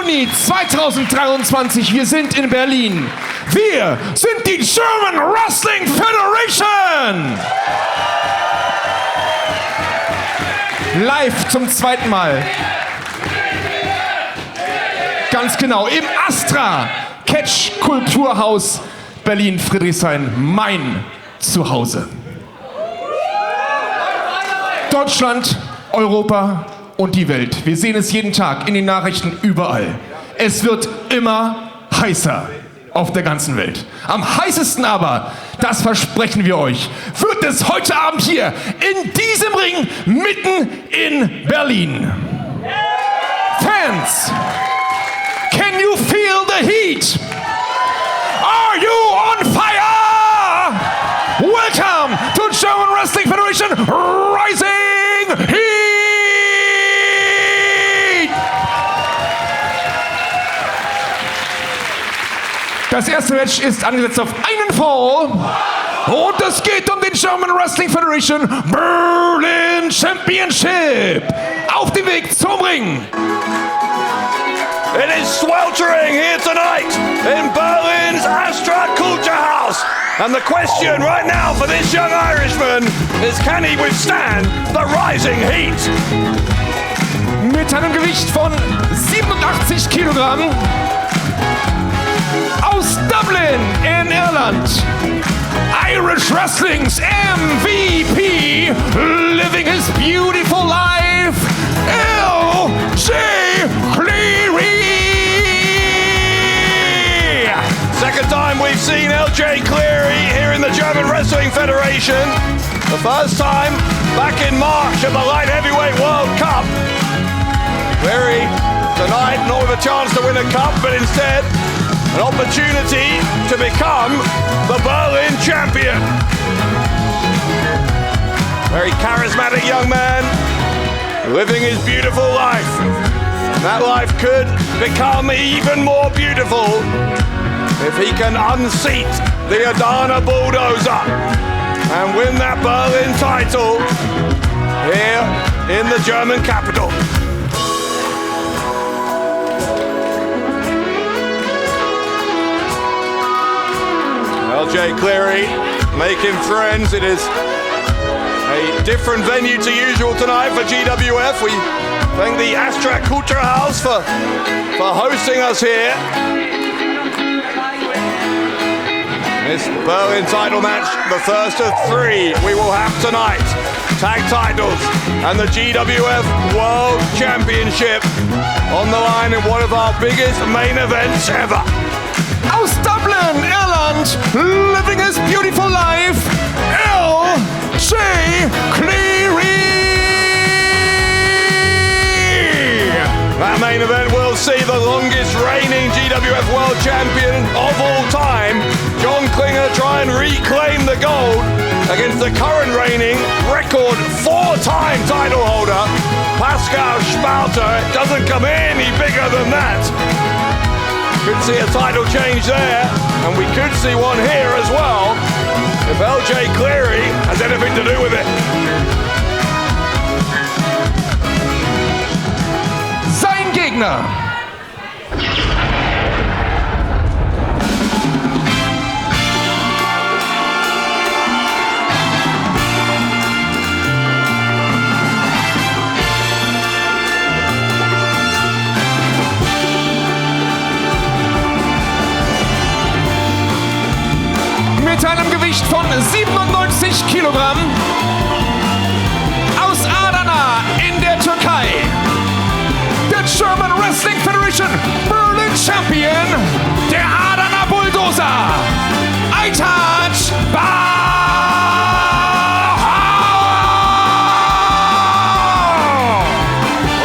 Juni 2023, wir sind in Berlin. Wir sind die German Wrestling Federation! Live zum zweiten Mal. Ganz genau, im Astra Catch Kulturhaus Berlin-Friedrichshain, mein Zuhause. Deutschland, Europa und die Welt. Wir sehen es jeden Tag in den Nachrichten überall. Es wird immer heißer auf der ganzen Welt. Am heißesten aber, das versprechen wir euch, wird es heute Abend hier in diesem Ring mitten in Berlin. Fans, can you feel the heat? Are you on fire? Welcome to German Wrestling Federation Rising Heat! Das erste Match ist angesetzt auf einen Fall. Und es geht um den German Wrestling Federation Berlin Championship. Auf dem Weg zum Ring. It is sweltering here tonight in Berlin's Astra Kulturhaus. And the question right now for this young Irishman is, can he withstand the rising heat? Mit einem Gewicht von 87 Kilogramm aus Dublin in Irland. Irish Wrestling's MVP, living his beautiful life, LJ Cleary! Second time we've seen LJ Cleary here in the German Wrestling Federation. The first time back in March at the Light Heavyweight World Cup. Cleary tonight not with a chance to win a cup, but instead an opportunity to become the Berlin champion. Very charismatic young man, living his beautiful life. That life could become even more beautiful if he can unseat the Adana Bulldozer and win that Berlin title here in the German capital. LJ Cleary making friends. It is a different venue to usual tonight for GWF. We thank the Astra Kulturhaus for hosting us here. This Berlin title match, the first of three we will have tonight. Tag titles and the GWF World Championship on the line in one of our biggest main events ever. Aus Dublin, Irland, living his beautiful life, LJ Cleary! That main event will see the longest reigning GWF World Champion of all time, John Klinger, try and reclaim the gold against the current reigning record four-time title holder, Pascal Spalter. It doesn't come any bigger than that. Could see a title change there, and we could see one here as well, if LJ Cleary has anything to do with it. Sein Gegner. Mit einem Gewicht von 97 Kilogramm aus Adana in der Türkei. Der German Wrestling Federation Berlin Champion, der Adana Bulldozer, Aytac Bahar!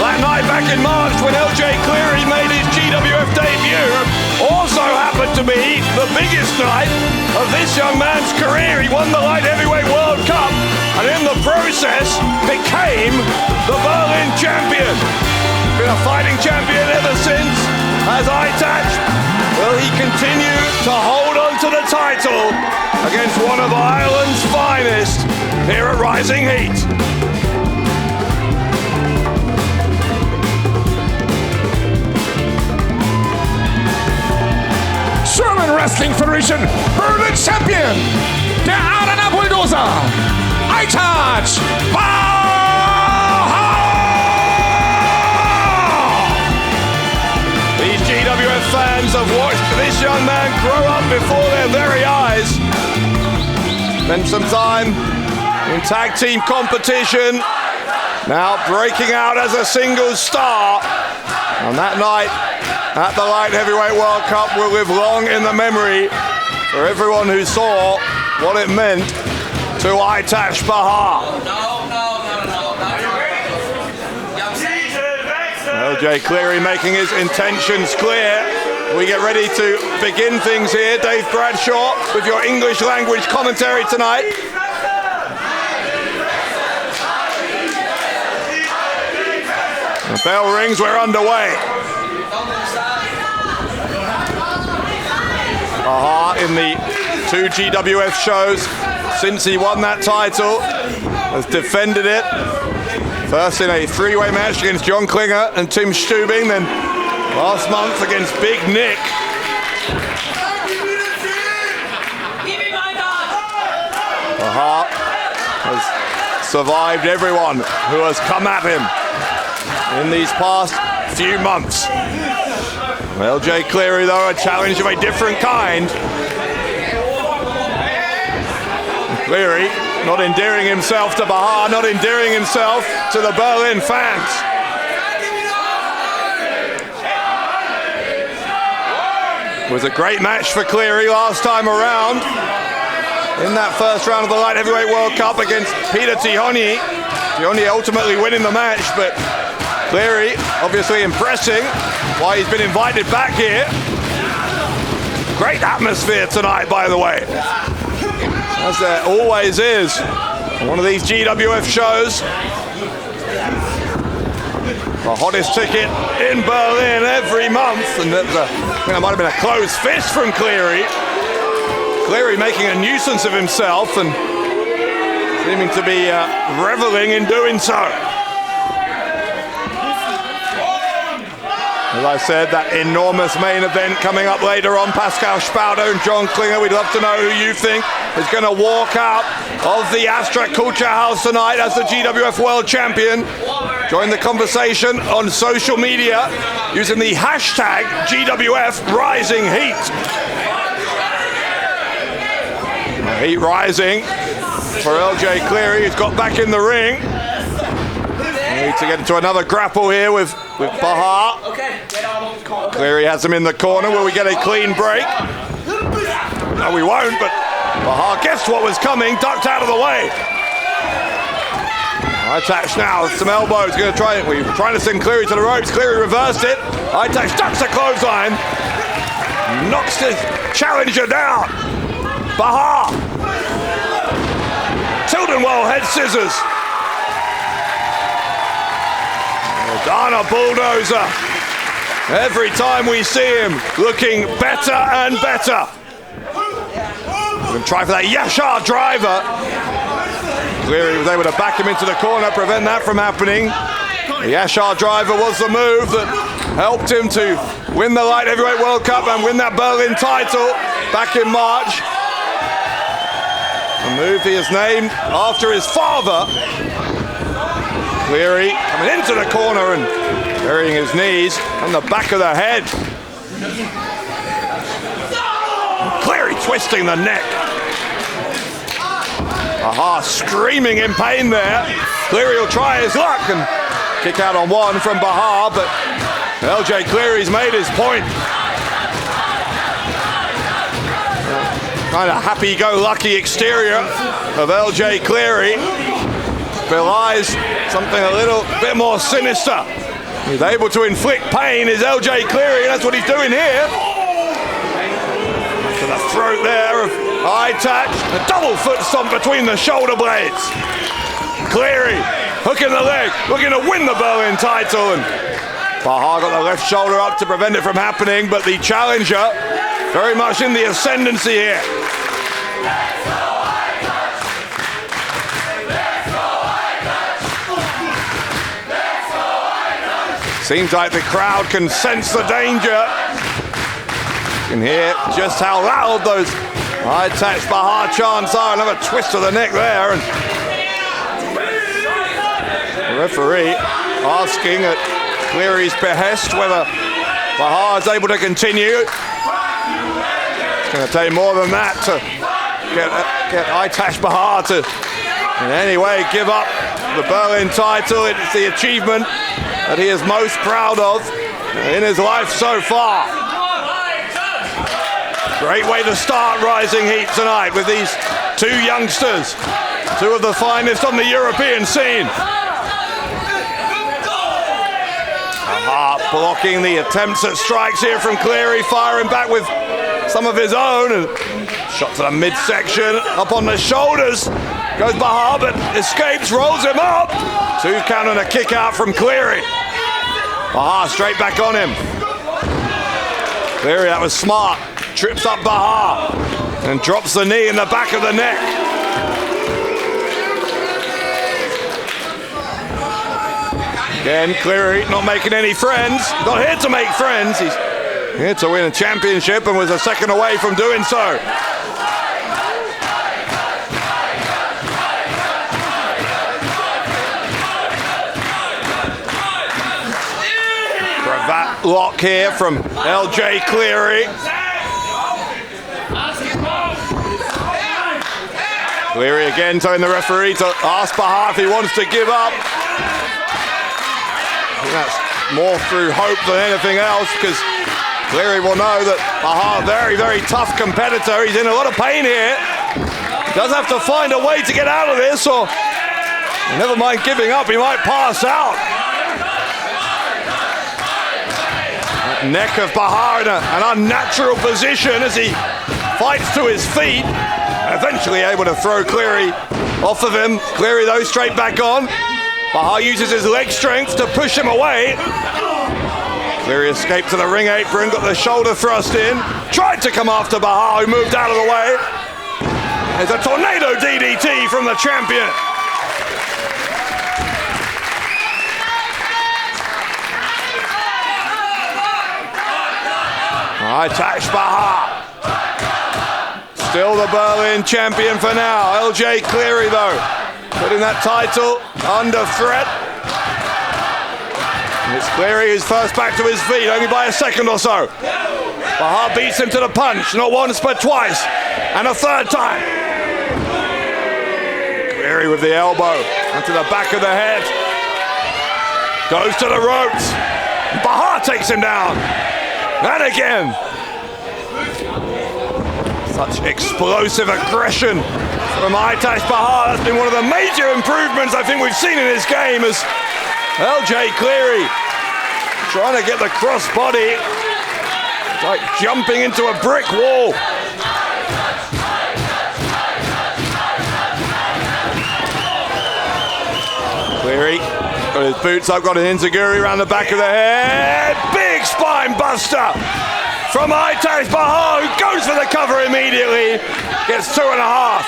That night back in March when LJ Cleary made his GWF debut also happened to be the biggest night of this young man's career. He won the Light Heavyweight World Cup and in the process became the Berlin champion. Been a fighting champion ever since. As Aytac, will he continue to hold on to the title against one of Ireland's finest here at Rising Heat? German Wrestling Federation Berlin Champion, der Aachener Bulldozer, Aytac, Bahar! These GWF fans have watched this young man grow up before their very eyes. Spent some time in tag team competition, now breaking out as a singles star. And that night at the Light Heavyweight World Cup will live long in the memory for everyone who saw what it meant to Aytac Bahar. LJ Cleary making his intentions clear. We get ready to begin things here. Dave Bradshaw with your English language commentary tonight. The bell rings, we're underway. Bahar in the 2 GWF shows since he won that title has defended it. First in a 3-way match against John Klinger and Tim Stübing, then last month against Big Nick. Bahar has survived everyone who has come at him in these past few months. LJ Cleary, though, a challenge of a different kind. Cleary not endearing himself to Bahar, not endearing himself to the Berlin fans. It was a great match for Cleary last time around in that first round of the Light Heavyweight World Cup against Peter Tihanyi. Tihanyi ultimately winning the match, but Cleary obviously impressing why he's been invited back here. Great atmosphere tonight, by the way, as there always is on one of these GWF shows. The hottest ticket in Berlin every month, and I think that might have been a closed fist from Cleary. Cleary making a nuisance of himself and seeming to be reveling in doing so. As I said, that enormous main event coming up later on, Pascal, Spalter and John Klinger. We'd love to know who you think is going to walk out of the Astra Culture House tonight as the GWF World Champion. Join the conversation on social media using the hashtag GWF Rising Heat. Heat rising for LJ Cleary, who's got back in the ring. We need to get into another grapple here with Bahar. Cleary has him in the corner. Will we get a clean break? No, we won't, but Bahar guessed what was coming, ducked out of the way. Aytac now, some elbows, going to try it. We're trying to send Cleary to the ropes. Cleary reversed it. Aytac ducks a clothesline. Knocks his challenger down. Bahar. Tildenwell head scissors. Dana bulldozer. Every time we see him looking better and better. We're going to try for that Yashar driver. Cleary was able to back him into the corner, prevent that from happening. The Yashar driver was the move that helped him to win the Light Heavyweight World Cup and win that Berlin title back in March. A move he has named after his father. Cleary coming into the corner and burying his knees on the back of the head. Cleary twisting the neck. Bahar screaming in pain there. Cleary will try his luck and kick out on one from Bahar, but LJ Cleary's made his point. Kind of happy-go-lucky exterior of LJ Cleary belies something a little bit more sinister. He's able to inflict pain, is LJ Cleary, and that's what he's doing here. To the throat there of Aytac, a double foot stomp between the shoulder blades. Cleary hooking the leg, looking to win the Berlin title, and Bahar got the left shoulder up to prevent it from happening, but the challenger very much in the ascendancy here. Seems like the crowd can sense the danger. can hear just how loud those Aytac Bahar chants are. Another twist to the neck there. And the referee asking at CLeary's behest whether Bahar is able to continue. It's going to take more than that to get Aytac Bahar to in any way give up the Berlin title. It's the achievement that he is most proud of in his life so far. Great way to start Rising Heat tonight with these two youngsters, two of the finest on the European scene. Bahar blocking the attempts at strikes here from CLeary, firing back with some of his own. And shot to the midsection, up on the shoulders goes Bahar, but escapes, rolls him up. 2 count and a kick out from CLeary. Bahar straight back on him. CLeary, that was smart. Trips up Bahar and drops the knee in the back of the neck. Again, CLeary not making any friends. Not here to make friends. He's here to win a championship and was a second away from doing so. Cravat lock here from LJ CLeary. CLeary again telling the referee to ask Bahar if he wants to give up. I think that's more through hope than anything else, because CLeary will know that Bahar, very, very tough competitor. He's in a lot of pain here. He does have to find a way to get out of this, or never mind giving up, he might pass out. That neck of Bahar in an unnatural position as he fights to his feet. Eventually able to throw CLeary off of him. CLeary though straight back on. Bahar uses his leg strength to push him away. CLeary escaped to the ring apron, got the shoulder thrust in. Tried to come after Bahar, who moved out of the way. There's a tornado DDT from the champion. Aytac Bahar. Still the Berlin champion for now. LJ CLeary though, putting that title under threat. And it's CLeary who's first back to his feet, only by a second or so. Bahar beats him to the punch, not once but twice, and a third time. CLeary with the elbow onto the back of the head. Goes to the ropes. Bahar takes him down. And again. Such explosive aggression from Aytac Bahar. That's been one of the major improvements I think we've seen in this game, as LJ CLeary trying to get the crossbody. It's like jumping into a brick wall. CLeary got his boots up, got an enziguri around the back of the head. Big spine buster from Aytac Bahar, who goes for the cover immediately. Gets 2.5.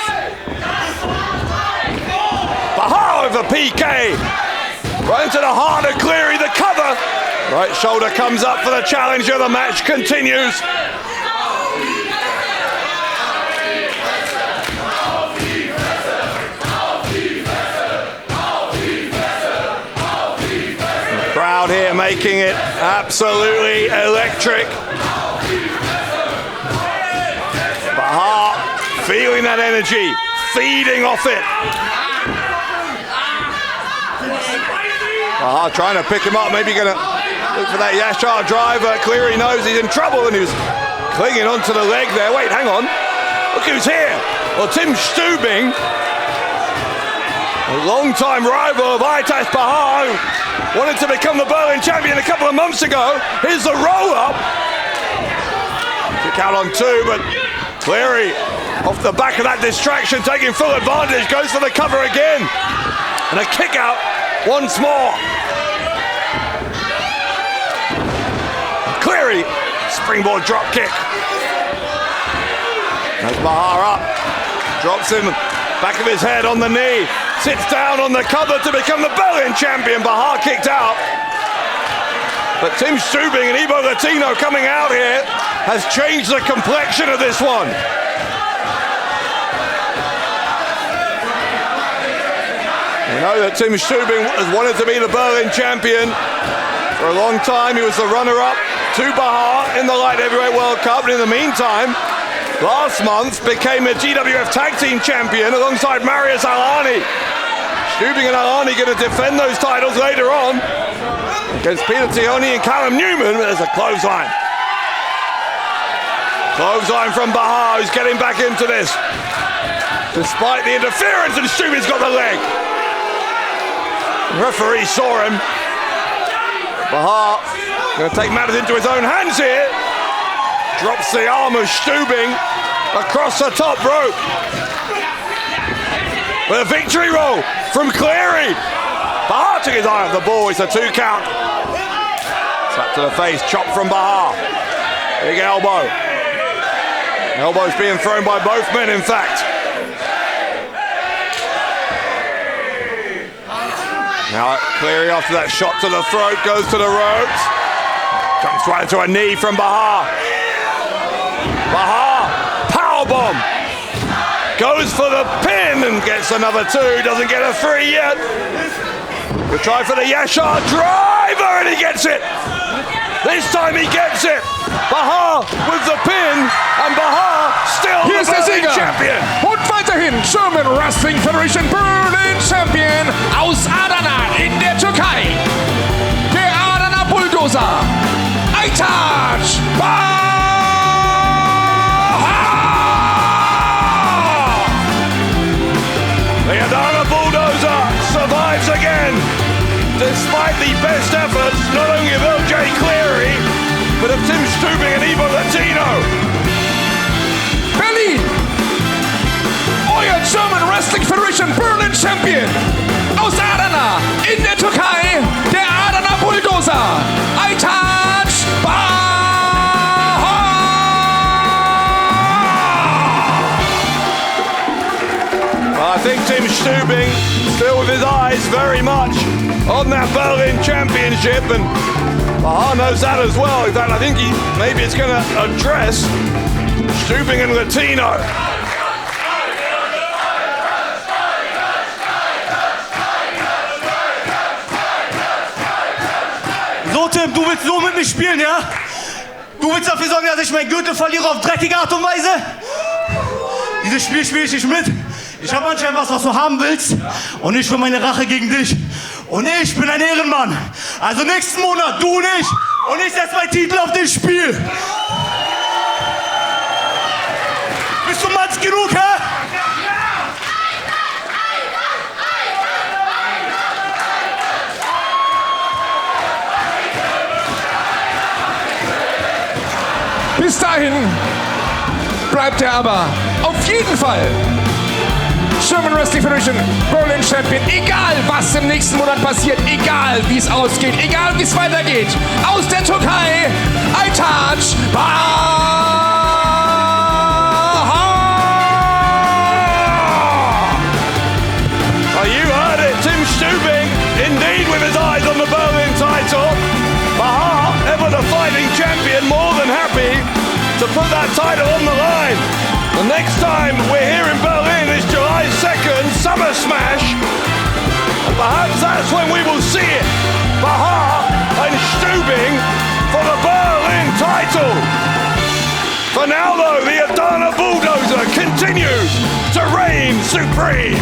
Bahar with a PK. Right into the heart of CLeary, the cover. Right shoulder comes up for the challenger. The match continues. The crowd here making it absolutely electric. Bahar feeling that energy, feeding off it. Bahar trying to pick him up, maybe going to look for that Yashar driver. CLeary knows he's in trouble and he was clinging onto the leg there. Wait, hang on. Look who's here. Well, Tim Stübing, a long-time rival of Aytac Bahar, who wanted to become the Berlin champion a couple of months ago. Here's the roll-up. Kick out on 2, but CLeary, off the back of that distraction, taking full advantage, goes for the cover again. And a kick out once more. CLeary, springboard drop kick. As Bahar up, drops him, back of his head on the knee, sits down on the cover to become the Berlin champion. Bahar kicked out. But Tim Stübing and Ivo Latino coming out here has changed the complexion of this one. We know that Tim Stübing has wanted to be the Berlin champion for a long time. He was the runner-up to Bahar in the Light Heavyweight World Cup. And in the meantime, last month became a GWF Tag Team Champion alongside Marius Alani. Stübing and Alani going to defend those titles later on against Tihanyi and Callum Newman. There's a clothesline. Clothesline from Bahar, who's getting back into this. Despite the interference, and Stübing's got the leg. The referee saw him. Bahar going to take matters into his own hands here. Drops the arm of Stübing across the top rope. With a victory roll from CLeary. Bahar took his eye off the ball. It's a 2 count. Slap to the face, chop from Bahar. Big elbow. Elbow's being thrown by both men, in fact. Now CLeary, after that shot to the throat, goes to the ropes. Jumps right into a knee from Bahar. Bahar, powerbomb. Goes for the pin and gets another 2. Doesn't get a 3 yet. We'll try for the Yashar driver and he gets it. This time he gets it. Bahar with the pin and Bahar still Hier ist der the Sieger champion. und weiterhin German Wrestling Federation Berlin Champion aus Adana in der Türkei. Der Adana Bulldozer Aytac Bahar. The Adana Bulldozer survives again, despite the best efforts not only of CLeary, but of Tim Stübing and Ivo Latino. Berlin, euer German Wrestling Federation Berlin Champion aus Adana in der Türkei, der Adana Bulldozer Aytac Bahar. I think Tim Stübing still with his eyes very much on that Berlin Championship, and Bahar knows that as well. In fact, I think maybe it's going to address Stübing and Latino. So Tim, du willst so mit mir spielen, ja? Du willst dafür sorgen, dass ich meinen Gürtel verliere auf dreckige Art und Weise? Dieses Spiel spiele ich nicht mit. Ich habe anscheinend was du haben willst und ich will meine Rache gegen dich. Und ich bin ein Ehrenmann. Also nächsten Monat, du und ich. Und ich setze meinen Titel auf das Spiel. Bist du Manns genug, hä? Bis dahin bleibt er aber auf jeden Fall German Wrestling Federation Berlin Champion. Egal was im nächsten Monat passiert, egal wie es ausgeht, egal wie es weitergeht. Aus der Türkei, Aytac Bahar. Well, you heard it, Tim Stübing, indeed with his eyes on the Berlin title. Bahar, ever the fighting champion, more than happy to put that title on the line. The next time we're here in Berlin is July 2nd, Summer Smash. And perhaps that's when we will see it. Bahar and Stübing for the Berlin title. For now though, the Adana Bulldozer continues to reign supreme.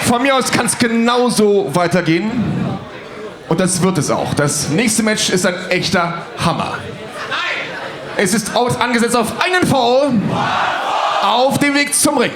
Von mir aus kann es genauso weitergehen. Und das wird es auch. Das nächste Match ist ein echter Hammer. Es ist angesetzt auf einen Fall auf dem Weg zum Ring.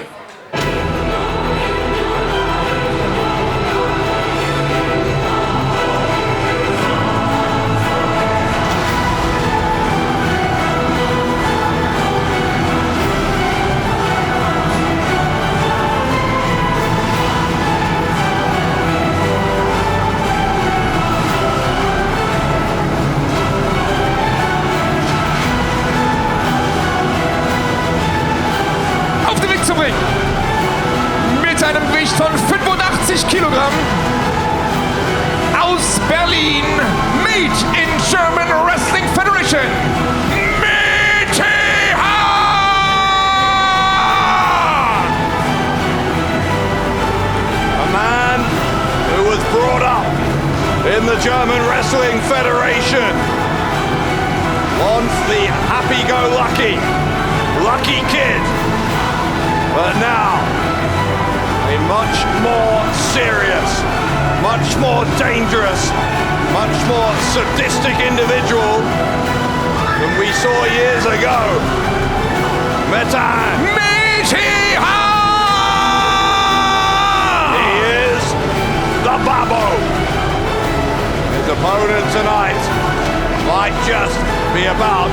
Mit einem Gewicht von 85 Kilogramm aus Berlin, Meet in German Wrestling Federation, Metehan! A man who was brought up in the German Wrestling Federation. Once the happy-go-lucky, lucky kid. But now, a much more serious, much more dangerous, much more sadistic individual than we saw years ago. Metehan! He is the Babo. His opponent tonight might just be about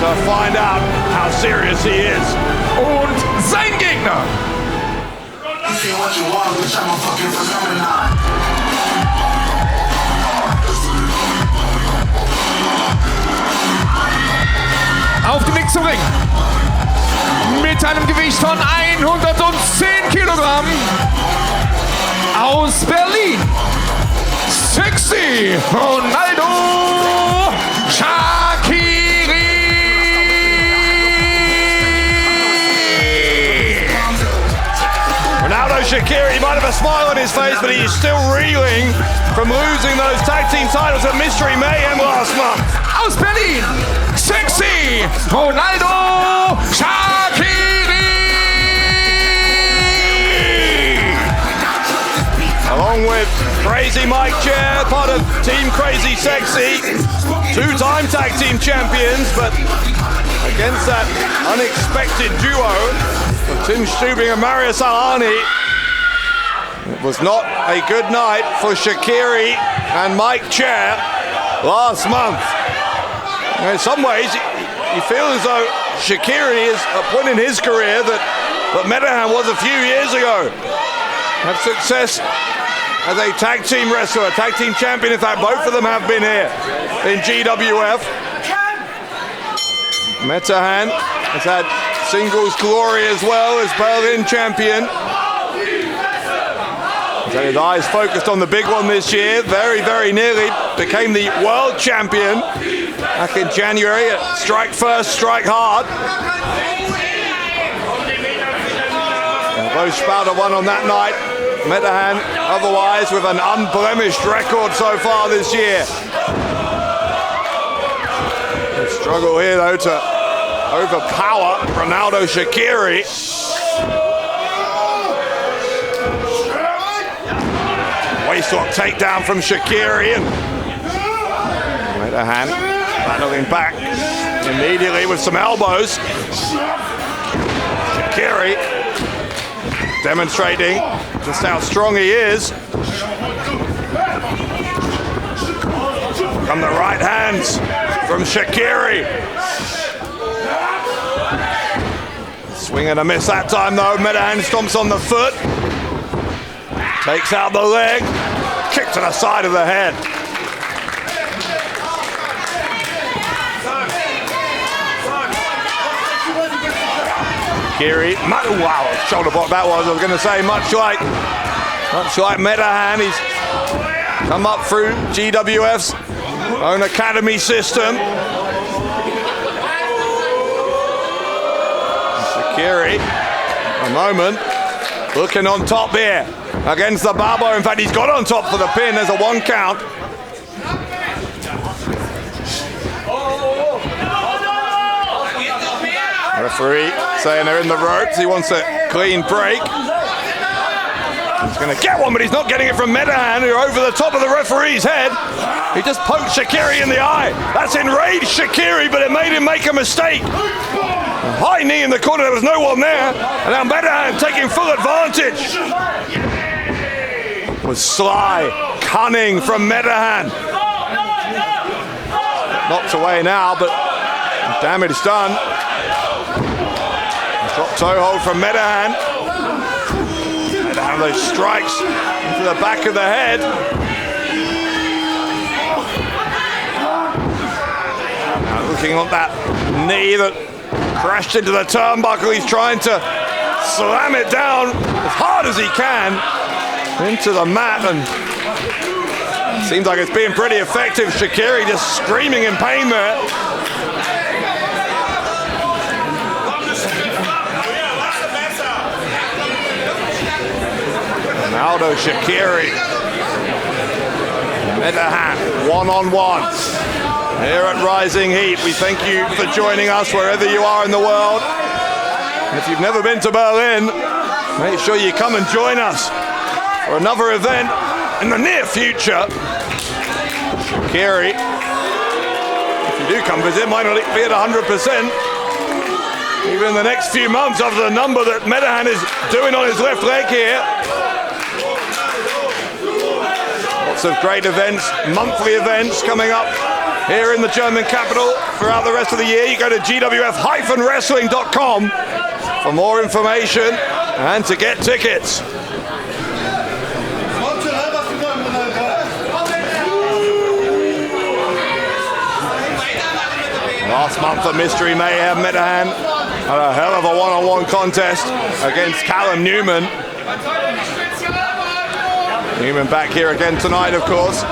to find out how serious he is. Und sein Gegner. Auf dem Weg zum Ring. Mit einem Gewicht von 110 Kilogramm. Aus Berlin. Sexy Ronaldo Shaqiri. Ronaldo Shaqiri might have a smile on his face, but he is still reeling from losing those tag team titles at Mystery Mayhem last month. Aus Berlin, Sexy Ronaldo Shaqiri. Along with Crazy Mike Chair, part of Team Crazy Sexy, two-time tag team champions, but against that unexpected duo of Tim Stübing and Marius, it was not a good night for Shaqiri and Mike Chair last month. In some ways, you feel as though Shaqiri is at a point in his career that Metehan was a few years ago. Have success as a tag team wrestler, a tag team champion. In fact, both of them have been here in GWF. Metehan has had singles glory as well as Berlin champion. He's had his eyes focused on the big one this year. Very, very nearly became the world champion back in January at Strike First, Strike Hard. Although Spalter won on that night, Metehan otherwise with an unblemished record so far this year. A struggle here though to overpower Ronaldo Shaqiri. Waistlock takedown from Shaqiri, and Metehan battling back immediately with some elbows. Shaqiri demonstrating just how strong he is. Come the right hands from Shaqiri. Swing and a miss that time though. Metehan stomps on the foot. Takes out the leg. Kick to the side of the head. Shaqiri, wow, shoulder block that was. I was going to say, much like Metehan, he's come up through GWF's own academy system. Shaqiri, a moment, looking on top here against the Babo. In fact, he's got on top for the pin. There's a 1 count. Referee saying they're in the ropes. He wants a clean break. He's going to get one, but he's not getting it from Metehan, who over the top of the referee's head. He just poked Shaqiri in the eye. That's enraged Shaqiri, but it made him make a mistake. A high knee in the corner, there was no one there. And now Metehan taking full advantage. Was sly, cunning from Metehan. Knocked away now, but damage done. Drop toe hold from Metehan. Metehan, those strikes into the back of the head. Now looking at that knee that crashed into the turnbuckle. He's trying to slam it down as hard as he can into the mat, and Seems like it's being pretty effective. Shaqiri just screaming in pain there. Ronaldo, Shaqiri. Metehan, one-on-one. Here at Rising Heat, we thank you for joining us wherever you are in the world. And if you've never been to Berlin, make sure you come and join us for another event in the near future. Shaqiri, if you do come visit, might not be at 100%. Even in the next few months after the number that Metehan is doing on his left leg here. Lots of great events, monthly events coming up here in the German capital throughout the rest of the year. You go to GWF-wrestling.com for more information and to get tickets. Last month at Mystery Mayhem, Metehan had a hell of a one-on-one contest against Callum Newman. Newman back here again tonight, of course.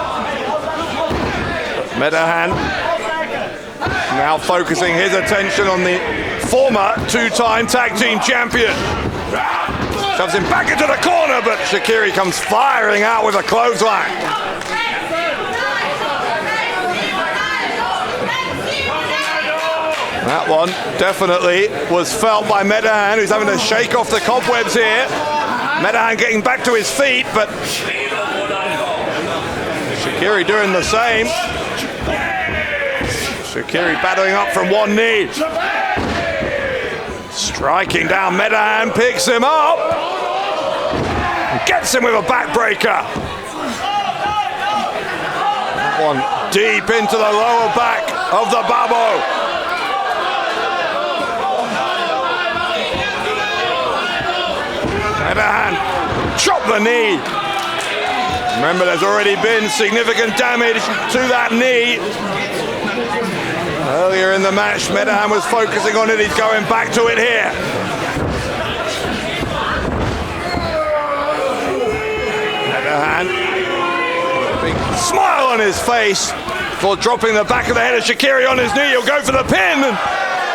Metehan now focusing his attention on the former two-time tag team champion. Shoves him back into the corner, but Shaqiri comes firing out with a clothesline. That one definitely was felt by Metehan, who's having to shake off the cobwebs here. Metehan getting back to his feet, but Shaqiri doing the same. Shaqiri battling up from one knee. Striking down, Metehan picks him up. And gets him with a backbreaker. One deep into the lower back of the Babbo. Metehan, chop the knee. Remember, there's already been significant damage to that knee. Earlier in the match, Metehan was focusing on it. He's going back to it here. Metehan, big smile on his face before dropping the back of the head of Shaqiri on his knee. He'll go for the pin.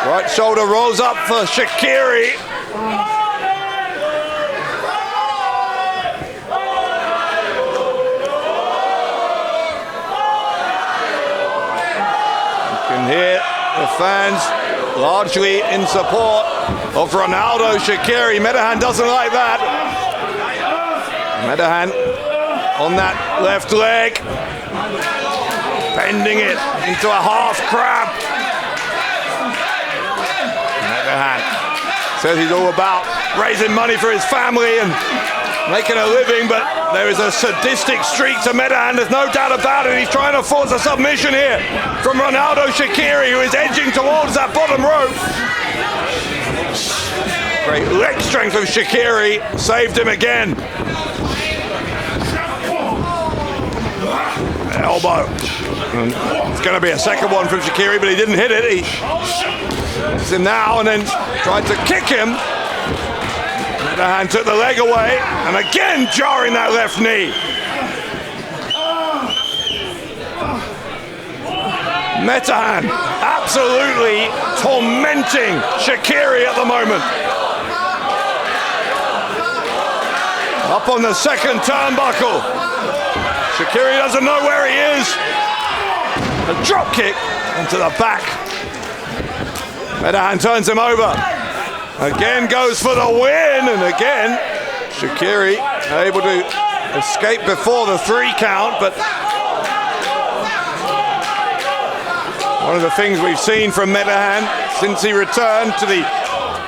Right shoulder rolls up for Shaqiri. Here, the fans largely in support of Ronaldo Shaqiri. Metehan doesn't like that. Metehan on that left leg, bending it into a half crab. Metehan says he's all about raising money for his family and making a living, but there is a sadistic streak to Metehan, there's no doubt about it. He's trying to force a submission here from Ronaldo Shaqiri, who is edging towards that bottom rope. Great leg strength of Shaqiri saved him again. Elbow. It's going to be a second one from Shaqiri, but he didn't hit it. He hits him now and then tried to kick him. Metehan took the leg away, and again jarring that left knee. Metehan absolutely tormenting Shaqiri at the moment. Up on the second turnbuckle. Shaqiri doesn't know where he is. A drop kick into the back. Metehan turns him over. Again goes for the win, and again Shaqiri able to escape before the 3 count, but one of the things we've seen from Metehan since he returned to the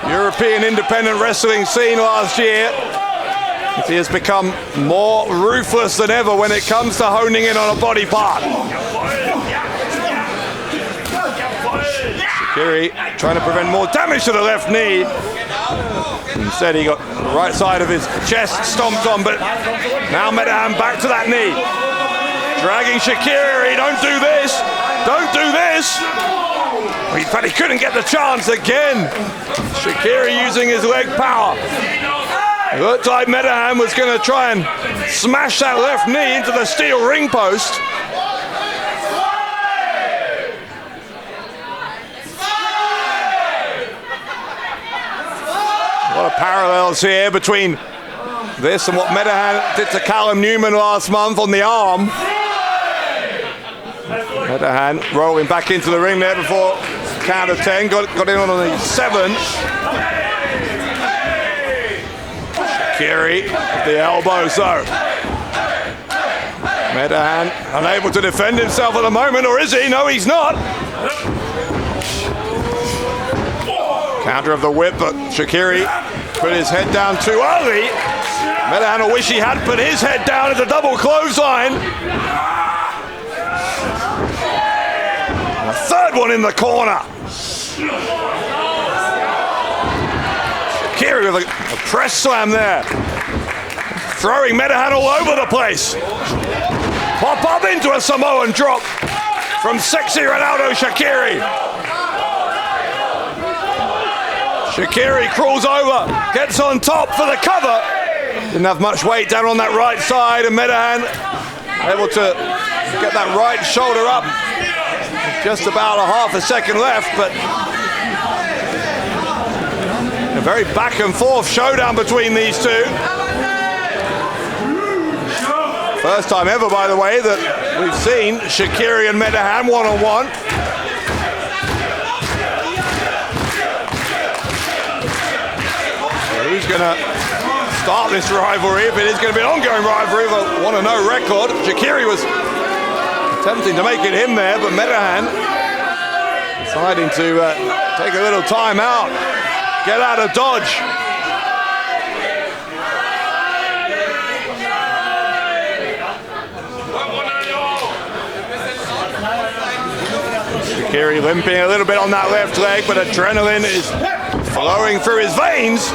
European independent wrestling scene last year is he has become more ruthless than ever when it comes to honing in on a body part. Shaqiri trying to prevent more damage to the left knee. Instead, he got the right side of his chest stomped on, but now Metehan back to that knee. Dragging Shaqiri, don't do this, don't do this. But he couldn't get the chance again. Shaqiri using his leg power. It looked like Metehan was going to try and smash that left knee into the steel ring post. A lot of parallels here between this and what Metehan did to Callum Newman last month on the arm. Metehan rolling back into the ring there before count of 10, got in on the 7. Shaqiri with the elbow, so Metehan unable to defend himself at the moment, or is he? No, he's not. Counter of the whip, but Shaqiri put his head down too early. Metehan will wish he had put his head down at the double clothesline. And a third one in the corner. Shaqiri with a press slam there. Throwing Metehan all over the place. Pop up into a Samoan drop from sexy Ronaldo Shaqiri. Shaqiri crawls over, gets on top for the cover. Didn't have much weight down on that right side, and Metehan able to get that right shoulder up. Just about a half a second left, but a very back and forth showdown between these two. First time ever, by the way, that we've seen Shaqiri and Metehan one-on-one. Who's going to start this rivalry? If it is going to be an ongoing rivalry, they'll want to know record. Shaqiri was attempting to make it him there, but Metehan deciding to take a little time out, get out of dodge. Shaqiri limping a little bit on that left leg, but adrenaline is flowing through his veins.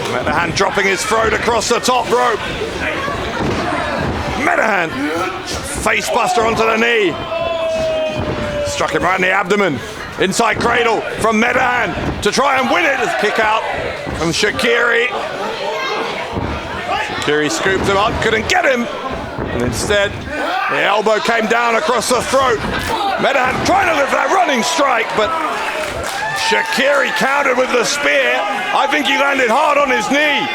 Metehan dropping his throat across the top rope. Metehan, face buster onto the knee. Struck him right in the abdomen. Inside cradle from Metehan to try and win it. Kick out from Shaqiri. Shaqiri scooped him up, couldn't get him. And instead, the elbow came down across the throat. Metehan trying to live that running strike, but Shaqiri countered with the spear. I think he landed hard on his knee.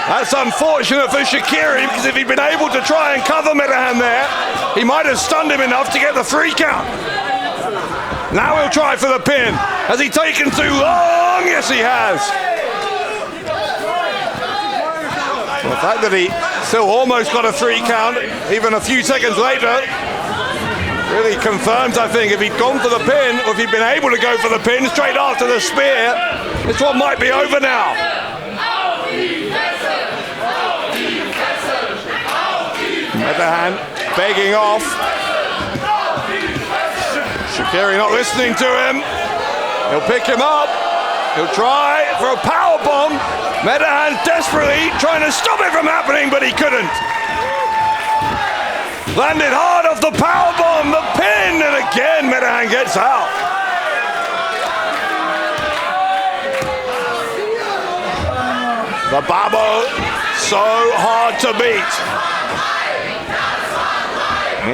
That's unfortunate for Shaqiri, because if he'd been able to try and cover Metehan there, he might have stunned him enough to get the 3 count. Now he'll try for the pin. Has he taken too long? Yes, he has. The fact that he still almost got a 3 count, even a few seconds later, really confirms, I think, if he'd gone for the pin, or if he'd been able to go for the pin straight after the spear, this one might be over now. Metehan begging off. Shaqiri not listening to him. He'll pick him up. He'll try for a powerbomb. Metehan desperately trying to stop it from happening, but he couldn't. Landed hard off the powerbomb, the pin, and again Metehan gets out. The Babo, so hard to beat.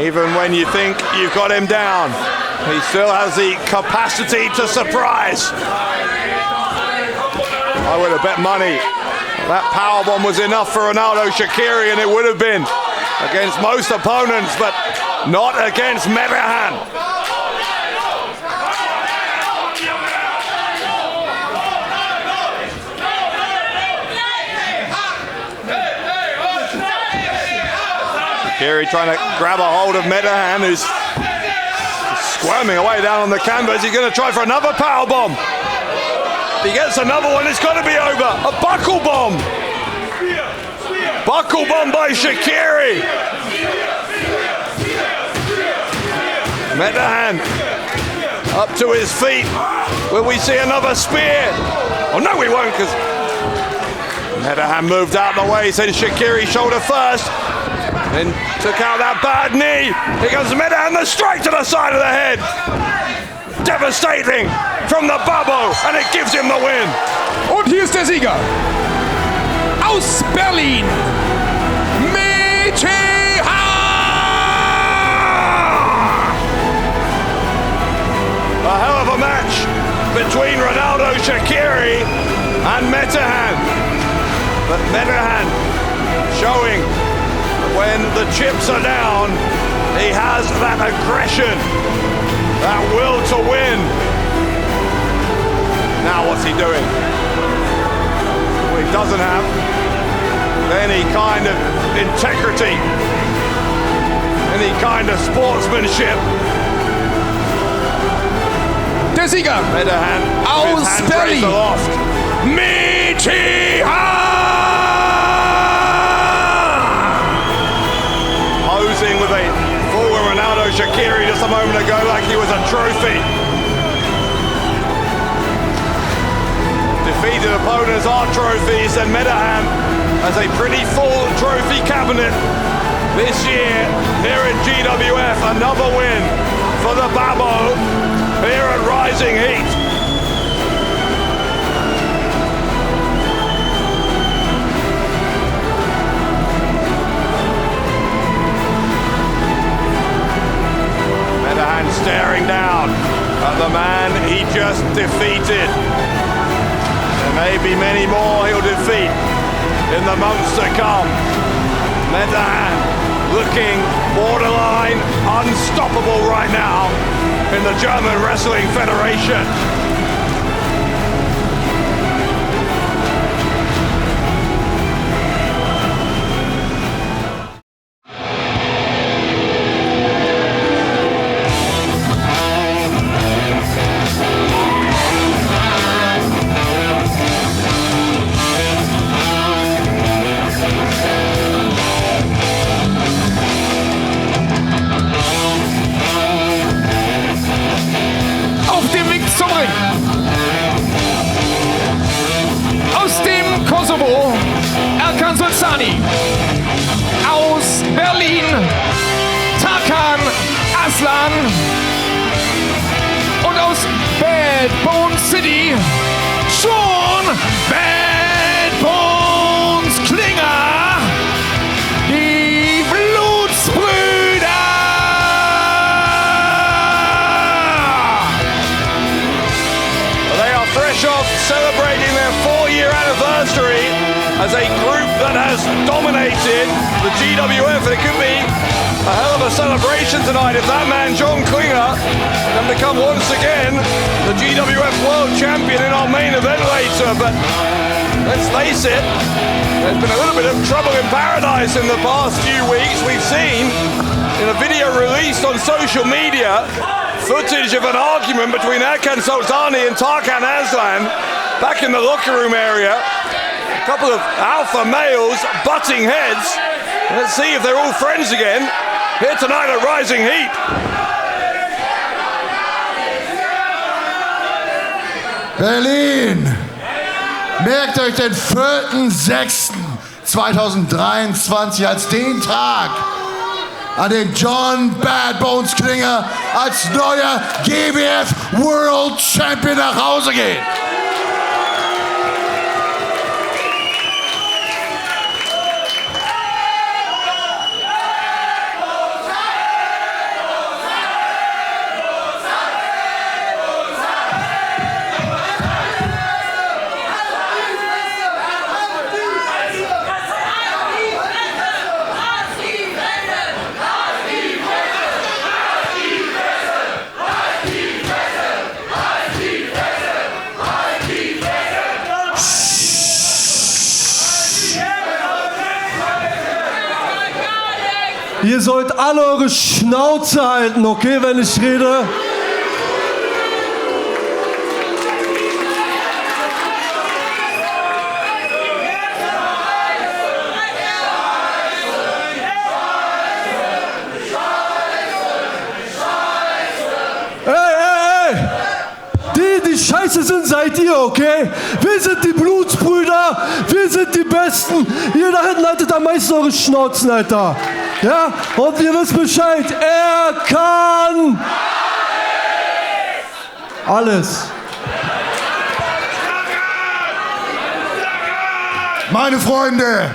Even when you think you've got him down, he still has the capacity to surprise. I would have bet money that powerbomb was enough for Ronaldo Shaqiri, and it would have been against most opponents, but not against Metehan. Shaqiri trying to grab a hold of Metehan, who's squirming away down on the canvas. He's going to try for another powerbomb. If he gets another one, it's got to be over. A buckle bomb. Buckle bomb by Shaqiri. Metehan up to his feet. Will we see another spear? Oh no, we won't, because Metehan moved out of the way, sent Shaqiri shoulder first, then took out that bad knee. Here comes Metehan, the strike to the side of the head. Devastating from the Babo, and it gives him the win. Und hier ist der Sieger. Aus Berlin. Metehan. A hell of a match between Ronaldo, Shaqiri and Metehan. But Metehan showing when the chips are down, he has that aggression, that will to win. Now what's he doing? Well, he doesn't have any kind of integrity, any kind of sportsmanship. Der Sieger Metehan aus Berlin. Metehan. Posing with a forward Ronaldo Shaqiri just a moment ago like he was a trophy. Defeated opponents are trophies, and Metehan has a pretty full trophy cabinet this year here at GWF. Another win for the Babo here at Rising Heat. Metehan staring down at the man he just defeated. There may be many more he'll defeat in the months to come. Metehan looking borderline unstoppable right now in the German Wrestling Federation. Aus Berlin, Tarkan Aslan. Und aus Bad Bones City, schon Bad Bones Klinger, die Blutsbrüder. They are fresh off celebrating their 4-year anniversary as a group that has dominated the GWF, and it could be a hell of a celebration tonight if that man John Klinger can become once again the GWF World Champion in our main event later. But let's face it, there's been a little bit of trouble in paradise in the past few weeks. We've seen in a video released on social media footage of an argument between Erkan Sultani and Tarkan Aslan back in the locker room area. A couple of alpha males butting heads. Let's see if they're all friends again here tonight at Rising Heat. Berlin, merkt euch den 4.6.2023 als den Tag, an dem John Bad Bones Klinger als neuer GWF World Champion nach Hause geht. Ihr sollt alle eure Schnauze halten, okay, wenn ich rede? Die Scheiße sind, seid ihr, okay? Wir sind die Blutsbrüder, wir sind die Besten. Ihr da hinten haltet am meisten eure Schnauzen, Alter. Ja, und ihr wisst Bescheid, er kann alles. Meine Freunde,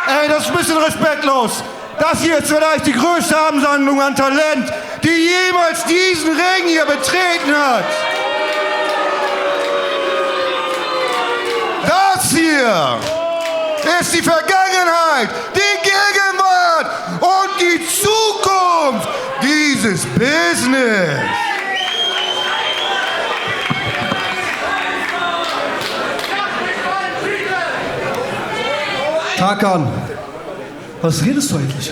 Ey, das ist ein bisschen respektlos. Das hier ist vielleicht die größte Ansammlung an Talent, die jemals diesen Ring hier betreten hat. das hier ist die Vergangenheit, die Gegenwart und die Zukunft dieses Business. Tarkan, was redest du eigentlich?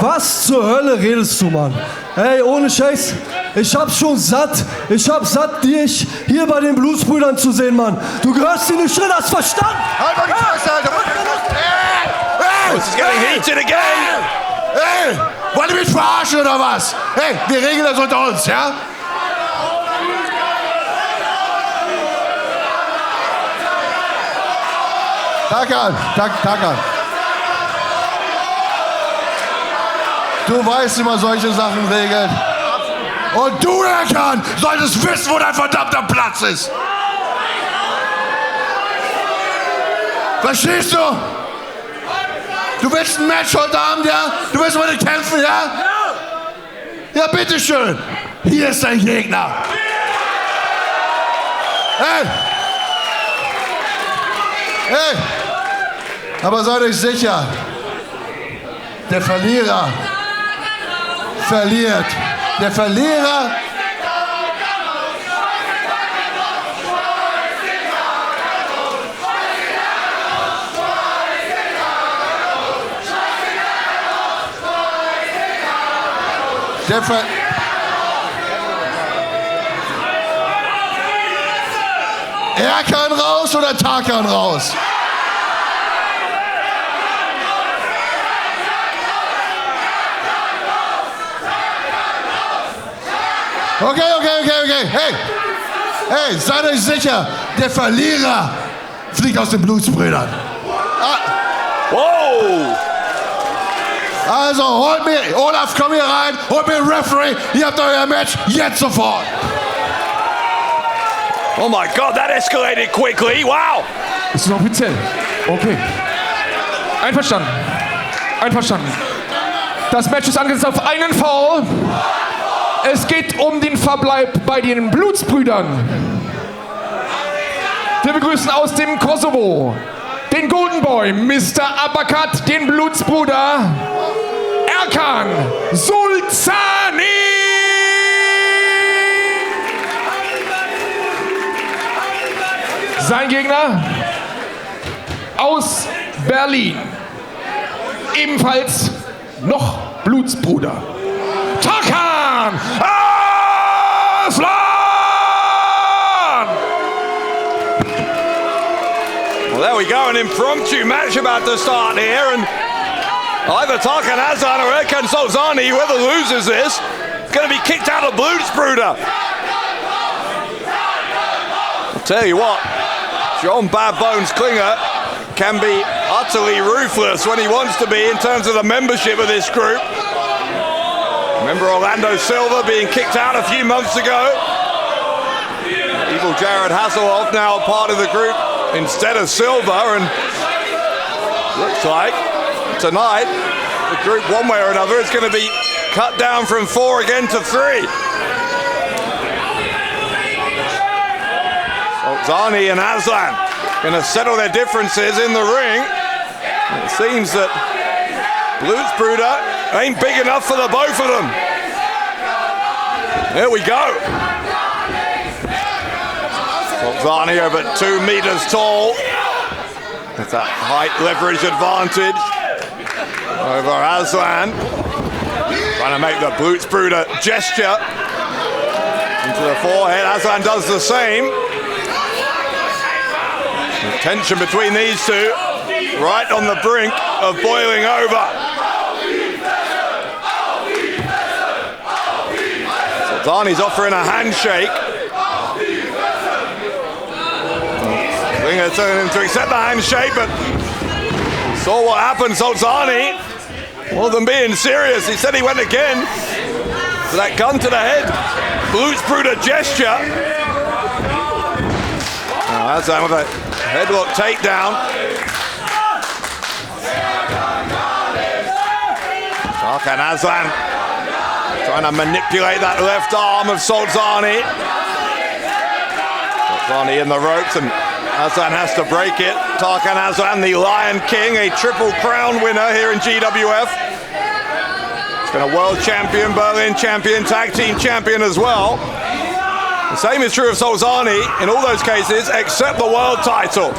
Was zur Hölle redest du, Mann? Ey, ohne Scheiß, ich hab's schon satt. Ich hab satt, dich hier bei den Blutsbrüdern zu sehen, Mann. Du gehörst hier nicht drin, hast verstanden? Halt mal die Fresse, Alter! This is getting heated again. Ey! Wollt ihr mich verarschen oder was? Hey, wir regeln das unter uns, ja? Tarkan. Du weißt, wie man solche Sachen regelt. Und du, Tarkan, solltest wissen, wo dein verdammter Platz ist. Verstehst du? Du willst ein Match heute Abend, ja? Du willst mit mir kämpfen, ja? Ja, bitteschön. Hier ist dein Gegner. Hey! Aber seid euch sicher, der Verlierer verliert. Der Verlierer Er kann raus oder Tarkan raus? Okay. Hey, seid euch sicher, der Verlierer fliegt aus den Blutsbrüdern. Whoa! Also, Olaf, komm hier rein, holt mir einen Referee, ihr habt euer Match jetzt sofort. Oh my God, that escalated quickly. Wow! Ist es offiziell? Okay. Einverstanden. Das Match ist angesetzt auf einen Fall. Es geht um den Verbleib bei den Blutsbrüdern. Wir begrüßen aus dem Kosovo den Golden Boy, Mr. Uppercut, den Blutsbruder Erkan Sulzani. Sein Gegner aus Berlin, ebenfalls noch Blutsbruder, Tarkan Aslan! Well, there we go, an impromptu match about to start here, and either Tarkan Aslan or Erkan Sulzani, whoever loses this, is going to be kicked out of Blutsbrüder. I'll tell you what, John Bad Bones Klinger can be utterly ruthless when he wants to be in terms of the membership of this group. Remember Orlando Silva being kicked out a few months ago? Evil Jared Hasselhoff now part of the group instead of Silva, and looks like tonight the group one way or another is going to be cut down from 4 again to 3. Sulzani and Aslan going to settle their differences in the ring. It seems that Blutsbrüder ain't big enough for the both of them. There we go. Sulzani over 2 meters tall. With that height leverage advantage over Aslan. Trying to make the Blutsbrüder gesture into the forehead. Aslan does the same. The tension between these two right on the brink of boiling over. Sulzani's offering a handshake. Klinger telling him to accept the handshake, but saw what happened. Sulzani, more than being serious, he said he went again for that gun to the head. Blutsbrüder gesture. Aslan with a Headlock takedown. Tarkan Aslan trying to manipulate that left arm of Solzani. Solzani in the ropes and Aslan has to break it. Tarkan Aslan, the Lion King, a triple crown winner here in GWF. He's been a world champion, Berlin champion, tag team champion as well. The same is true of Solzani in all those cases, except the world title.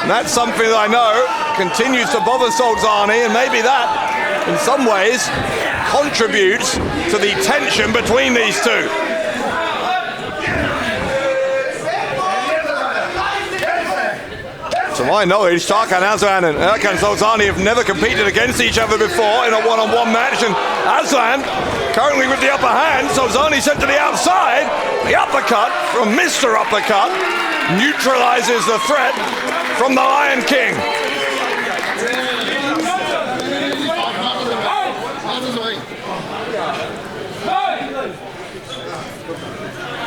And that's something that I know continues to bother Solzani, and maybe that, in some ways, contributes to the tension between these two. To my knowledge, Tarkan Aslan and Erkan Solzani have never competed against each other before in a one-on-one match, and Aslan currently with the upper hand. Solzani sent to the outside. The uppercut from Mr. Uppercut neutralizes the threat from the Lion King.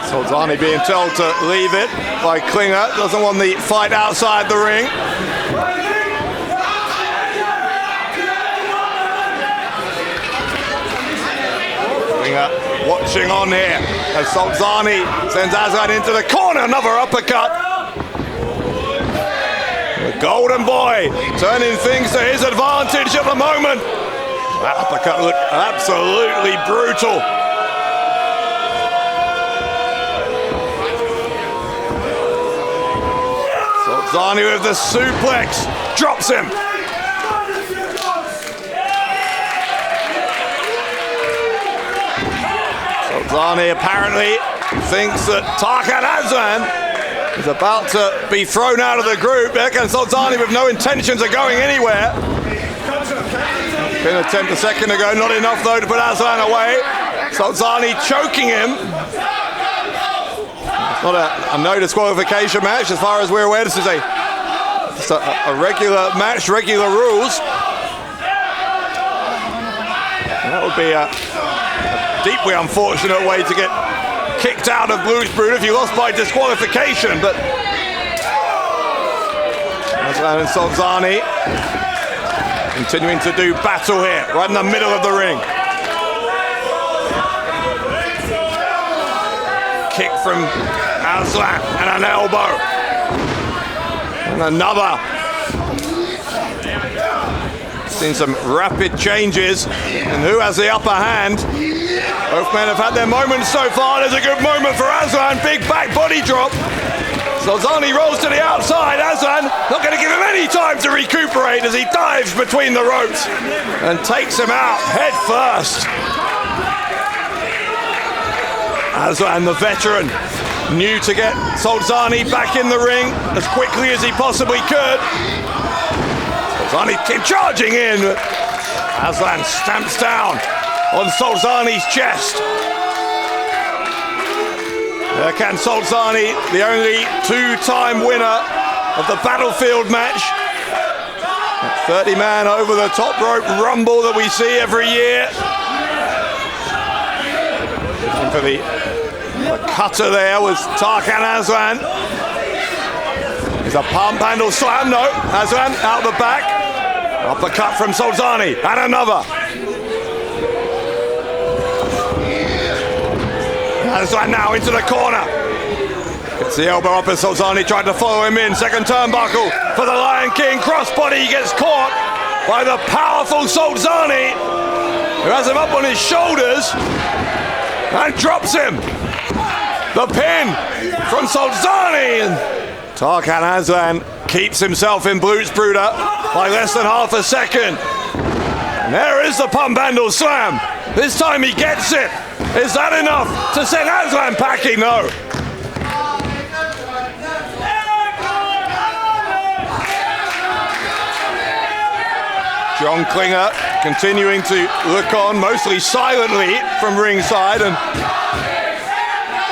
Solzani being told to leave it by Klinger. Doesn't want the fight outside the ring. Klinger watching on here as Solzani sends Aslan into the corner. Another uppercut. The Golden Boy turning things to his advantage at the moment. That uppercut looked absolutely brutal. Solzani with the suplex, drops him. Solzani apparently thinks that Tarkan Aslan is about to be thrown out of the group. Erkan Solzani with no intentions of going anywhere. Been an attempt a second ago, not enough though to put Aslan away. Solzani choking him. Not a no disqualification match as far as we're aware. This is a regular match, regular rules. And that would be a deeply unfortunate way to get kicked out of Blutsbrüder if you lost by disqualification. But Aslan and Solzani continuing to do battle here, right in the middle of the ring. Kick from Aslan and an elbow. And another. Seen some rapid changes. And who has the upper hand? Both men have had their moments so far. There's a good moment for Aslan. Big back body drop. Solzani rolls to the outside. Aslan not going to give him any time to recuperate as he dives between the ropes and takes him out head first. Aslan, the veteran, knew to get Solzani back in the ring as quickly as he possibly could. Solzani came charging in. Aslan stamps down on Solzani's chest. Erkan Solzani, the only two-time winner of the Battlefield match. 30-man over the top rope rumble that we see every year. Looking for the cutter there was Tarkan Aslan. There's a pump handle slam, no. Aslan out the back. Uppercut from Solzani, and another. Aslan now into the corner. Gets the elbow up as Solzani tried to follow him in. Second turnbuckle for the Lion King. Crossbody, he gets caught by the powerful Solzani, who has him up on his shoulders and drops him. The pin from Solzani. And Tarkan Aslan keeps himself in Blutsbrüder by less than half a second. And there is the pump handle slam. This time he gets it. Is that enough to send Aslan packing? No. John Klinger continuing to look on, mostly silently from ringside, and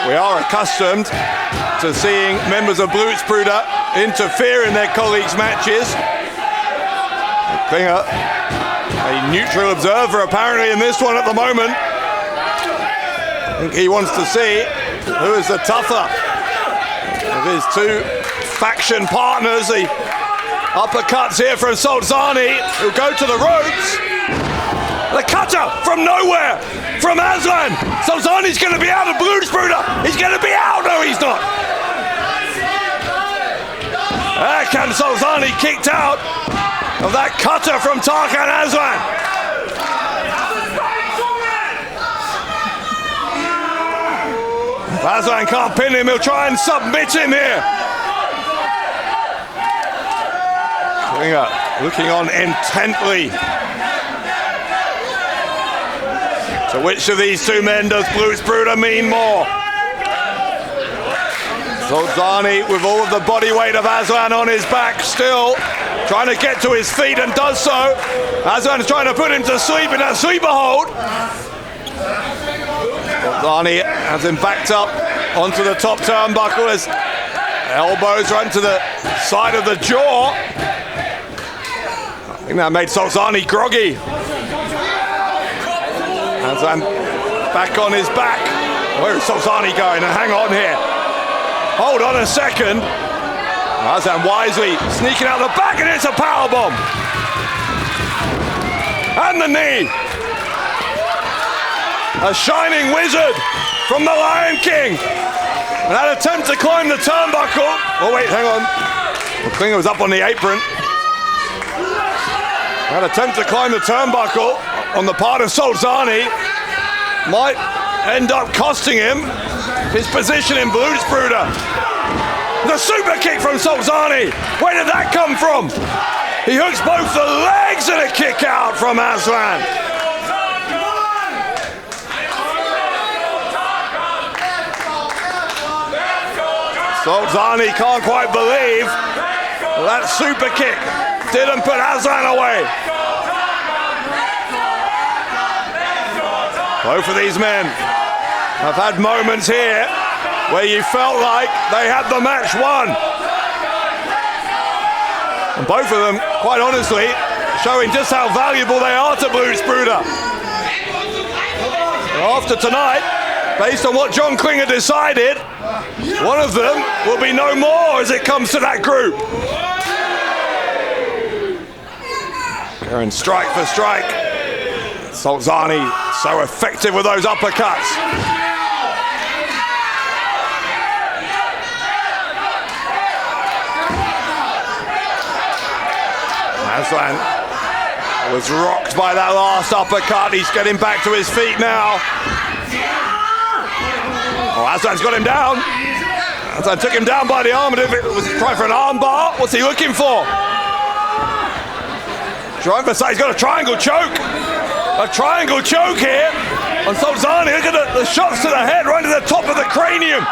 we are accustomed to seeing members of Blutsbrüder interfere in their colleagues' matches. Klinger, a neutral observer apparently in this one at the moment. I think he wants to see who is the tougher of his two faction partners. The uppercuts here from Solzani, who'll go to the ropes. The cutter from nowhere from Aslan. Solzani's going to be out of Blutsbrüder. He's going to be out. No, he's not. Can Solzani kicked out of that cutter from Tarkan Aslan. If Aslan can't pin him, he'll try and submit him here. Klinger looking on intently. So which of these two men does Blutsbrüder mean more? Solzani with all of the body weight of Aslan on his back, still trying to get to his feet and does so. Aslan's trying to put him to sleep in that sleeper hold. Solzani has him backed up onto the top turnbuckle. His elbows run to the side of the jaw. I think that made Solzani groggy. Aslan back on his back. Where is Solzani going? And hang on here. Hold on a second. Aslan wisely sneaking out the back, and it's a powerbomb. And the knee. A shining wizard from the Lion King. And that attempt to climb the turnbuckle. Oh wait, hang on. Well, Klinger was up on the apron. That attempt to climb the turnbuckle on the part of Solzani might end up costing him his position in Blutsbrüder. The super kick from Solzani. Where did that come from? He hooks both the legs and a kick out from Aslan. Solzani can't quite believe that super kick didn't put Aslan away. Both of these men have had moments here where you felt like they had the match won. And both of them, quite honestly, showing just how valuable they are to Blutsbrüder. After tonight, based on what John Klinger decided, one of them will be no more as it comes to that group. Going strike for strike. Solzani so effective with those uppercuts. Aslan was rocked by that last uppercut. He's getting back to his feet now. Oh, Aslan's got him down. Aslan took him down by the arm. Was he trying for an arm bar? What's he looking for? Trying for, he's got a triangle choke. A triangle choke here on Solzani. Look at the shots to the head, right to the top of the cranium.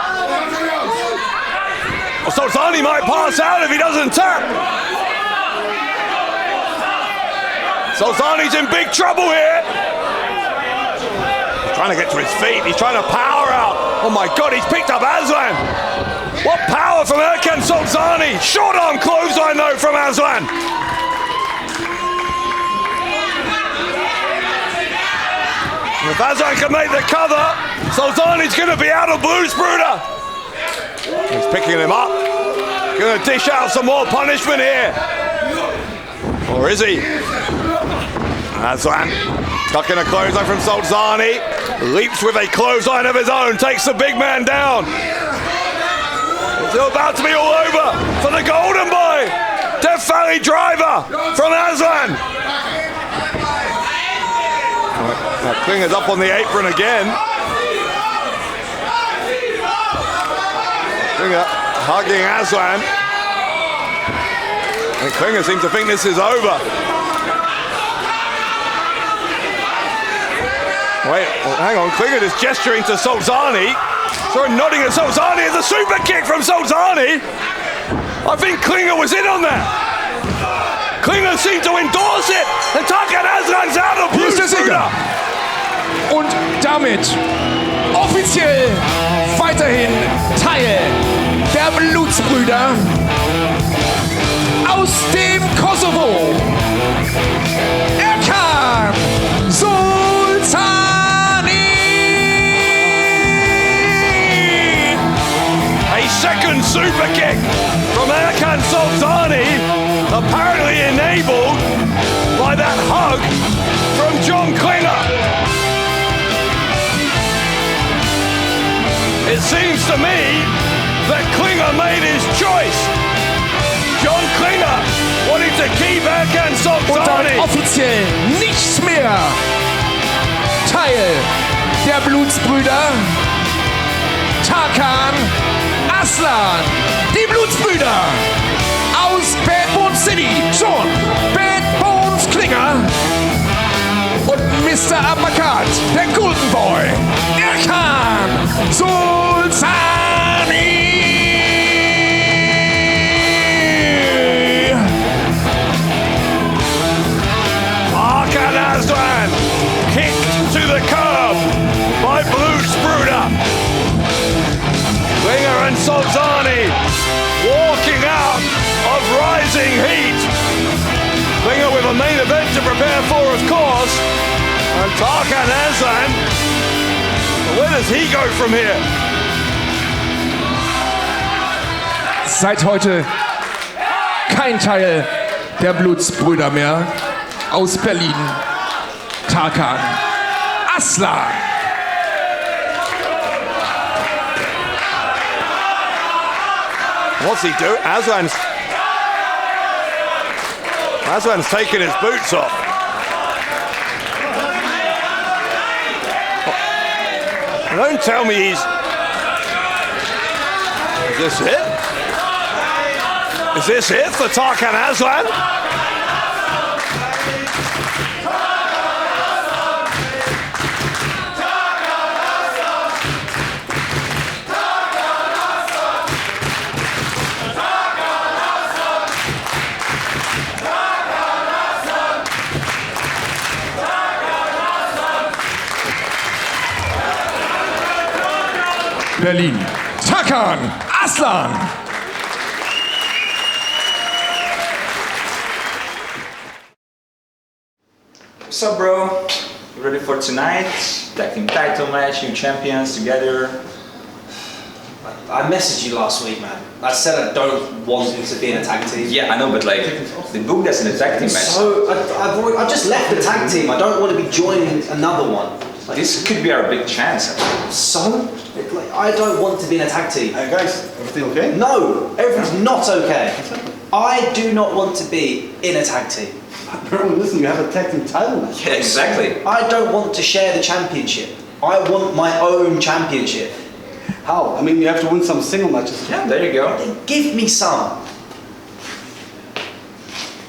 Well, Solzani might pass out if he doesn't tap. Solzani's in big trouble here. He's trying to get to his feet. He's trying to power out. Oh my God, he's picked up Aslan. What power from Erkan Solzani. Short arm clothesline though from Aslan. If Aslan can make the cover, Solzani's going to be out of Blutsbrüder. He's picking him up. Going to dish out some more punishment here. Or is he? Aslan tucking a clothesline from Solzani. Leaps with a clothesline of his own. Takes the big man down. It's about to be all over for the Golden Boy. Death Valley driver from Aslan. Now Klinger's up on the apron again. Klinger hugging Aslan. And Klinger seems to think this is over. Wait, well, hang on. Klinger is gesturing to Solzani. Sort of nodding at Solzani. It's a super kick from Solzani. I think Klinger was in on that. Klinger seemed to endorse it. And Tarkan Aslan's out of Blutsbrüder. Und damit offiziell weiterhin Teil der Blutsbrüder aus dem Kosovo. Erkan Solzani. A second super kick from and Sultani, apparently enabled by that hug from John Klinger. It seems to me that Klinger made his choice. John Klinger wanting to keep Erkan Und dann Sultani. offiziell nicht mehr Teil der Blutsbrüder. Tarkan, Aslan, die Blutsbrüder aus Bad Bones City, schon Bad Bones Klinger und Mr. Uppercut, der Golden Boy, Erkan Sultani. Tarkan Aslan kicked to the curb by Blutsbrüder. Klinger and Sultani walking out of rising heat. Klinger with a main event to prepare for, of course. And Tarkan Aslan, where does he go from here? Seit heute kein Teil der Blutsbrüder mehr. Aus Berlin, Tarkan Aslan. What's he do? Aslan's taking his boots off. Don't tell me he's... Is this it? Is this it for Tarkan Aslan? Berlin, Tarkan Aslan. What's up, bro? You ready for tonight? Tag team title match, new champions together. I messaged you last week, man. I said I don't want him to be in a tag team. Yeah, I know, but like, they booked us in a tag team match. So I've just left the tag team. I don't want to be joining another one. Like, This could be our big chance. so? I don't want to be in a tag team. Hey guys, everything okay? No, everything's not okay. I do not want to be in a tag team. Bro, listen, you have a tag team title match. Yeah, exactly. I don't want to share the championship. I want my own championship. How? I mean, you have to win some single matches. Yeah, there you go. Then give me some.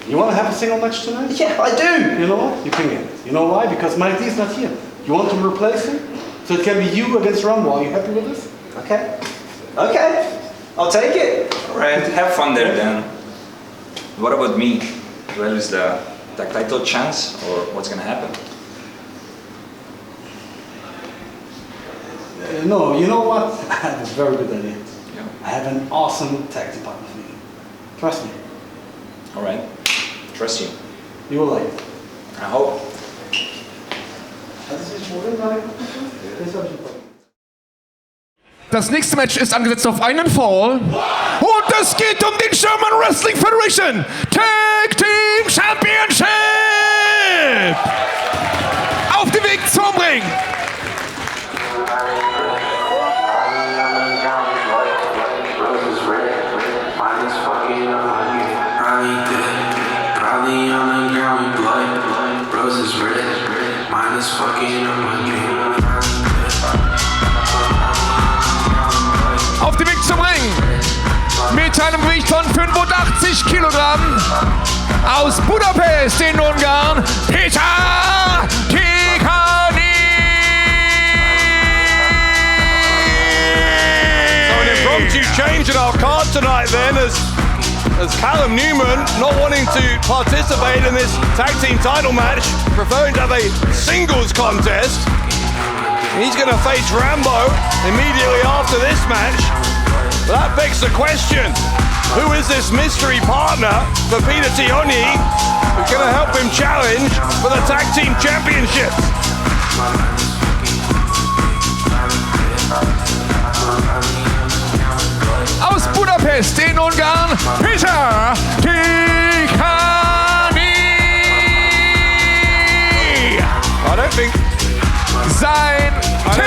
You want to have a single match tonight? Yeah, I do. You know what? You can get it. You know why? Because Marius is not here. You want to replace him? So it can be you against Rambo. Are you happy with this? Okay. Okay. I'll take it. Alright, have fun there then. What about me? Well, is the tag title chance or what's gonna happen? No, you know what? I have a very good idea. Yeah. I have an awesome tag team partner for you. Trust me. Alright, trust you. You will like it. I hope. Das nächste Match ist angesetzt auf einen Fall. Und es geht um den German Wrestling Federation Tag Team Championship. Auf dem Weg zum Ring. Auf dem Weg zum Ring mit einem Gewicht von 85 Kilogramm aus Budapest in Ungarn, Peter Tihanyi. So an impromptu change in our card tonight then as Callum Newman, not wanting to participate in this tag team title match, preferring to have a singles contest. He's going to face Rambo immediately after this match. But that begs the question, who is this mystery partner for Peter Tihanyi who's going to help him challenge for the tag team championships? aus Budapest in Ungarn, Peter Tihanyi. I don't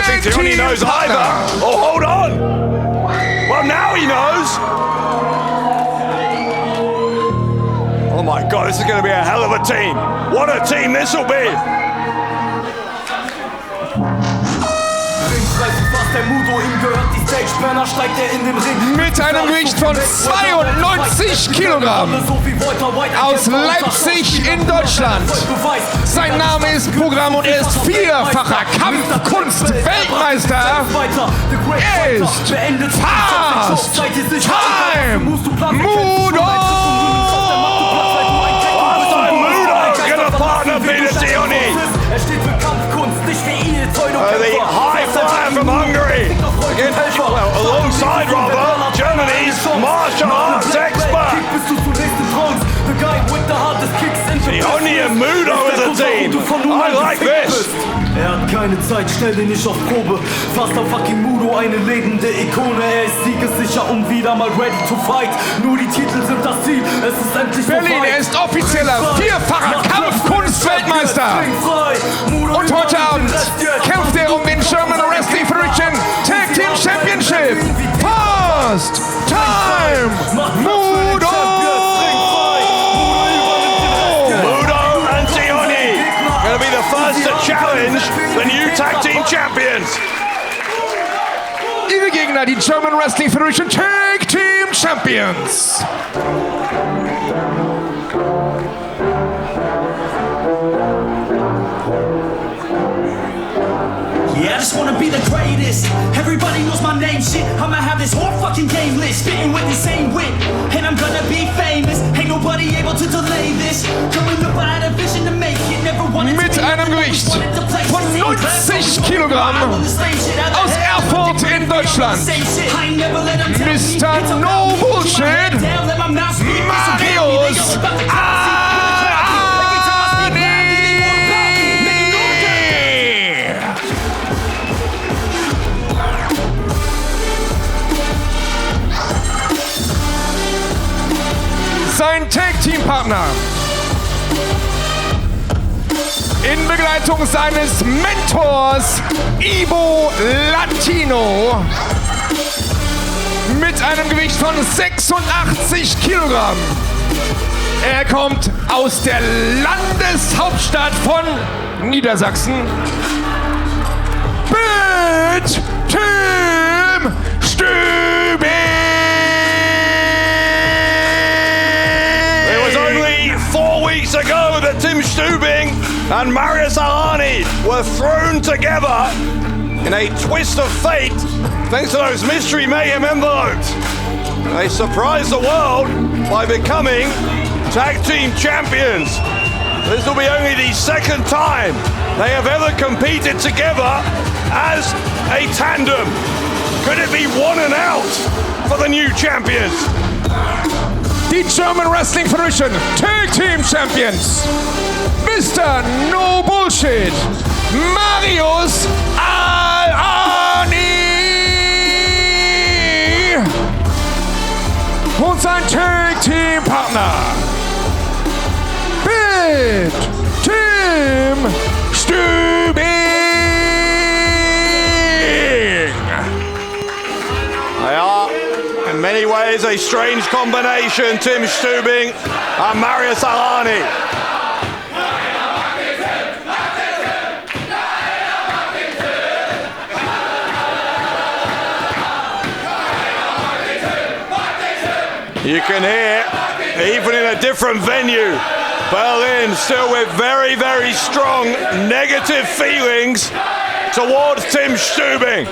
think Tihanyi knows either. Oh, hold on. Well, now he knows. Oh my God, this is going to be a hell of a team. What a team this will be. Mit einem Gewicht von 92 Kilogramm aus Leipzig in Deutschland. Sein Name ist Programm und er ist vierfacher Kampfkunst-Weltmeister. Er ist Fast Time Mudo! Gonna partner Peter Tihanyi. The high flyer from Hungary. Alongside Germany's martial arts expert. Tihanyi and Mudo as a team. I like this. Hat keine Zeit, stell den nicht auf Probe. Faster fucking Mudo, eine lebende Ikone. Er ist siegessicher und wieder mal ready to fight. Nur die Titel sind das Ziel, es ist endlich Berlin, er ist offizieller vierfacher Kampfkunst-Weltmeister. Und heute Abend kämpft er um den German Wrestling Federation Tag Team Championship. Fast Time Mudo! Mudo and Tihanyi going to be the first to challenge the new tag team champions. Ihre Gegner, die German Wrestling Federation Tag Team Champions. Yeah, I just wanna be the greatest. Everybody knows my name, shit. I'ma have this whole fucking game list, spitting with the same wit, and I'm gonna be famous. Ain't nobody able to delay this. Coming up, I had a vision to make it. Never wanted Mit einem Gewicht von 90 Kilogramm aus Erfurt in Deutschland. Mr. No Bullshit, Marius. Sein Tag-Team-Partner in Begleitung seines Mentors Ibo Latino mit einem Gewicht von 86 Kilogramm. Er kommt aus der Landeshauptstadt von Niedersachsen. Mit Tim Stübing. Ago that Tim Stübing and Marius were thrown together in a twist of fate thanks to those mystery mayhem envelopes. They surprised the world by becoming tag team champions. This will be only the second time they have ever competed together as a tandem. Could it be one and out for the new champions? Die German Wrestling Federation Tag Team Champions, Mr. No Bullshit, Marius und sein Tag Team Partner, mit Tim Stübing. In many ways a strange combination, Tim Stübing and Marius Alani. You can hear, even in a different venue, Berlin still with very, very strong negative feelings towards Tim Stübing.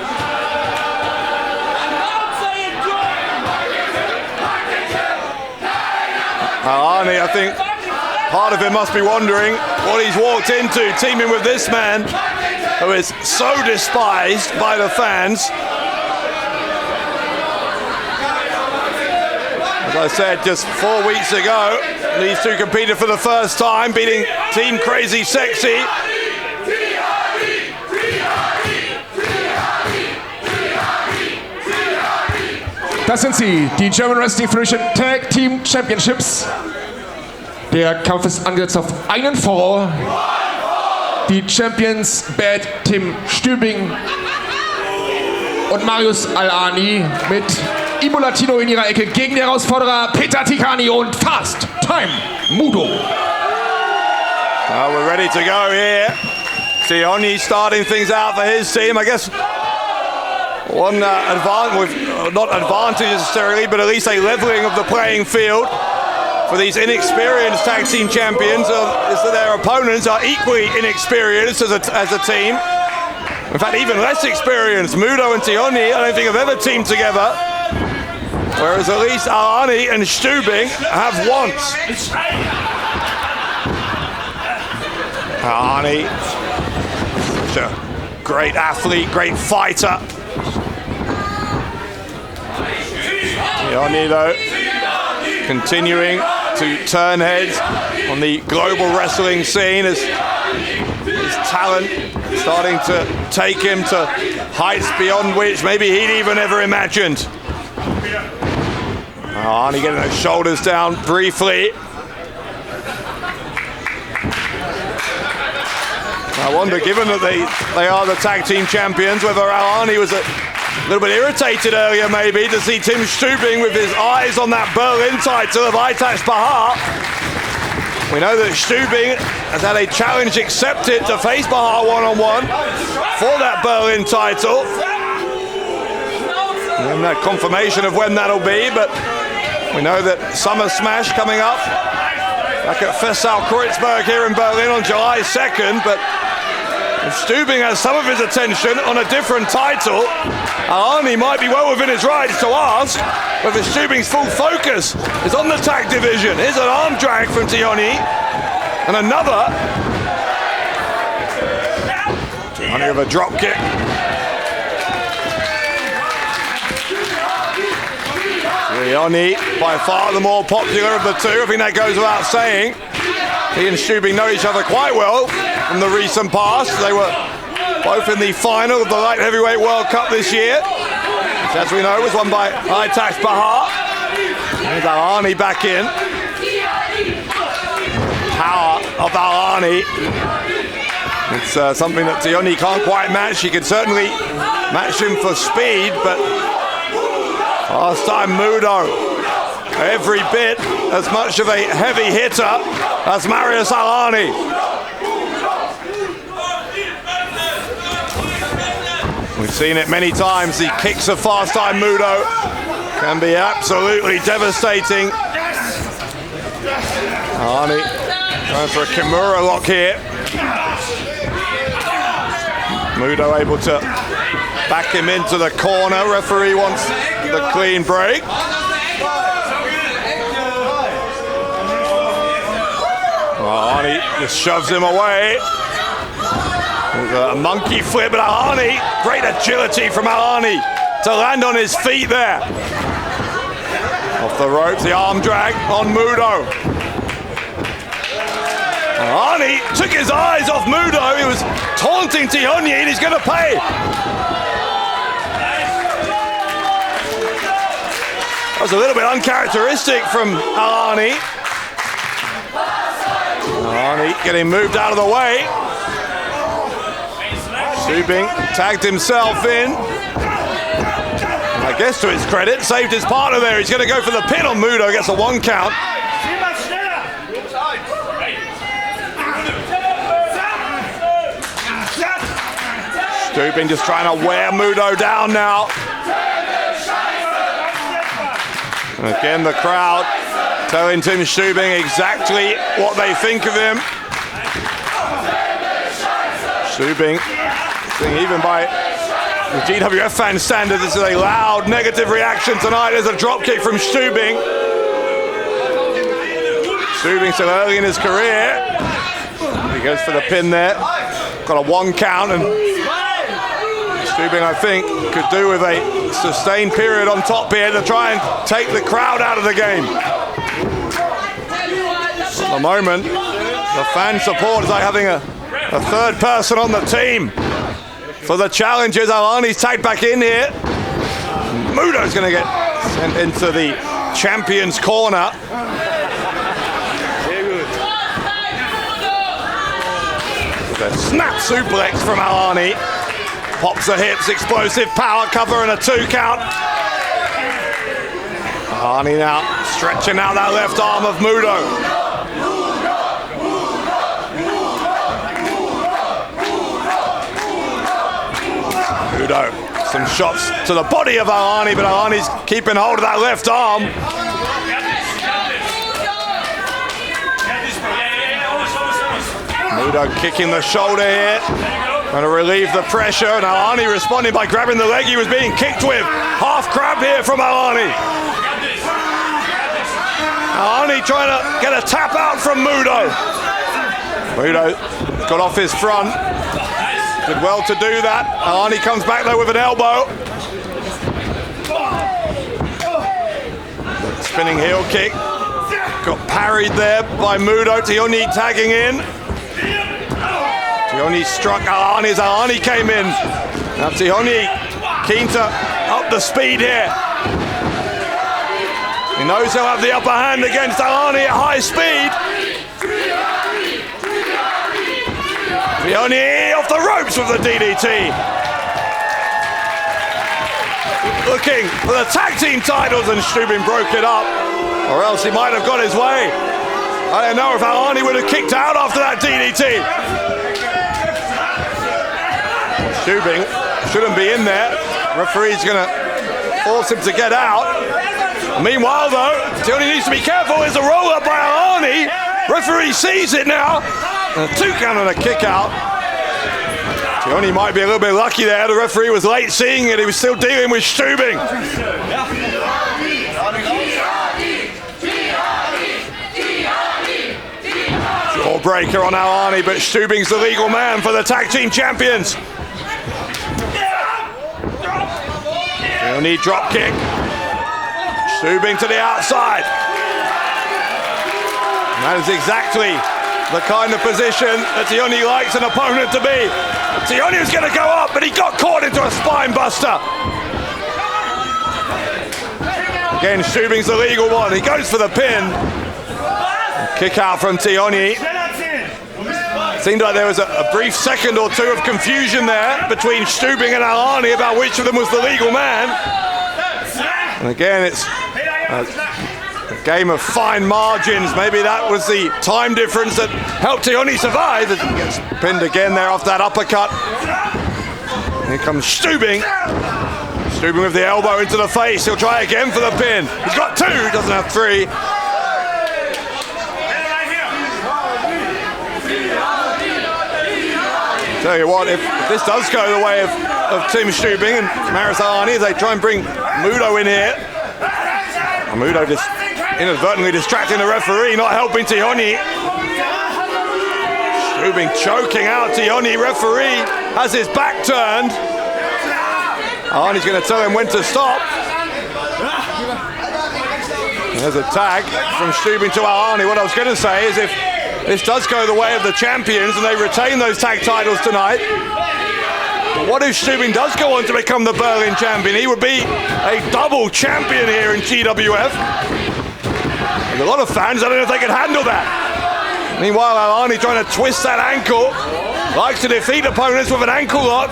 Arnie, I think part of him must be wondering what he's walked into, teaming with this man who is so despised by the fans. As I said just 4 weeks ago, these two competed for the first time, beating Team Crazy Sexy. Das sind sie, die German Wrestling Federation Tag Team Championships. Der Kampf ist angesetzt auf einen Fall. Die Champions Bad Tim Stübing und Marius Al-Ani mit Ibo Latino in ihrer Ecke gegen die Herausforderer Peter Tihanyi und Fast Time Mudo. We're ready to go here. Tihanyi starting things out for his team. I guess one advantage, not advantage necessarily, but at least a leveling of the playing field for these inexperienced tag team champions is that their opponents are equally inexperienced as a team. In fact, even less experienced. Mudo and Tihanyi, I don't think have ever teamed together. Whereas at least Al-Ani and Stübing have once. Al-Ani, such a great athlete, great fighter. Tihanyi, though, continuing to turn heads on the global wrestling scene as his talent starting to take him to heights beyond which maybe he'd even ever imagined. Arnie getting those shoulders down briefly. I wonder, given that they are the tag team champions, whether Al-Ani was a little bit irritated earlier maybe to see Tim Stübing with his eyes on that Berlin title of Aytac Bahar. We know that Stübing has had a challenge accepted to face Bahar one-on-one for that Berlin title. We haven't had confirmation of when that'll be, but we know that Summer Smash coming up back at Festsaal Kreuzberg here in Berlin on July 2nd, but if Stübing has some of his attention on a different title, Al-Ani might be well within his rights to ask whether Stübing's full focus is on the tag division. Here's an arm drag from Tihanyi, and another. Tihanyi with a drop kick. Tihanyi, by far the more popular of the two. I think that goes without saying. He and Stübing know each other quite well from the recent past. They were both in the final of the Light Heavyweight World Cup this year, which, as we know, was won by Aytac Bahar. There's Al-Ani back in. Power of Al-Ani. It's something that Tihanyi can't quite match. He can certainly match him for speed, but last time Mudo, every bit as much of a heavy hitter as Marius Al-Ani. We've seen it many times. The kicks of Fast Time Mudo can be absolutely devastating. Al-Ani going for a Kimura lock here. Mudo able to back him into the corner. Referee wants the clean break. Al-Ani just shoves him away. A monkey flip, but Al-Ani, great agility from Al-Ani to land on his feet there. Off the ropes, the arm drag on Mudo. Al-Ani took his eyes off Mudo. He was taunting Tihanyi and he's going to pay. That was a little bit uncharacteristic from Al-Ani. Al-Ani getting moved out of the way. Stübing tagged himself in. I guess to his credit, saved his partner there. He's going to go for the pin on Mudo, gets a 1 count. Stübing just trying to wear Mudo down now. And again, the crowd telling Tim Stübing exactly what they think of him. Stübing, even by the GWF fan standards, this is a loud negative reaction tonight. There's a drop kick from Stübing. Stübing still early in his career. He goes for the pin there. Got a 1 count, and Stübing, I think, could do with a sustained period on top here to try and take the crowd out of the game. At the moment, the fan support is like having a third person on the team for the challenges. Al-Ani's tagged back in here. Mudo's going to get Sent into the champion's corner. The snap suplex from Alani. Pops the hips, explosive power cover and a 2 count. Alani now stretching out that left arm of Mudo. Mudo, some shots to the body of Alani, but Alani's keeping hold of that left arm. Mudo kicking the shoulder here, trying to relieve the pressure, and Alani responding by grabbing the leg he was being kicked with. Half crab here from Alani. Alani trying to get a tap out from Mudo. Mudo got off his front. Did well to do that. Alani comes back though with an elbow. Spinning heel kick. Got parried there by Mudo. Tihanyi tagging in. Tihanyi struck Alani as Alani came in. Now Tihanyi keen to up the speed here. He knows he'll have the upper hand against Alani at high speed. Tihanyi off the ropes with the DDT. Looking for the tag team titles, and Stübing broke it up, or else he might have got his way. I don't know if Alani would have kicked out after that DDT. Stübing shouldn't be in there. Referee's gonna force him to get out. Meanwhile though, Tihanyi needs to be careful. There's a roll up by Alani. Referee sees it now. A 2 count and a kick out. Tihanyi might be a little bit lucky there. The referee was late seeing it. He was still dealing with Stübing. Jawbreaker on Alani, but Stübing's the legal man for the tag team champions. Tihanyi drop kick. Stübing to the outside. And that is exactly the kind of position that Tihanyi likes an opponent to be. Tihanyi was going to go up, but he got caught into a spine buster. Again, Stübing's the legal one. He goes for the pin. Kick out from Tihanyi. Seemed like there was a brief second or two of confusion there between Stübing and Alani about which of them was the legal man. And again, it's a game of fine margins. Maybe that was the time difference that helped Tihanyi survive. As he gets pinned again there off that uppercut. Here comes Stübing. Stübing with the elbow into the face. He'll try again for the pin. He's got 2, doesn't have 3. Tell you what, if this does go the way of Team Stübing and Marius as they try and bring Mudo in here. And Mudo just inadvertently distracting the referee, not helping Tihanyi. Stübing choking out Tihanyi. Referee has his back turned. Alani's going to tell him when to stop. There's a tag from Stübing to Alani. What I was going to say is if this does go the way of the champions and they retain those tag titles tonight, but what if Stübing does go on to become the Berlin champion? He would be a double champion here in GWF. And a lot of fans, I don't know if they can handle that. Meanwhile, Alani trying to twist that ankle. Likes to defeat opponents with an ankle lock.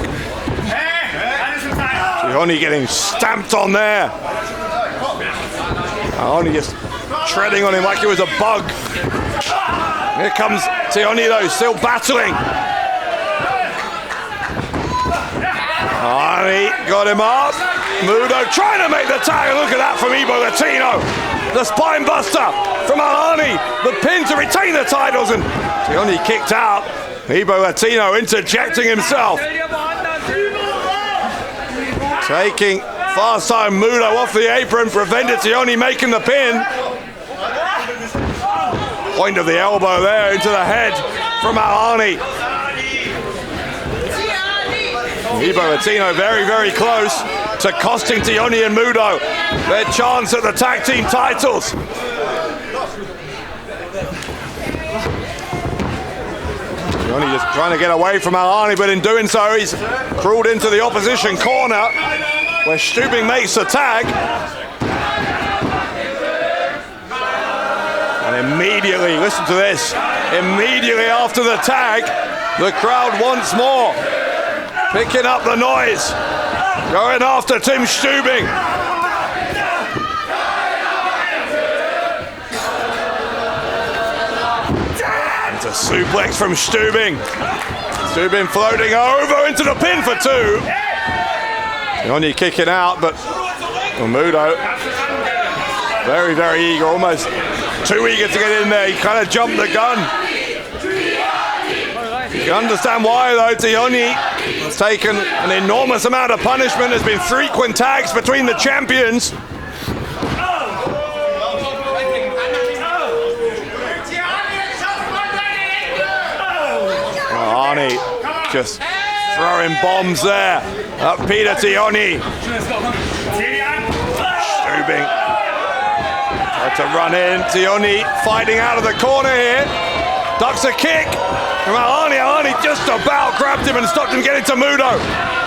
Tihanyi getting stamped on there. Alani just treading on him like it was a bug. Here comes Tihanyi though, still battling. Alani got him up. Mudo trying to make the tag. Look at that from Ibo Latino. The spine buster from Alani. The pin to retain the titles, and Tihanyi kicked out. Ibo Latino interjecting himself. Taking fast time Mudo off the apron, prevented Tihanyi making the pin. Point of the elbow there into the head from Alani. Ibo Latino very, very close to costing Tihanyi and Mudo their chance at the tag team titles. Tihanyi just trying to get away from Alani, but in doing so, he's crawled into the opposition corner where Stübing makes the tag. Immediately, listen to this, immediately after the tag, the crowd once more picking up the noise, going after Tim Stübing. It's a suplex from Stübing. Stübing floating over into the pin for 2. Tihanyi kicking out, but Mudo very, very eager, almost too eager to get in there. He kind of jumped the gun. You can understand why though. Tihanyi has taken an enormous amount of punishment. There's been frequent tags between the champions. Arnie just throwing bombs there at Peter Tihanyi. Stübing tried to run in. Tihanyi fighting out of the corner here. Ducks a kick from Arnie. Arnie just about grabbed him and stopped him getting to Mudo.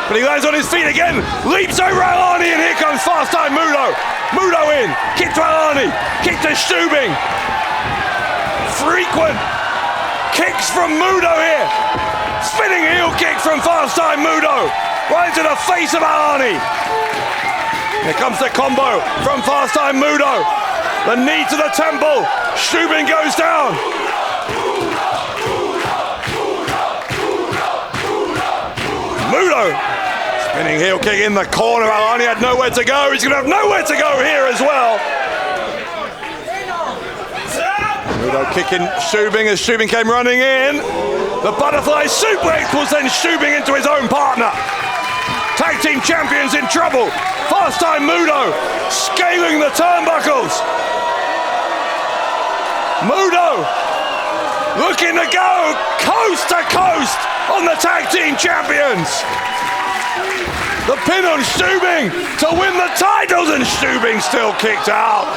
But he lands on his feet again. Leaps over Arnie and here comes fast time Mudo. Mudo in. Kick to Arnie. Kick to Stübing. Frequent kicks from Mudo here. Spinning heel kick from fast time Mudo. Right into the face of Arnie. Here comes the combo from fast time Mudo. The knee to the temple. Stübing goes down. Mudo spinning heel kick in the corner. Arnie had nowhere to go. He's going to have nowhere to go here as well. Mudo kicking Stübing as Stübing came running in. The butterfly suplex will send Stübing into his own partner. Tag team champions in trouble. Fast time Mudo scaling the turnbuckles. Mudo looking to go coast to coast on the tag team champions. The pin on Stübing to win the titles, and Stübing still kicked out.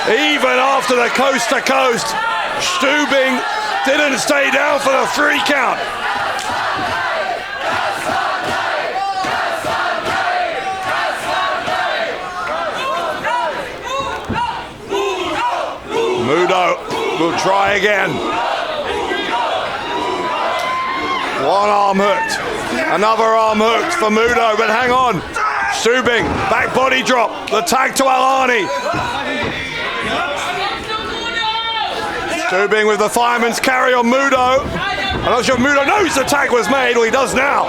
Even after the coast to coast, Stübing didn't stay down for the 3 count. Mudo will try again. One arm hooked, another arm hooked for Mudo, but hang on. Stübing, back body drop, the tag to Arnie. Stübing with the fireman's carry on Mudo. I'm not sure if Mudo knows the tag was made, well he does now.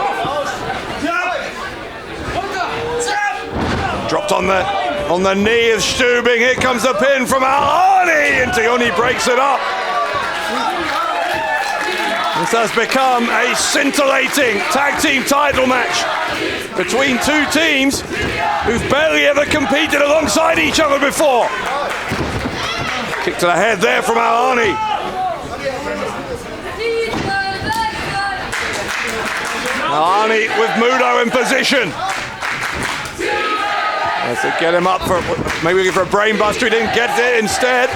Dropped on the knee of Stübing. Here comes the pin from Arnie, and Tihanyi breaks it up. This has become a scintillating tag team title match between 2 teams who've barely ever competed alongside each other before. Kick to the head there from Arnie. Arnie with Mudo in position. Let's get him up for maybe for a brain buster. He didn't get it instead.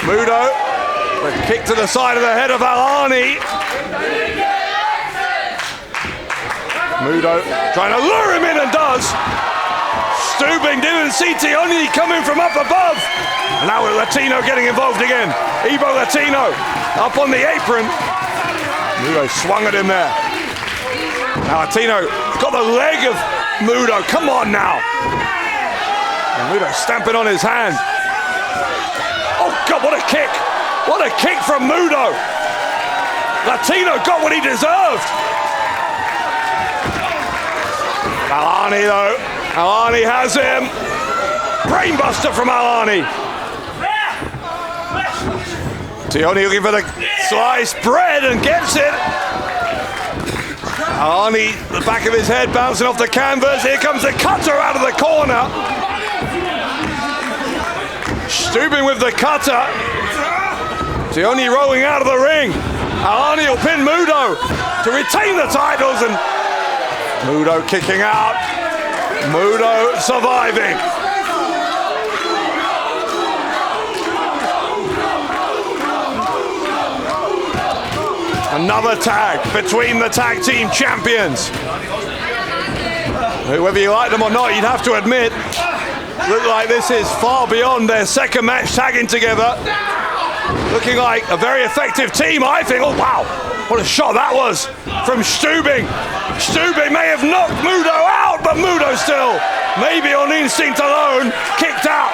Mudo, a kick to the side of the head of Arnie. Mudo trying to lure him in and does. Stübing didn't see Tihanyi coming from up above. And now with Latino getting involved again. Evo Latino up on the apron. Mudo swung at him there. Now Latino got the leg of Mudo. Come on now. And Mudo stamping on his hand. Oh God, what a kick. What a kick from Mudo. Latino got what he deserved. Arnie though. Arnie has him. Brainbuster from Arnie. Tihanyi looking for the sliced bread and gets it. Arnie, the back of his head bouncing off the canvas. Here comes the cutter out of the corner. Stübing with the cutter. Tihanyi rolling out of the ring. Arnie will pin Mudo to retain the titles, and Mudo kicking out. Mudo surviving. Another tag between the tag team champions. Whether you like them or not, you'd have to admit, look like this is far beyond their second match tagging together. Looking like a very effective team, I think. Oh, wow. What a shot that was from Stübing. Stübing may have knocked Mudo out, but Mudo still, maybe on instinct alone, kicked out.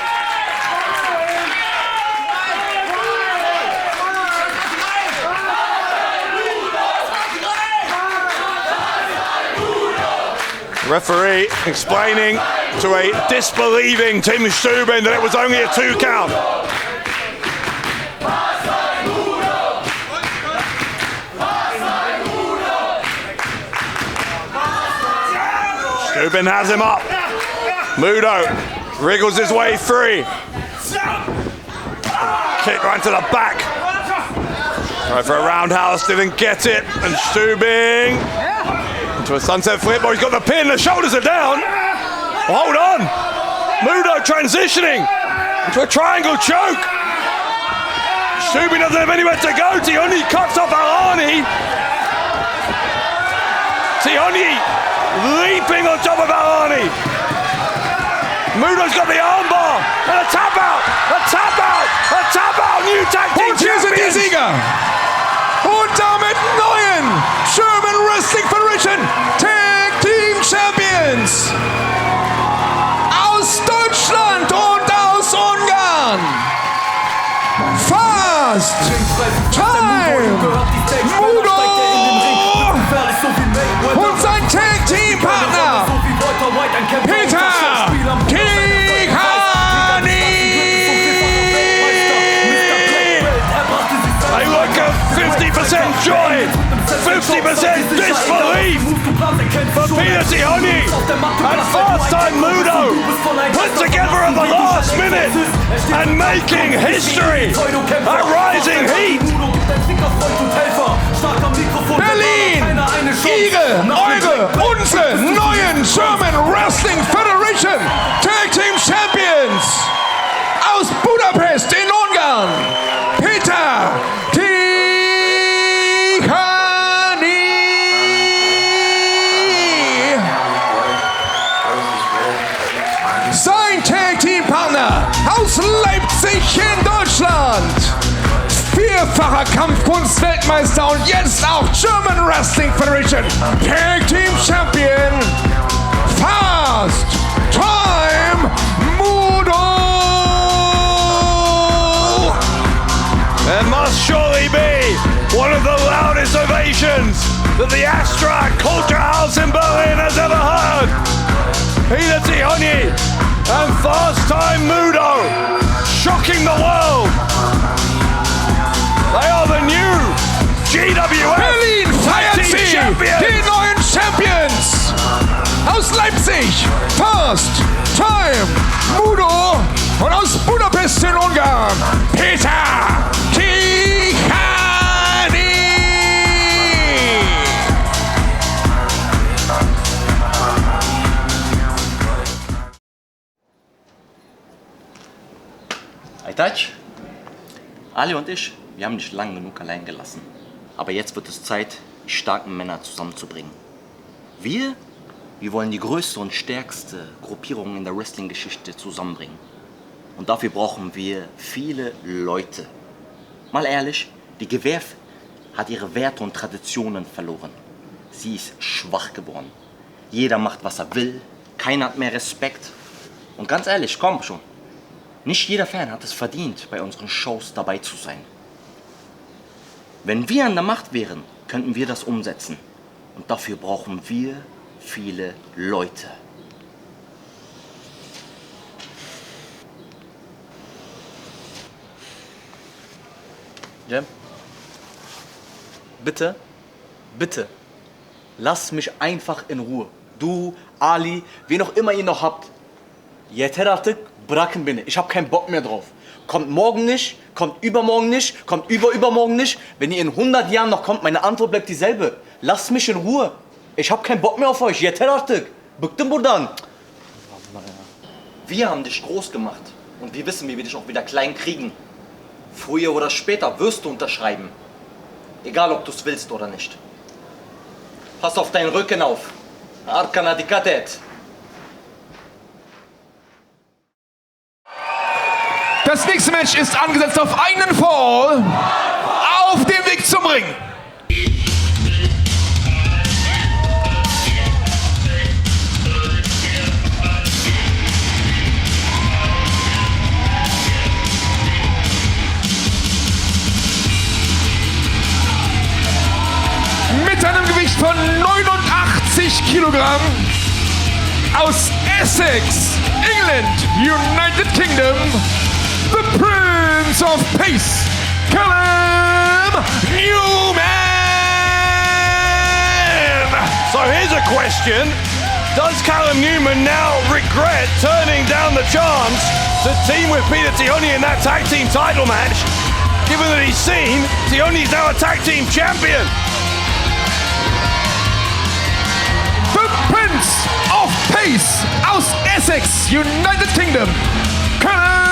Referee explaining to a disbelieving Tim Stübing that it was only a 2 count. Stübing has him up. Mudo wriggles his way free. Kick right to the back. Right for a roundhouse, didn't get it. And Stübing into a sunset flip. Oh, he's got the pin, the shoulders are down. Oh, hold on. Mudo transitioning into a triangle choke. Stübing doesn't have anywhere to go. Tihanyi cuts off Alani. Tihanyi leaping on top of Alani. Mudo's got the armbar and a tap out, a tap out, a tap out. New tag team Und hier sind die Sieger. Und damit neuen German Wrestling Federation Tag Team Champions aus Deutschland und aus Ungarn. Fast Time Mudo und sein Tag Team Partner Peter Tihanyi. They look at 50% joy, 50% disbelief for Peter Tihanyi and fast time Mudo put together at the last minute and making history at Rising Heat. Berlin, Ihre, eure, unsere neuen German Wrestling Federation Tag Team Champions aus Budapest in Ungarn, Peter Tihanyi. Sein Tag Team Partner aus Leipzig in Deutschland. Vierfacher Kampfkunst-Weltmeister und jetzt auch German Wrestling Federation Tag Team Champion Fast Time Mudo. There must surely be one of the loudest ovations that the Astra Culture House in Berlin has ever heard. Peter Tihanyi and Fast Time Mudo shocking the world. They are the new GWF Berlin feiert Team sie, Champions. die neuen Champions aus Leipzig, Fast Time Mudo und aus Budapest in Ungarn, Peter Tihanyi. Aytac, Ali und ich, wir haben dich lang genug allein gelassen. Aber jetzt wird es Zeit, die starken Männer zusammenzubringen. Wir wollen die größte und stärkste Gruppierung in der Wrestling-Geschichte zusammenbringen. Und dafür brauchen wir viele Leute. Mal ehrlich, die GWF hat ihre Werte und Traditionen verloren. Sie ist schwach geworden. Jeder macht, was er will. Keiner hat mehr Respekt. Und ganz ehrlich, komm schon. Nicht jeder Fan hat es verdient, bei unseren Shows dabei zu sein. Wenn wir an der Macht wären, könnten wir das umsetzen. Und dafür brauchen wir viele Leute. Jam, bitte, bitte, lass mich einfach in Ruhe. Du, Ali, wen auch immer ihr noch habt. Yeter artık bırakın beni. Ich hab keinen Bock mehr drauf. Kommt morgen nicht, kommt übermorgen nicht, kommt übermorgen nicht. Wenn ihr in 100 Jahren noch kommt, meine Antwort bleibt dieselbe. Lasst mich in Ruhe. Ich hab keinen Bock mehr auf euch. Yeter artık. Bıktım buradan. Wir haben dich groß gemacht und wir wissen, wie wir dich auch wieder klein kriegen. Früher oder später wirst du unterschreiben. Egal, ob du es willst oder nicht. Pass auf deinen Rücken auf. Arkana dikkat et. Das nächste Match ist angesetzt auf einen Fall auf dem Weg zum Ring. Mit einem Gewicht von 89 Kilogramm aus Essex, England, United Kingdom, the Prince of Pace, Callum Newman! So here's a question. Does Callum Newman now regret turning down the chance to team with Peter Tihanyi in that tag team title match, given that he's seen Tihanyi's now a tag team champion? The Prince of Pace aus Essex, United Kingdom, Callum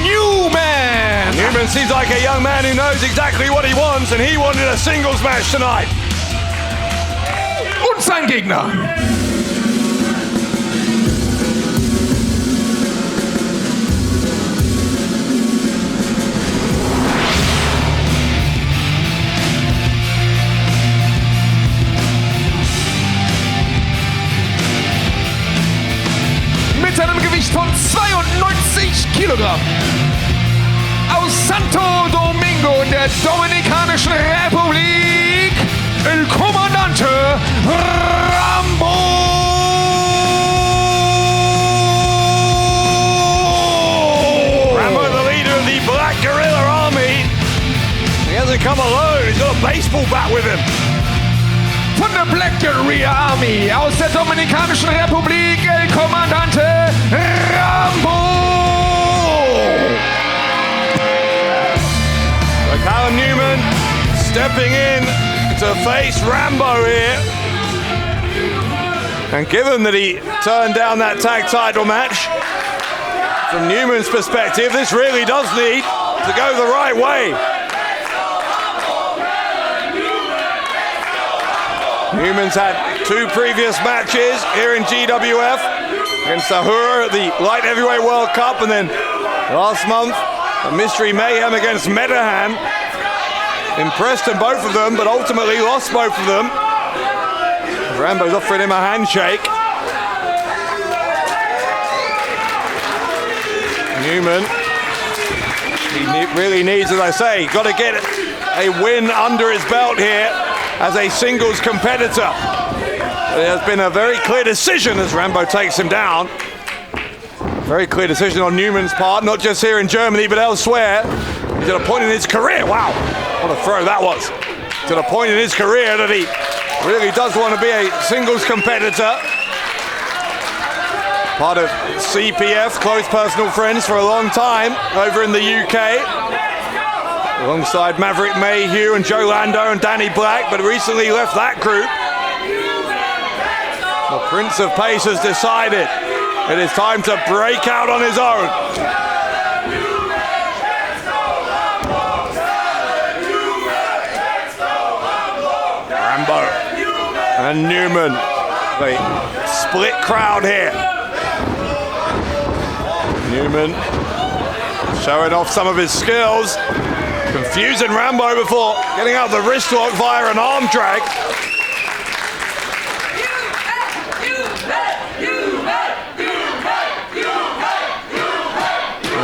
Newman! Newman seems like a young man who knows exactly what he wants, and he wanted a singles match tonight. Und sein Gegner. Mit einem Gewicht von 92 Kilogramm. Aus Santo Domingo in der Dominikanischen Republik, El Comandante Rambo! Rambo, the leader of the Black Guerrilla Army. He hasn't come alone, he's got a baseball bat with him. Von der Black Guerrilla Army aus der Dominikanischen Republik, El Comandante Rambo! Callum Newman stepping in to face Rambo here. And given that he turned down that tag title match, from Newman's perspective, this really does need to go the right way. Newman's had 2 previous matches here in GWF against Ahura at the Light Heavyweight World Cup, and then last month a Mystery Mayhem against Metehan. Impressed in both of them, but ultimately lost both of them. Rambo's offering him a handshake. Newman, he really needs, as I say, got to get a win under his belt here as a singles competitor. It has been a very clear decision as Rambo takes him down. Very clear decision on Newman's part, not just here in Germany, but elsewhere. He's at a point in his career, wow, what a throw that was. He's at a point in his career that he really does want to be a singles competitor. Part of CPF, close personal friends for a long time over in the UK. Alongside Maverick Mayhew and Joe Lando and Danny Black, but recently left that group. The Prince of Pace has decided it is time to break out on his own. Rambo and Newman, the split crowd here. Newman showing off some of his skills, confusing Rambo before getting out the wrist lock via an arm drag.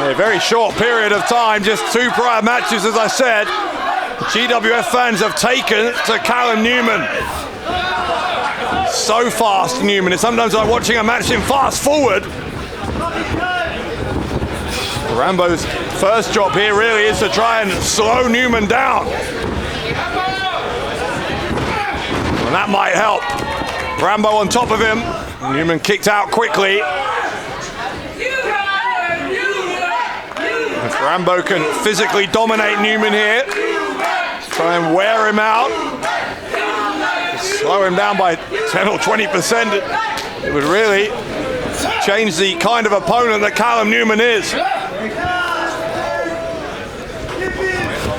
A very short period of time, just 2 prior matches, as I said. GWF fans have taken to Callum Newman. So fast, Newman. It's sometimes like watching a match in fast forward. Rambo's first job here really is to try and slow Newman down. And that might help. Rambo on top of him. Newman kicked out quickly. If Rambo can physically dominate Newman here, try and wear him out, slow him down by 10 or 20%, it would really change the kind of opponent that Callum Newman is.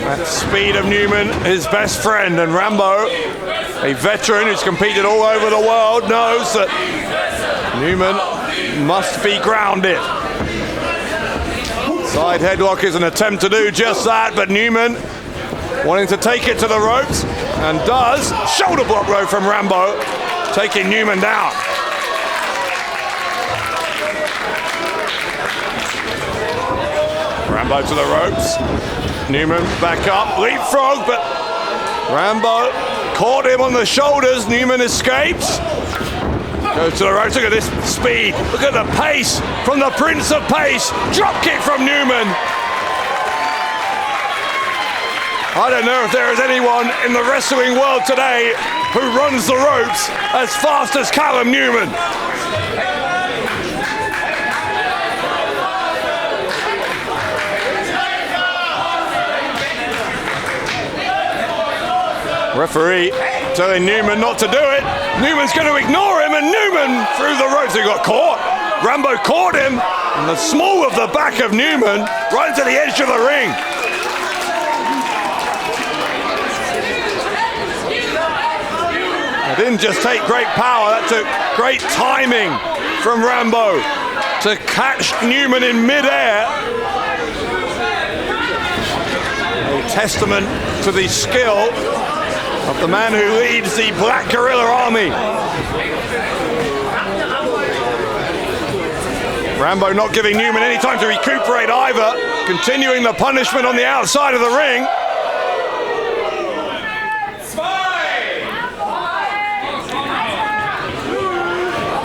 That speed of Newman, his best friend, and Rambo, a veteran who's competed all over the world, knows that Newman must be grounded. Side headlock is an attempt to do just that, but Newman wanting to take it to the ropes, and does. Shoulder block row from Rambo, taking Newman down. Rambo to the ropes. Newman back up, leapfrog, but Rambo caught him on the shoulders. Newman escapes. Goes to the ropes. Look at this speed. Look at the pace from the Prince of Pace. Drop kick from Newman. I don't know if there is anyone in the wrestling world today who runs the ropes as fast as Callum Newman. Referee telling Newman not to do it. Newman's going to ignore him, and Newman through the ropes. He got caught. Rambo caught him in the small of the back of Newman, right to the edge of the ring. It didn't just take great power, that took great timing from Rambo to catch Newman in midair. A testament to the skill of the man who leads the Black Guerrilla Army. Rambo not giving Newman any time to recuperate either, continuing the punishment on the outside of the ring.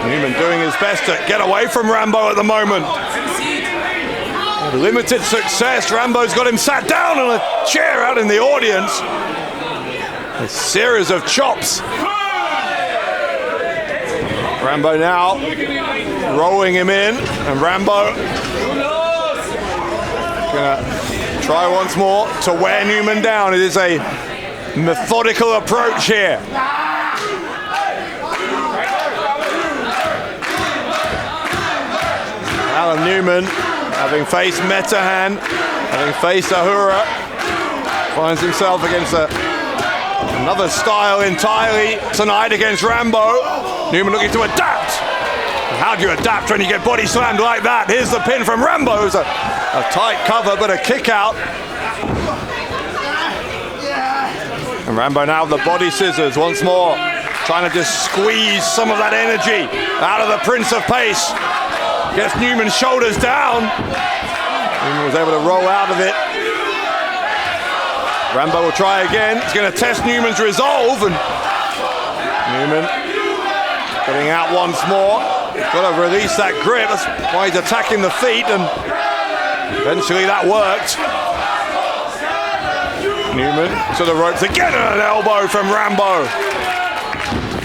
Newman doing his best to get away from Rambo at the moment. Limited success. Rambo's got him sat down on a chair out in the audience. A series of chops. Rambo now rolling him in, and Rambo gonna try once more to wear Newman down. It is a methodical approach here. Callum Newman, having faced Metehan, having faced Ahura, finds himself against another style entirely tonight against Rambo. Newman looking to adapt. How do you adapt when you get body slammed like that? Here's the pin from Rambo. It's a tight cover, but a kick out. And Rambo now with the body scissors once more, trying to just squeeze some of that energy out of the Prince of Pace. Gets Newman's shoulders down. Newman was able to roll out of it. Rambo will try again. He's going to test Newman's resolve, and Newman getting out once more. He's got to release that grip. That's why he's attacking the feet, and eventually that worked. Newman to the ropes again, and an elbow from Rambo.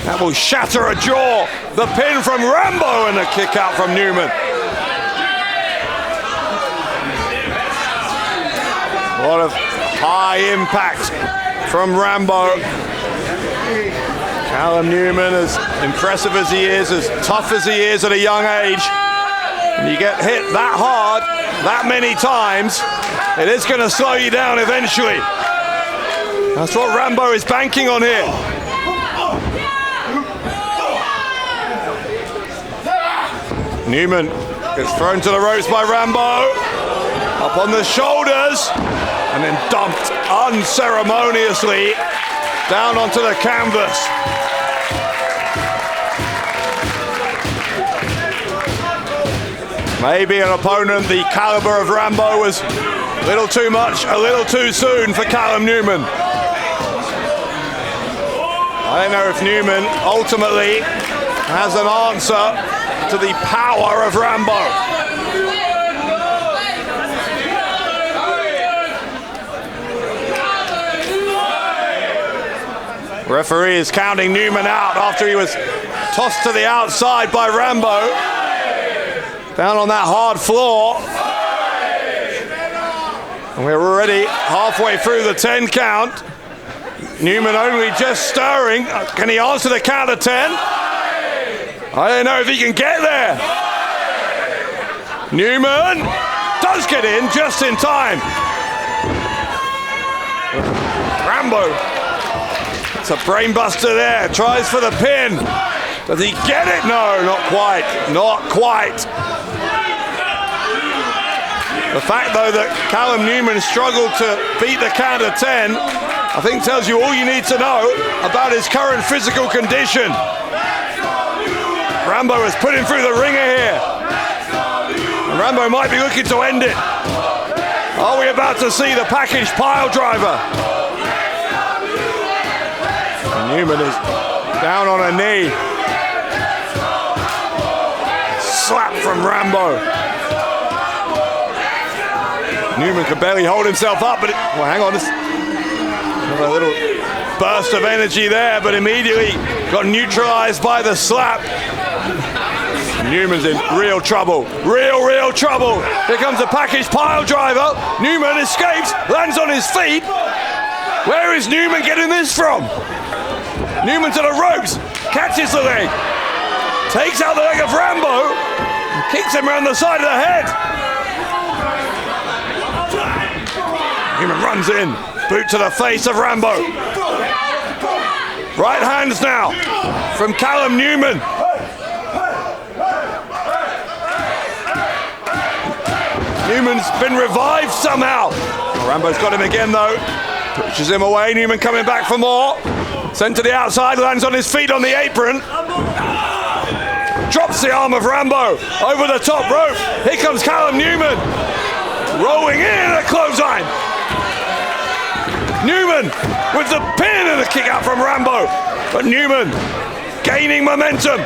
That will shatter a jaw. The pin from Rambo and a kick out from Newman. A lot of high impact from Rambo. Callum Newman, as impressive as he is, as tough as he is at a young age, and you get hit that hard, that many times, it is going to slow you down eventually. That's what Rambo is banking on here. Newman gets thrown to the ropes by Rambo, up on the shoulders, and then dumped unceremoniously down onto the canvas. Maybe an opponent the caliber of Rambo was a little too much, a little too soon for Callum Newman. I don't know if Newman ultimately has an answer to the power of Rambo. Referee is counting Newman out after he was tossed to the outside by Rambo. Down on that hard floor. And we're already halfway through the 10 count. Newman only just stirring. Can he answer the count of 10? I don't know if he can get there. Newman does get in just in time. Rambo, it's a brainbuster there. Tries for the pin. Does he get it? No, not quite. Not quite. The fact, though, that Callum Newman struggled to beat the count of 10, I think tells you all you need to know about his current physical condition. Rambo has put him through the ringer here. And Rambo might be looking to end it. Are we about to see the package pile driver? And Newman is down on a knee. Slap from Rambo. Newman could barely hold himself up, but well, hang on, another little burst of energy there, but immediately got neutralized by the slap. Newman's in real trouble, real trouble. Here comes the package pile driver. Newman escapes, lands on his feet. Where is Newman getting this from? Newman to the ropes, catches the leg, takes out the leg of Rambo, and kicks him around the side of the head. Newman runs in, boot to the face of Rambo. Right hands now from Callum Newman. Newman's been revived somehow. Rambo's got him again though. Pushes him away, Newman coming back for more. Sent to the outside, lands on his feet on the apron. Drops the arm of Rambo over the top rope. Here comes Callum Newman. Rolling in a clothesline. Newman with the pin and the kick out from Rambo. But Newman gaining momentum.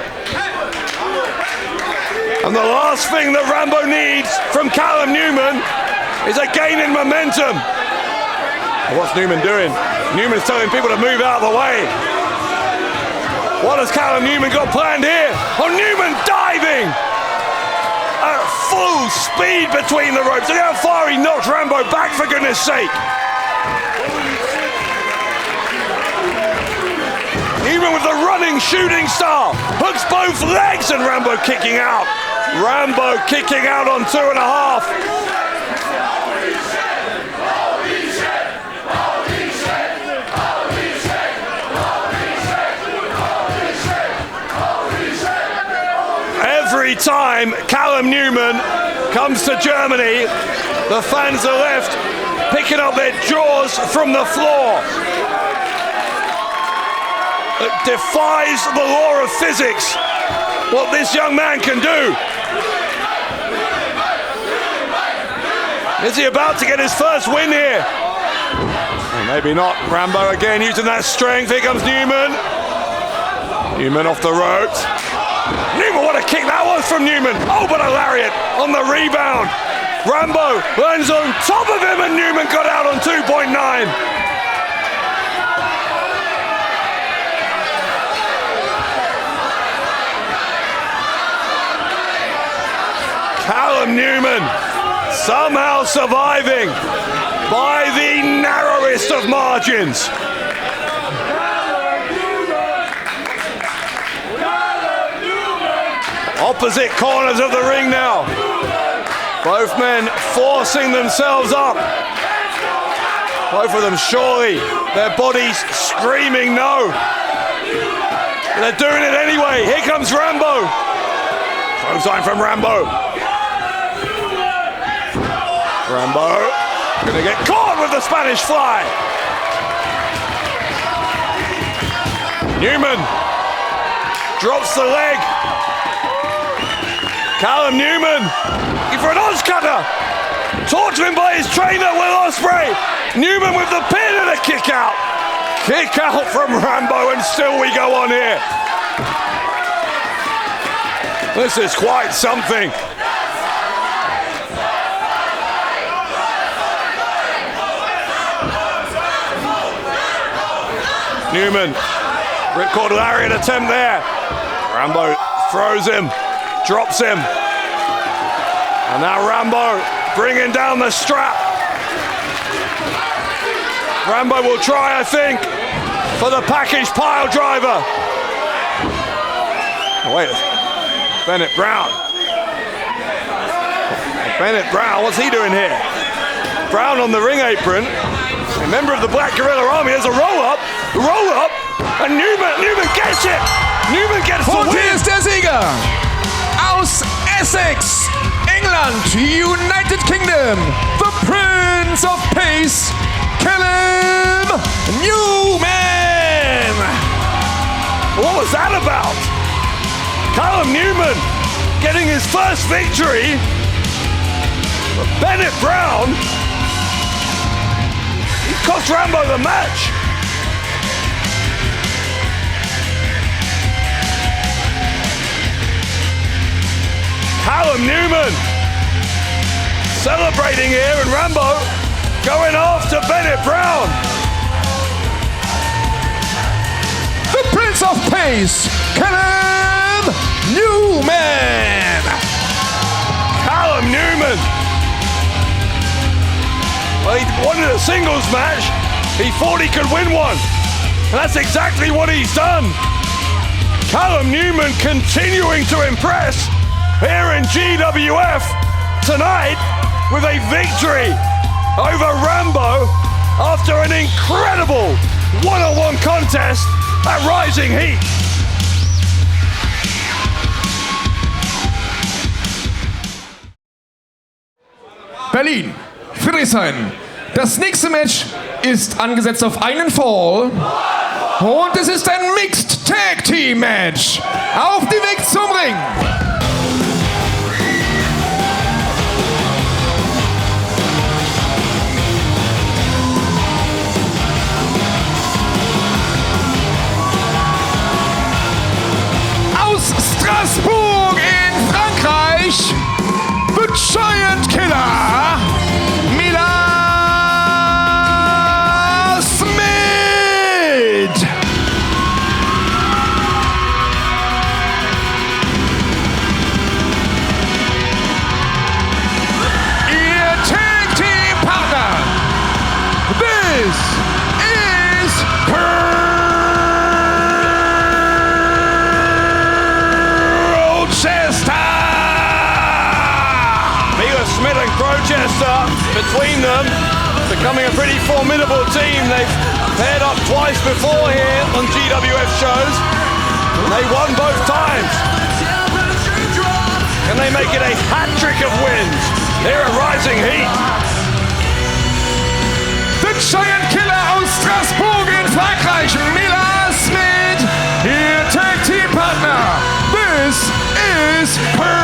And the last thing that Rambo needs from Callum Newman is a gain in momentum. What's Newman doing? Newman's telling people to move out of the way. What has Callum Newman got planned here? Oh, Newman diving! At full speed between the ropes. Look how far he knocked Rambo back, for goodness sake. Newman with the running shooting star. Hooks both legs and Rambo kicking out. Rambo kicking out on 2.5. Every time Callum Newman comes to Germany, the fans are left picking up their jaws from the floor. It defies the law of physics what this young man can do. Is he about to get his first win here? Well, maybe not. Rambo again using that strength. Here comes Newman. Newman off the ropes. Newman, what a kick that was from Newman. Oh, but a lariat on the rebound. Rambo lands on top of him and Newman got out on 2.9. Callum Newman somehow surviving by the narrowest of margins. Opposite corners of the ring now. Both men forcing themselves up. Both of them surely, their bodies screaming no. They're doing it anyway. Here comes Rambo. Clothesline from Rambo. Rambo gonna get caught with the Spanish fly. Newman drops the leg. Callum Newman looking for an Oz cutter. Taught to him by his trainer, Will Ospreay. Newman with the pin and a kick out. Kick out from Rambo, and still we go on here. This is quite something. Newman, ripcord lariat attempt there. Rambo throws him, drops him. And now Rambo bringing down the strap. Rambo will try, I think, for the package pile driver. Oh, wait, Bennett Brown. Bennett Brown, what's he doing here? Brown on the ring apron. A member of the Black Guerrilla Army. There's a roll-up, and Newman gets it. Newman gets the Und win. hier ist der Sieger aus Aus Essex, England, United Kingdom, the Prince of Pace, Callum Newman. What was that about? Callum Newman getting his first victory. Bennett Brown, he cost Rambo the match. Callum Newman celebrating here, and Rambo going after Bennett Brown. The Prince of Pace, Callum Newman. Callum Newman. Well, he wanted a singles match. He thought he could win one. And that's exactly what he's done. Callum Newman continuing to impress here in GWF tonight with a victory over Rambo after an incredible one-on-one contest at Rising Heat. Berlin, Friedrichshain. Das nächste Match ist angesetzt auf einen Fall. Und es ist ein Mixed Tag Team Match. Auf dem Weg zum Ring. Aus Straßburg in Frankreich, The Giant Killer, Mila, Smidt. Ihr Tag Team Partner, this is Crowchester. Smidt and Crowchester between them, becoming a pretty formidable team. They've paired up twice before here on GWF shows, and they won both times. Can they make it a hat-trick of wins here at Rising Heat? The Giant Killer aus Straßburg in Frankreich, Mila, Smidt, ihr Tag Team Partner. This is Crowchester.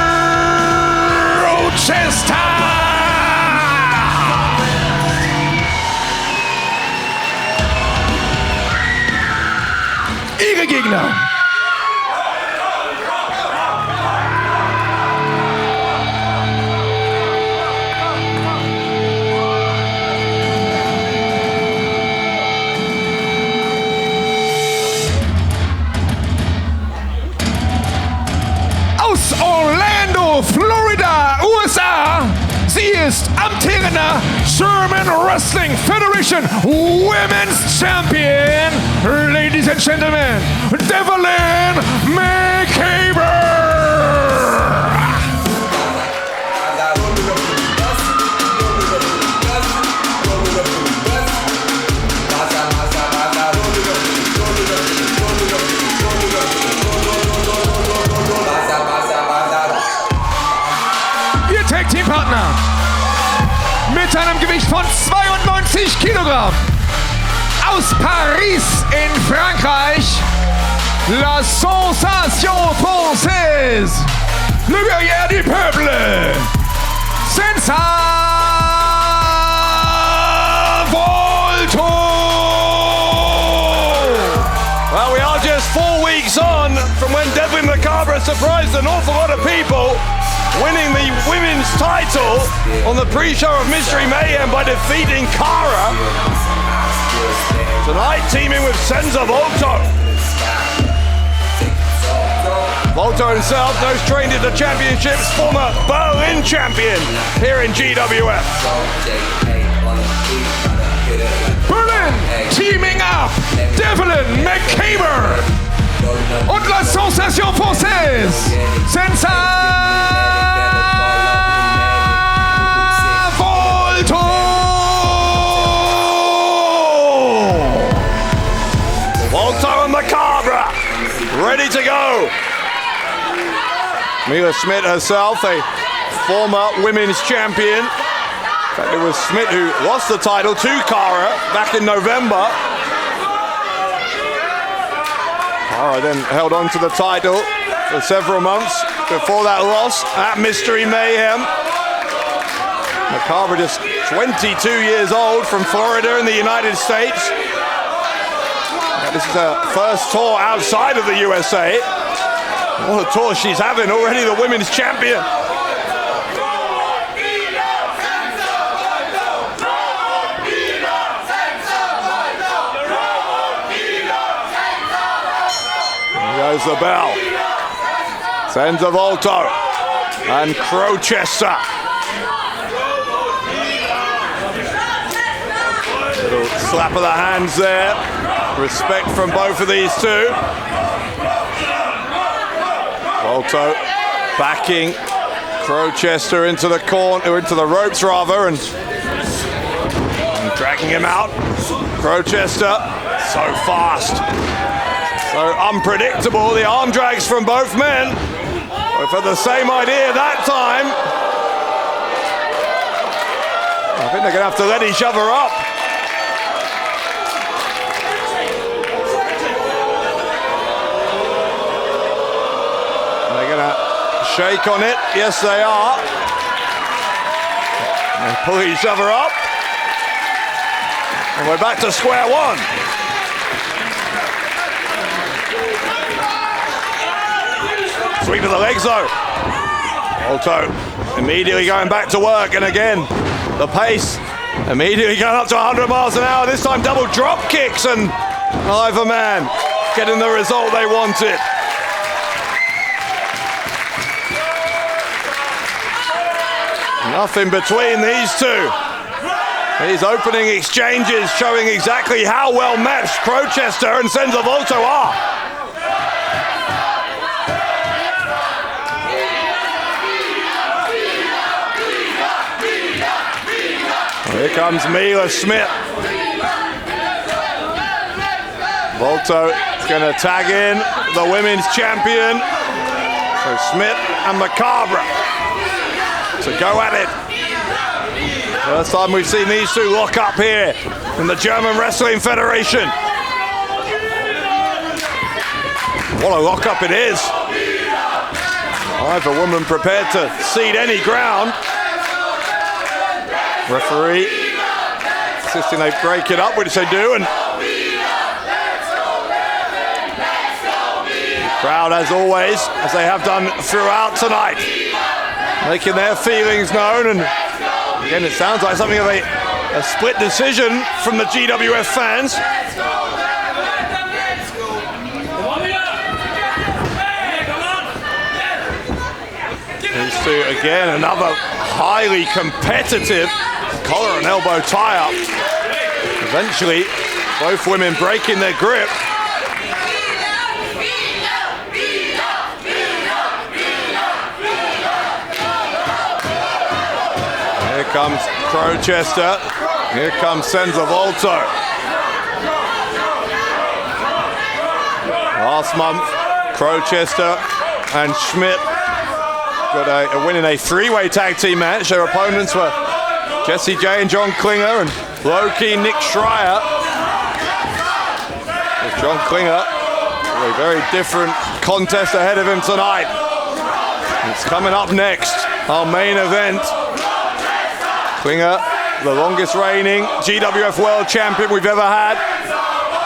Ihre Gegner. Aus Orlando, Florida, USA. Sie ist amtierender German Wrestling Federation Women's Champion. Ladies and gentlemen, Devlyn Macabre. Ihr Tag-Team-Partner mit einem Gewicht von 92 Kilogramm aus Paris in Frankreich, la sensation française, le guerrier du peuple, Senza, Volto. Well, we are just 4 weeks on from when Devlyn Macabre surprised an awful lot of people, winning the women's title on the pre-show of Mystery Mayhem by defeating Cara. Tonight teaming with Senza Volto. Volto himself knows trained in the championships, former Berlin champion here in GWF. Berlin teaming up, Devlyn Macabre und la sensation française, Senza. Volto and Macabre ready to go. Mila Smidt herself, a former women's champion. In fact, it was Smidt who lost the title to Cara back in November. Cara then held on to the title for several months before that loss at Mystery Mayhem. Macabre, just 22 years old, from Florida in the United States. This is her first tour outside of the USA. What a tour she's having, already the women's champion. There goes the bell. Senza, Volto and Crowchester. Little slap of the hands there. Respect from both of these two. Volto backing Crowchester into the corner, into the ropes rather, and dragging him out. Crowchester, so fast, so unpredictable. The arm drags from both men. Both had the same idea that time. I think they're going to have to let each other up. Shake on it, yes they are. And pull each other up. And we're back to square one. Sweep of the legs though. Volto immediately going back to work, and again, the pace immediately going up to 100 miles an hour. This time double drop kicks, and either man getting the result they wanted. Nothing between these two. These opening exchanges showing exactly how well matched Crowchester and Senza Volto are. Here comes Mila Smidt. Volto is going to tag in the women's champion. So Smidt and Macabre to go at it. First time we've seen these two lock up here in the German Wrestling Federation. What a lock up it is. Either woman prepared to cede any ground. Referee insisting they break it up, which they do, and crowd, as always, as they have done throughout tonight, making their feelings known. And again, it sounds like something of a split decision from the GWF fans. These two, again, another highly competitive collar and elbow tie-up. Eventually, both women breaking their grip. Here comes Crowchester. Here comes Senza Volto. Last month, Crowchester and Smidt got a win in a three-way tag team match. Their opponents were Jesse J and John Klinger and low-key Nick Schreier. With John Klinger, a very different contest ahead of him tonight. It's coming up next, our main event. Klinger, the longest reigning GWF World Champion we've ever had,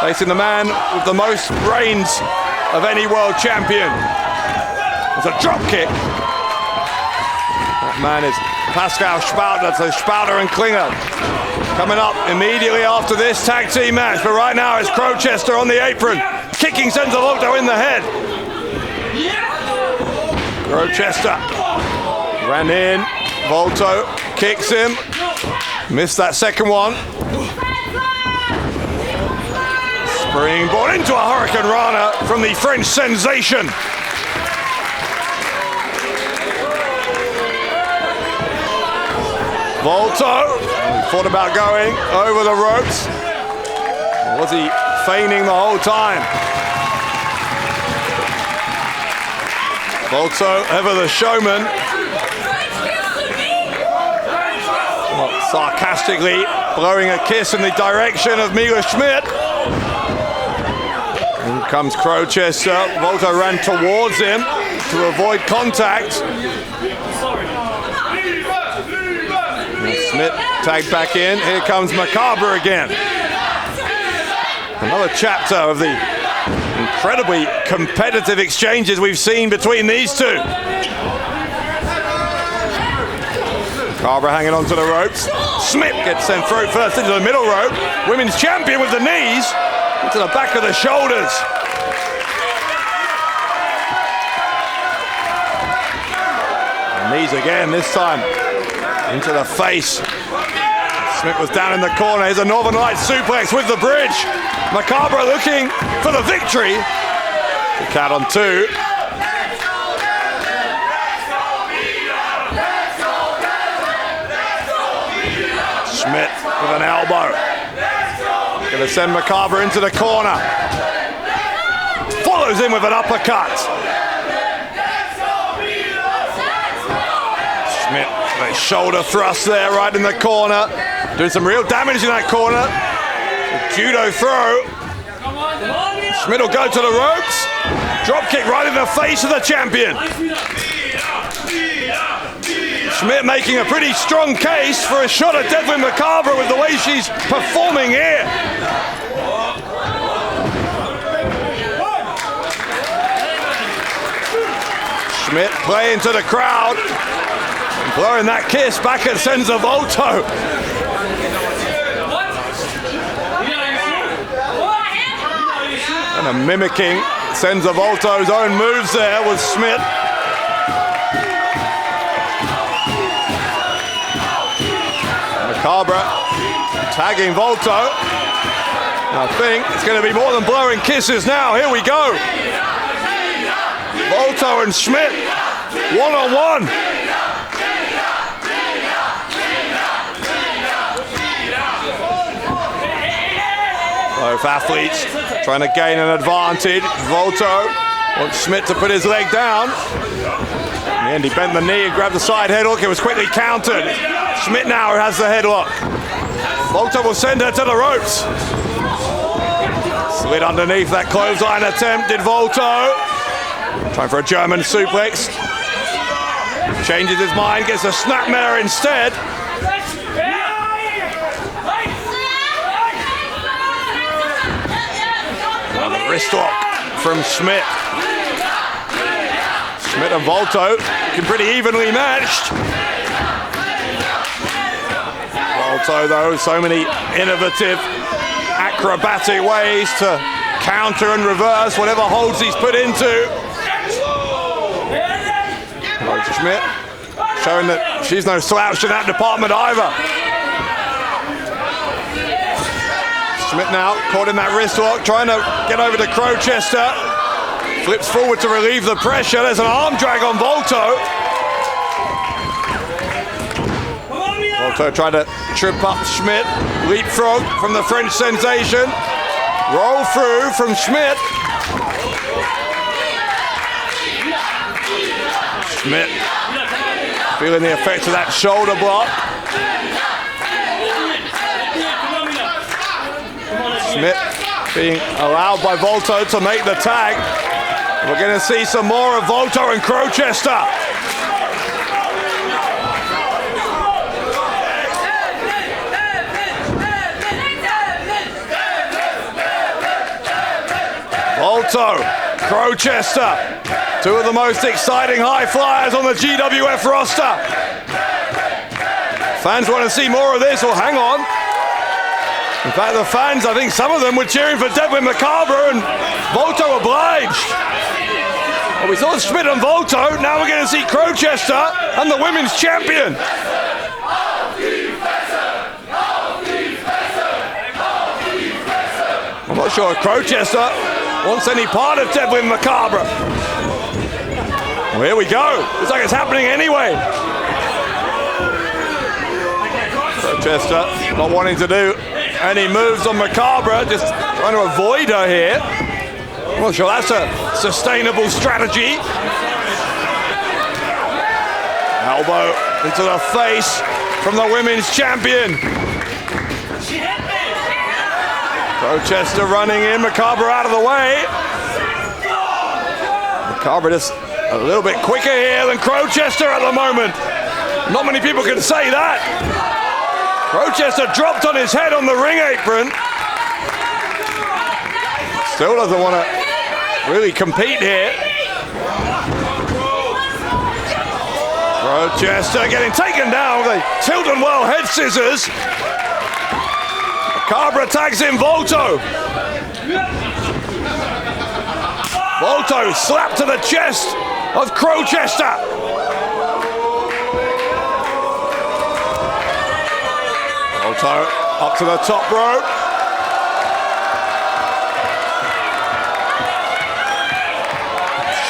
facing the man with the most reigns of any World Champion. It's a drop kick. That man is Pascal Spalter, so Spalter and Klinger coming up immediately after this tag team match. But right now it's Crowchester on the apron, kicking Senza Volto in the head. Crowchester ran in, Volto kicks him, missed that second one. Springboard into a Hurricane Rana from the French sensation. Volto thought about going over the ropes. Or was he feigning the whole time? Volto, ever the showman. Sarcastically blowing a kiss in the direction of Mila Smidt. In comes Crowchester. Volto ran towards him to avoid contact. Smidt tagged back in. Here comes Macabre again. Another chapter of the incredibly competitive exchanges we've seen between these two. Macabre hanging onto the ropes. Smidt gets sent through first into the middle rope. Women's champion with the knees into the back of the shoulders. And knees again, this time into the face. Smidt was down in the corner. Here's a Northern Lights suplex with the bridge. Macabre looking for the victory. The count on 2. Smidt with an elbow. Gonna send Macabre into the corner. Follows in with an uppercut. Smidt with a shoulder thrust there right in the corner. Doing some real damage in that corner. Judo throw. Smidt will go to the ropes. Drop kick right in the face of the champion. Smidt making a pretty strong case for a shot at Devlyn Macabre with the way she's performing here. Smidt playing to the crowd, blowing that kiss back at Senza Volto. And mimicking Senza Volto's own moves there was Smidt. Macabre tagging Volto. I think it's going to be more than blowing kisses now. Here we go. Volto and Smidt, one-on-one. Both athletes trying to gain an advantage. Volto wants Smidt to put his leg down. In the end, he bent the knee and grabbed the side headlock. It was quickly countered. Smidt now has the headlock. Volto will send her to the ropes. Slid underneath that clothesline attempt, did Volto. Trying for a German suplex. Changes his mind, gets a snapmare instead. Another wrist lock from Smidt. Smidt and Volto looking pretty evenly matched. Volto, though, so many innovative, acrobatic ways to counter and reverse whatever holds he's put into. Smidt showing that she's no slouch in that department either. Smidt now caught in that wrist lock, trying to get over to Crowchester. Flips forward to relieve the pressure. There's an arm drag on Volto. Volto tried to trip up Smidt. Leapfrog from the French sensation. Roll through from Smidt. Smidt feeling the effects of that shoulder block. Smidt being allowed by Volto to make the tag. We're going to see some more of Volto and Crowchester. Volto, Crowchester, two of the most exciting high flyers on the GWF roster. Fans want to see more of this, or hang on. In fact, the fans, I think some of them were cheering for Devlyn Macabre and Volto obliged. Well, we saw Smidt and Volto, now we're going to see Crowchester and the women's champion. I'm not sure if Crowchester wants any part of Devlyn Macabre. Well, here we go. Looks like it's happening anyway. Crowchester not wanting to do any moves on Macabre, just trying to avoid her here. I'm not sure that's a sustainable strategy. Elbow into the face from the women's champion. Crowchester running in, Macabre out of the way. Macabre just a little bit quicker here than Crowchester at the moment. Not many people can say that. Crowchester dropped on his head on the ring apron. Still doesn't want to really compete here. Crowchester getting taken down with a Tilden Well head scissors. Macabre tags in Volto. Volto slapped to the chest of Crowchester. Volto up to the top rope.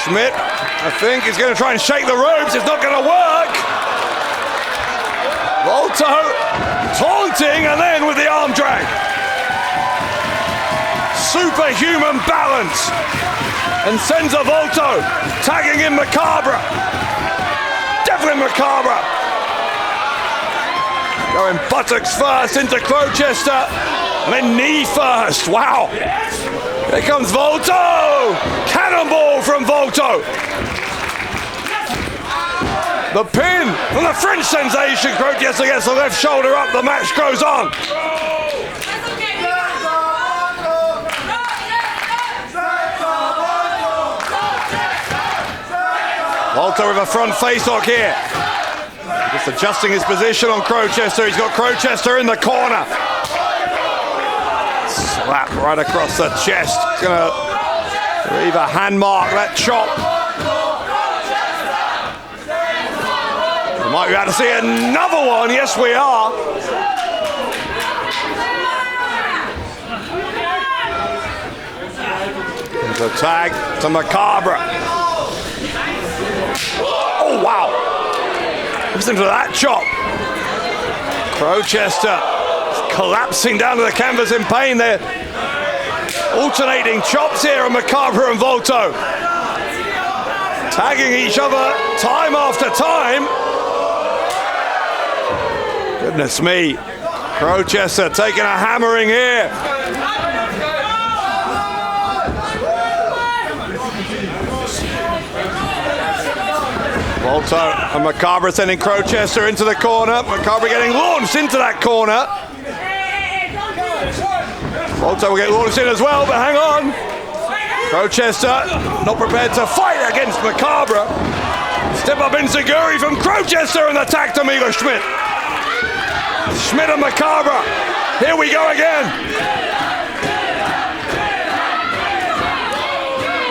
Smidt, I think, is going to try and shake the ropes. It's not going to work. Volto taunting and then with the arm drag. Superhuman balance. And Senza Volto tagging in Macabre. Devlyn Macabre. Going buttocks first into Crowchester. And then knee first. Wow. Here comes Volto. Cannonball from Volto. The pin from the French sensation. Crowchester gets the left shoulder up. The match goes on. Volto with a front facelock here. Just adjusting his position on Crowchester. He's got Crowchester in the corner. Slap right across the chest. It's going to leave a hand mark, that chop. We might be able to see another one. Yes, we are. There's a tag to Macabre. Oh, wow. Listen to that chop. Crowchester collapsing down to the canvas in pain. They're alternating chops here on Macabre and Volto. Tagging each other time after time. Goodness me. Crowchester taking a hammering here. Volto and Macabre sending Crowchester into the corner. Macabre getting launched into that corner. Volto will get launched in as well, but hang on. Crowchester not prepared to fight against Macabre. Step up in Shaqiri from Crowchester and attack to Mila Smidt. Smidt and Macabre. Here we go again.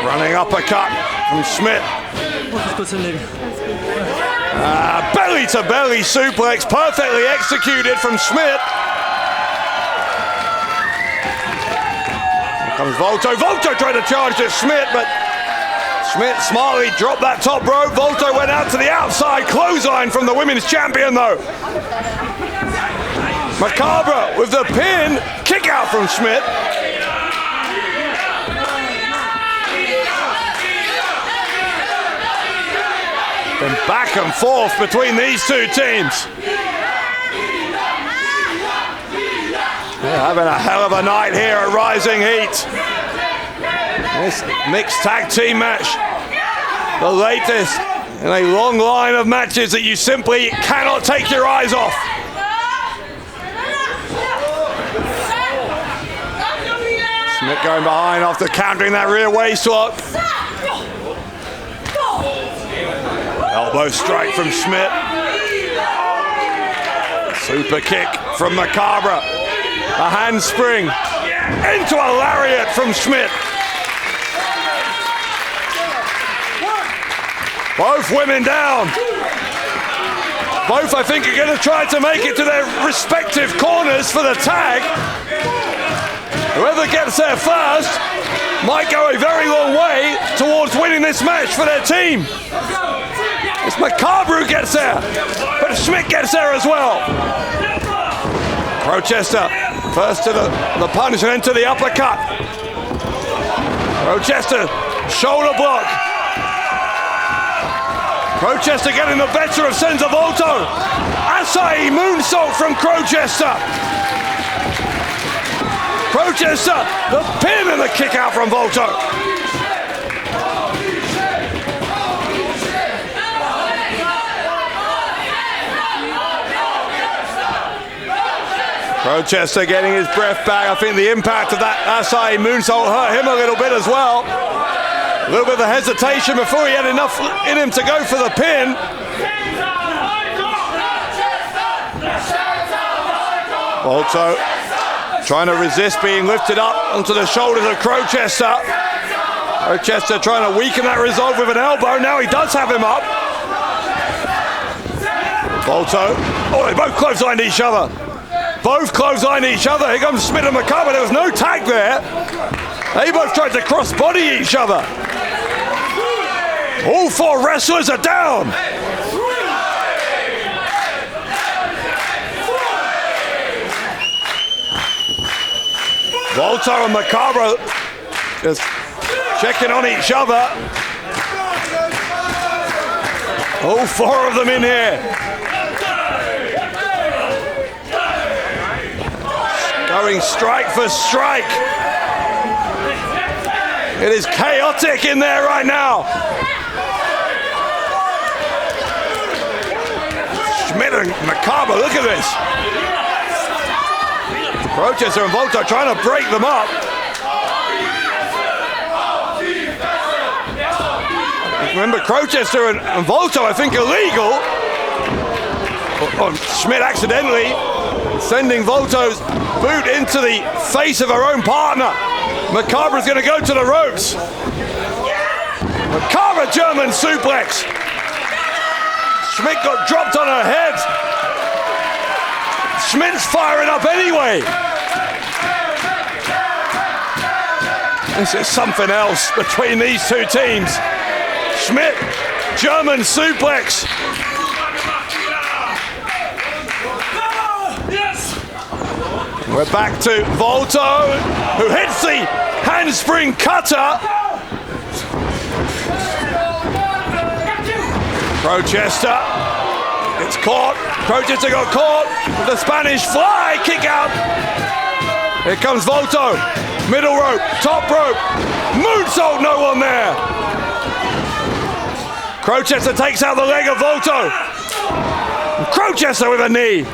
Running uppercut from Smidt. Belly to belly suplex, perfectly executed from Smidt. Here comes Volto. Volto tried to charge at Smidt, but Smidt smartly dropped that top rope. Volto went out to the outside, clothesline from the women's champion though. Macabre with the pin, kick out from Smidt. And back and forth between these two teams. They're having a hell of a night here at Rising Heat. This mixed tag team match, the latest in a long line of matches that you simply cannot take your eyes off. Smidt going behind after countering that rear waist lock. Elbow strike from Smidt. Super kick from Macabre. A handspring into a lariat from Smidt. Both women down. Both, I think, are going to try to make it to their respective corners for the tag. Whoever gets there first might go a very long way towards winning this match for their team. It's Macabre who gets there, but Smidt gets there as well. Crowchester first to the punch and then to the uppercut. Crowchester shoulder block. Crowchester getting the better of Senza Volto. Acai moonsault from Crowchester. Crowchester, the pin and the kick out from Volto. Crowchester getting his breath back. I think the impact of that Acai moonsault hurt him a little bit as well. A little bit of a hesitation before he had enough in him to go for the pin. Volto trying to resist being lifted up onto the shoulders of Crowchester. Crowchester trying to weaken that resolve with an elbow. Now he does have him up. Volto. Oh, they both clotheslined each other. Both clotheslined each other. Here comes Smidt and Macabre. There was no tag there. They both tried to cross-body each other. All four wrestlers are down. Volto and Macabre just checking on each other. All four of them in here. Going strike for strike. It is chaotic in there right now. Smidt and Macabre, look at this. Crowchester and Volto trying to break them up. Remember, Crowchester and Volto, I think, illegal. Smidt accidentally sending Volto's boot into the face of her own partner. Macabre's going to go to the ropes. Macabre German suplex. Smidt got dropped on her head. Smidt's firing up anyway. This is something else between these two teams. Smidt, German suplex. We're back to Volto, who hits the handspring cutter. Crowchester gets caught. Crowchester got caught with the Spanish fly kick out. Here comes Volto. Middle rope, top rope. Moonsault, no one there. Crowchester takes out the leg of Volto. Crowchester with a knee.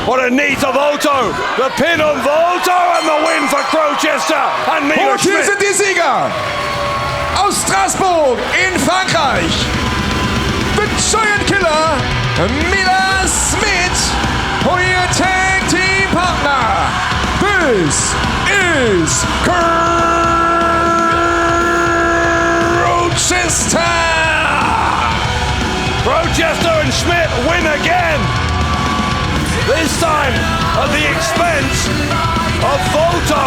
What a knee to Volto. The pin on Volto and the win for Crowchester and Mila. Und hier sind die Sieger aus Straßburg in Frankreich. The Giant Killer, Mila Smidt, und ihr Tag Team Partner. This is Crowchester. Crowchester and Smidt win again. This time at the expense of Volto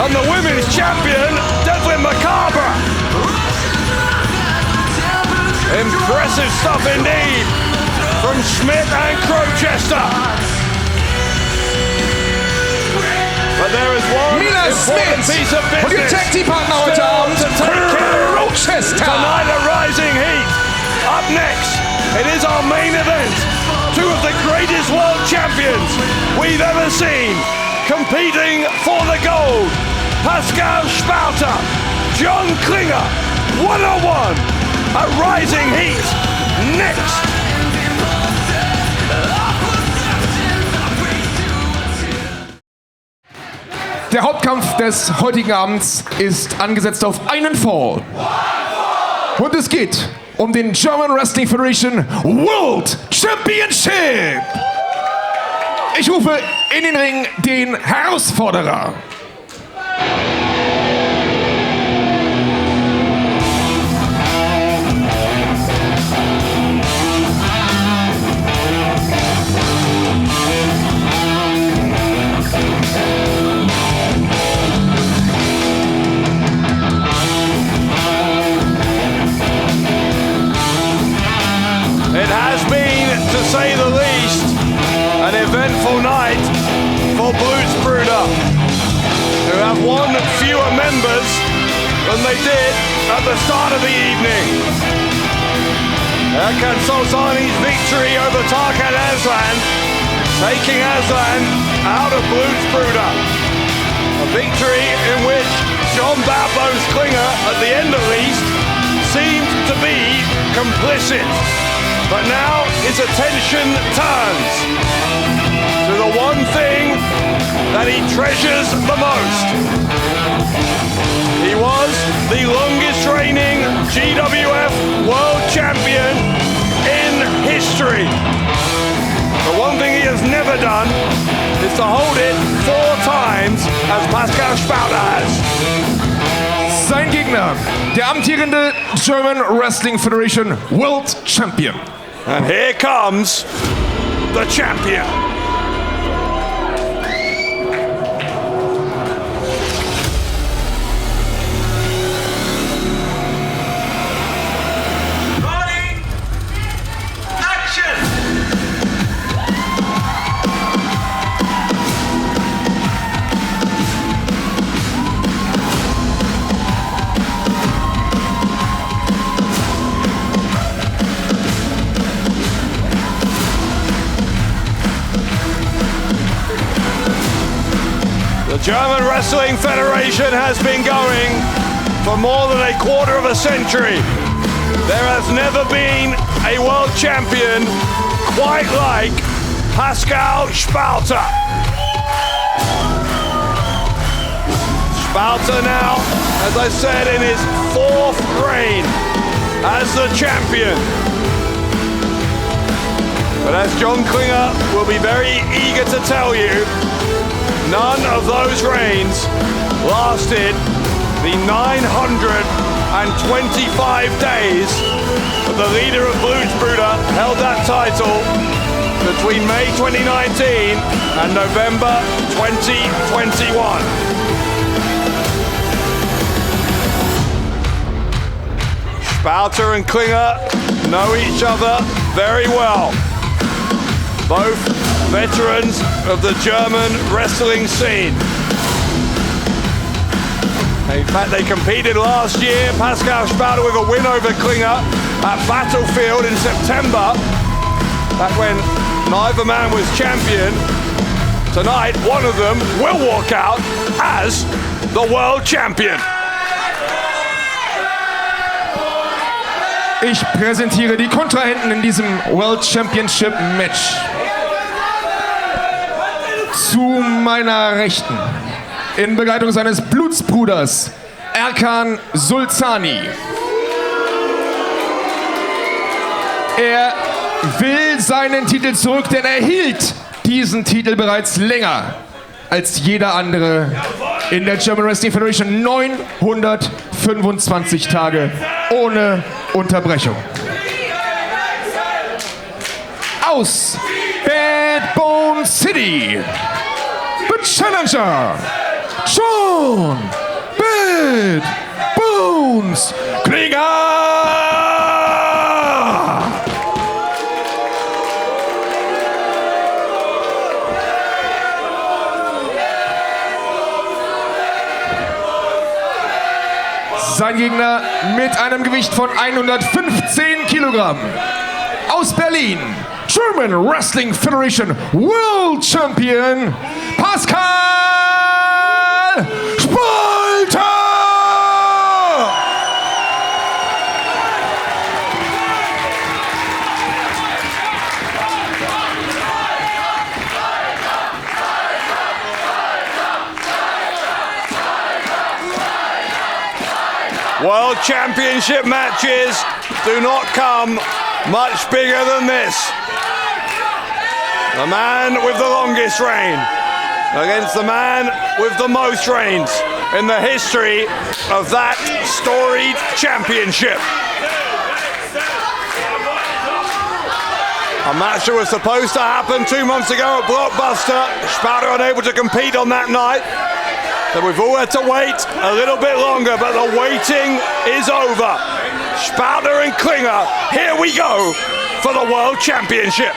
and the women's champion, Devlyn Macabre. Impressive stuff indeed from Smidt and Crowchester. But there is one Mila important Smidt piece of und ihr business Tag Team Partner heute still Abend, to take care of Crowchester. tonight at Rising Heat. Up next, it is our main event. Two of the greatest world champions we've ever seen competing for the gold. Pascal Spalter, John Klinger, 101 at Rising Heat. Next. Der Hauptkampf des heutigen Abends ist angesetzt auf einen Fall. Und es geht um den German Wrestling Federation World Championship. Ich rufe in den Ring den Herausforderer. It has been, to say the least, an eventful night for Blutsbrüder, who have one fewer members than they did at the start of the evening. Erkan Solzani's victory over Tarkan Aslan, taking Aslan out of Blutsbrüder. A victory in which John Bad Bones Klinger, at the end at least, seemed to be complicit. But now his attention turns to the one thing that he treasures the most. He was the longest reigning GWF World Champion in history. The one thing he has never done is to hold it 4 times as Pascal Spalter has. Sein Gegner, der amtierende German Wrestling Federation World Champion. And here comes the champion. The German Wrestling Federation has been going for more than a quarter of a century. There has never been a world champion quite like Pascal Spalter. Spalter now, as I said, in his 4th reign as the champion. But as John Klinger will be very eager to tell you, none of those reigns lasted the 925 days that the leader of Blutsbrüder held that title between May 2019 and November 2021. Spalter and Klinger know each other very well. Both veterans of the German wrestling scene. In fact, they competed last year, Pascal Spalter with a win over Klinger at Battlefield in September, back when neither man was champion. Tonight, one of them will walk out as the world champion. Ich präsentiere die Kontrahenten in diesem World Championship Match. Zu meiner Rechten, in Begleitung seines Blutsbruders, Erkan Solzani. Er will seinen Titel zurück, denn er hielt diesen Titel bereits länger als jeder andere in der German Wrestling Federation. 925 Tage ohne Unterbrechung. Aus Bad Bone City, the challenger, John Bad Bones Klinger. Sein Gegner mit einem Gewicht von 115 Kilogramm. Aus Berlin, German Wrestling Federation World Champion, Pascal Spalter! World Championship matches do not come much bigger than this. The man with the longest reign against the man with the most reigns in the history of that storied championship. A match that was supposed to happen 2 months ago at Blockbuster. Spalter unable to compete on that night. So we've all had to wait a little bit longer, but the waiting is over. Spalter and Klinger, here we go for the World Championship.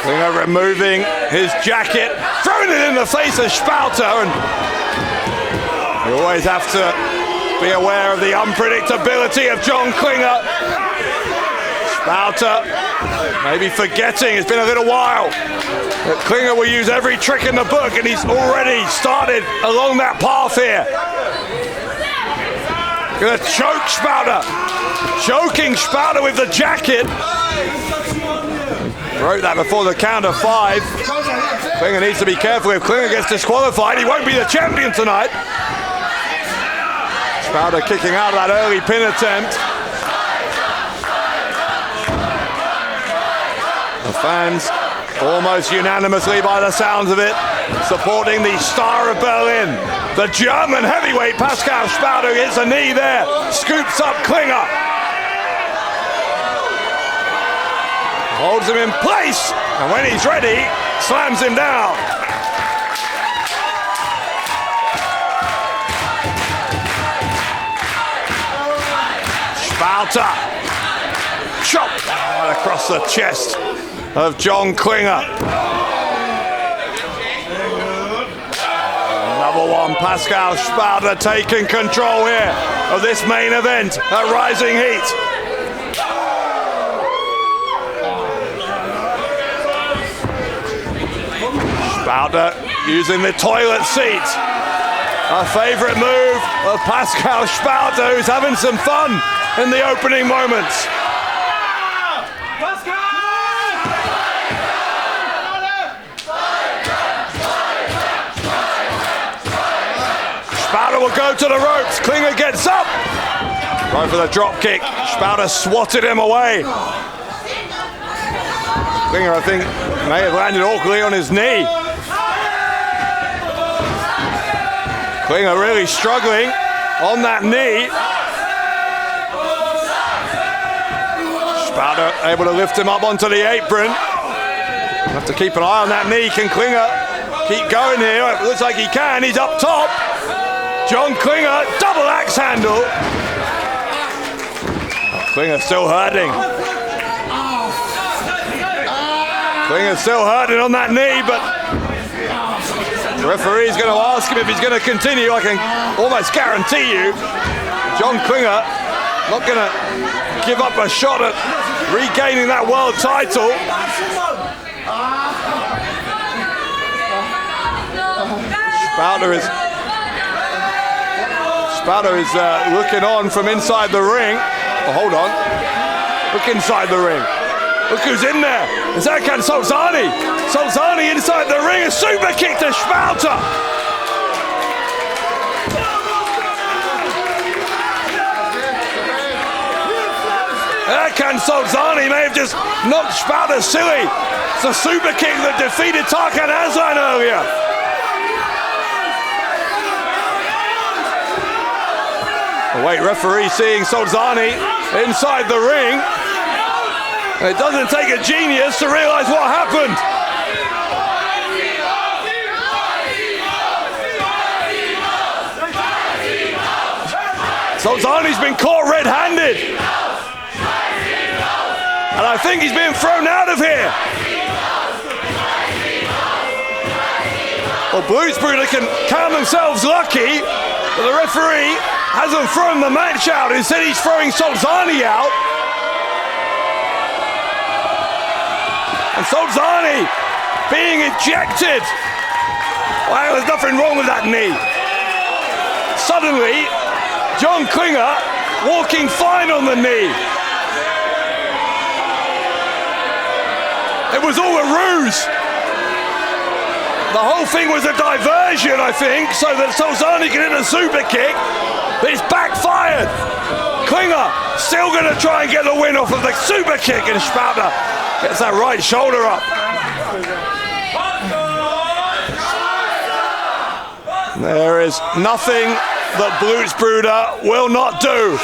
Klinger Klinger removing his jacket, throwing it in the face of Spalter, and you always have to be aware of the unpredictability of John Klinger. Spalter maybe forgetting, it's been a little while, that Klinger will use every trick in the book, and he's already started along that path here. Gonna choke Spalter, choking Spalter with the jacket. Wrote that before the count of 5. Klinger needs to be careful. If Klinger gets disqualified, he won't be the champion tonight. Spalter kicking out of that early pin attempt. The fans, almost unanimously by the sounds of it, supporting the star of Berlin. The German heavyweight Pascal Spalter hits a knee there, scoops up Klinger. Holds him in place, and when he's ready, slams him down. Spalter, chop right across the chest of John Klinger. Another one, Pascal Spalter taking control here of this main event at Rising Heat. Spalter using the toilet seat. A favourite move of Pascal Spalter, who's having some fun in the opening moments. Spalter will go to the ropes. Klinger gets up. Right for the drop kick. Spalter swatted him away. Klinger, I think, may have landed awkwardly on his knee. Klinger really struggling on that knee. Spalter able to lift him up onto the apron. Have to keep an eye on that knee. Can Klinger keep going here? It looks like he can. He's up top. John Klinger, double axe handle. Klinger still hurting. Klinger still hurting on that knee, but the referee's going to ask him if he's going to continue. I can almost guarantee you John Klinger not going to give up a shot at regaining that world title. Spalter is looking on from inside the ring. Oh, hold on. Look inside the ring. Look who's in there. Is that Solzani? Solzani inside the ring. A super kick to Spalter. Solzani may have just knocked Spalter silly. It's a super kick that defeated Tarkan Aslan earlier. Oh, wait, referee seeing Solzani inside the ring. It doesn't take a genius to realise what happened. Solzani's been caught red-handed. And I think he's being thrown out of here. Well, Blutsbrüder can count themselves lucky, but the referee hasn't thrown the match out. Instead, he's throwing Solzani out. And Solzani being ejected. Well, there's nothing wrong with that knee. Suddenly, John Klinger walking fine on the knee. It was all a ruse. The whole thing was a diversion, I think, so that Solzani can hit a super kick. But it's backfired. Klinger still going to try and get the win off of the super kick, and Spalter gets that right shoulder up. There is nothing that Blutsbrüder will not do.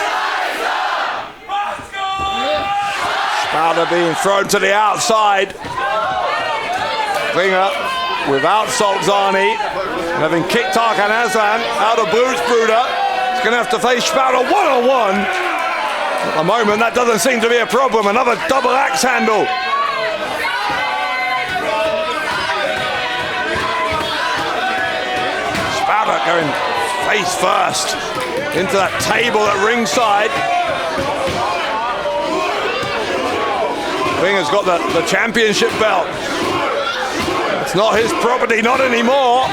Spalter being thrown to the outside. Klinger without Solzani, having kicked Tarkan Aslan out of Blutsbrüder. He's going to have to face Spalter one-on-one. At the moment, that doesn't seem to be a problem. Another double axe handle. Klinger going face first into that table at ringside. Klinger's got the championship belt. It's not his property, not anymore.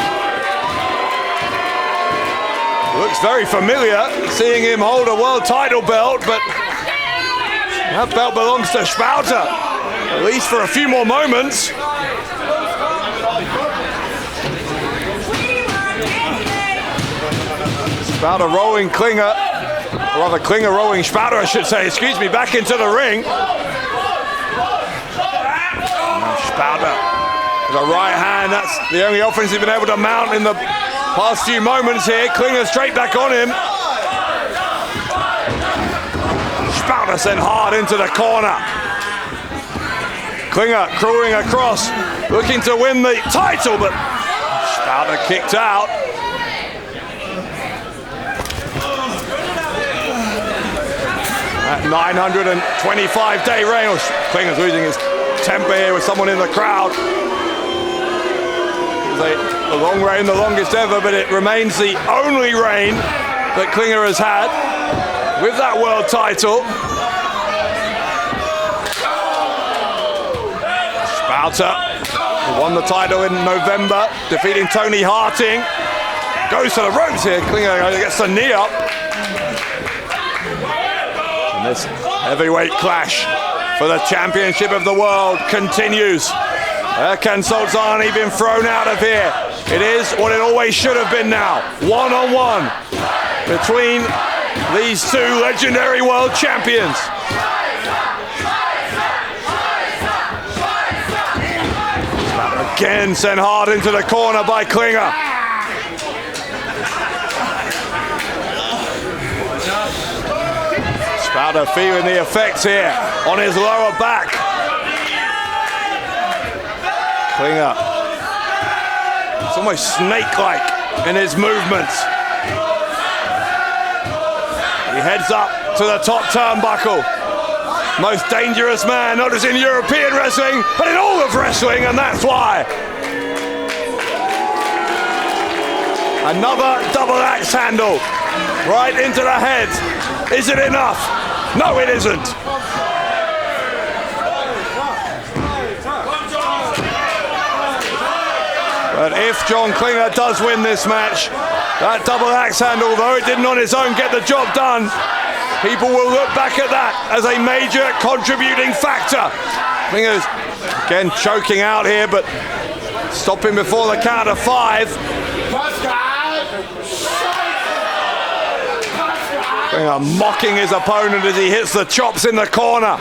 Looks very familiar, seeing him hold a world title belt, but that belt belongs to Spalter, at least for a few more moments. Spalter rolling Klinger, or rather Klinger rolling Spalter, I should say, excuse me, back into the ring. Now Spalter with a right hand, that's the only offense he's been able to mount in the past few moments here. Klinger straight back on him. Spalter sent hard into the corner. Klinger crawling across, looking to win the title, but Spalter kicked out. That 925-day reign. Klinger's losing his temper here with someone in the crowd. The long reign, the longest ever, but it remains the only reign that Klinger has had with that world title. Spalter, who won the title in November, defeating Tony Harting, goes to the ropes here. Klinger gets the knee up. And this heavyweight clash for the championship of the world continues. Can Sultani been thrown out of here? It is what it always should have been now. One-on-one between these two legendary world champions. Again sent hard into the corner by Klinger. Spalter feeling the effects here on his lower back. Klinger, it's almost snake-like in his movements. He heads up to the top turnbuckle. Most dangerous man, not just in European wrestling, but in all of wrestling, and that's why. Another double axe handle right into the head. Is it enough? No, it isn't. But if John Klinger does win this match, that double axe handle, though it didn't on its own get the job done, people will look back at that as a major contributing factor. Klinger's again choking out here, but stopping before the count of 5. Klinger mocking his opponent as he hits the chops in the corner.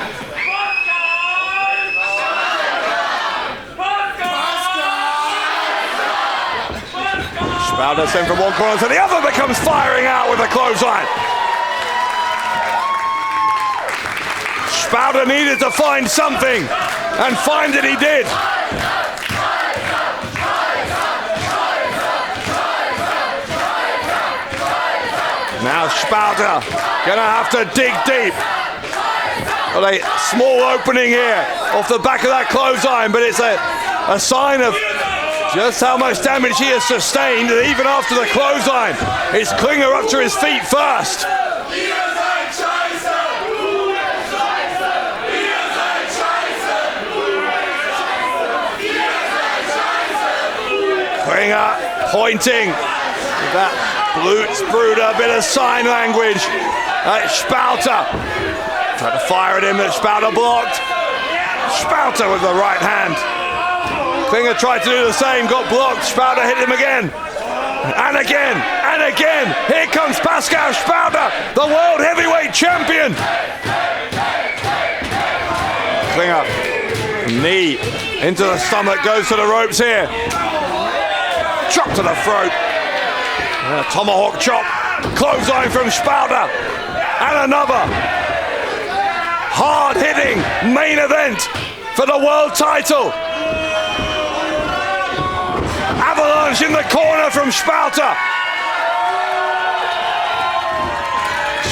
Spalter sent from one corner to the other, becomes firing out with a clothesline. Spalter needed to find something, and find it he did. Now Spalter gonna have to dig deep. Well, a small opening here off the back of that clothesline, but it's a sign of just how much damage he has sustained, even after the clothesline. It's Klinger up to his feet first. Klinger pointing with that Blutsbrüder, bit of sign language at Spalter. Tried to fire at him, but Spalter blocked. Spalter with the right hand. Klinger tried to do the same, got blocked. Spalter hit him again. And again, and again. Here comes Pascal Spalter, the world heavyweight champion. Klinger, knee into the stomach, goes to the ropes here. Chop to the throat. And a tomahawk chop. Clothesline from Spalter. And another hard-hitting main event for the world title. Avalanche in the corner from Spalter.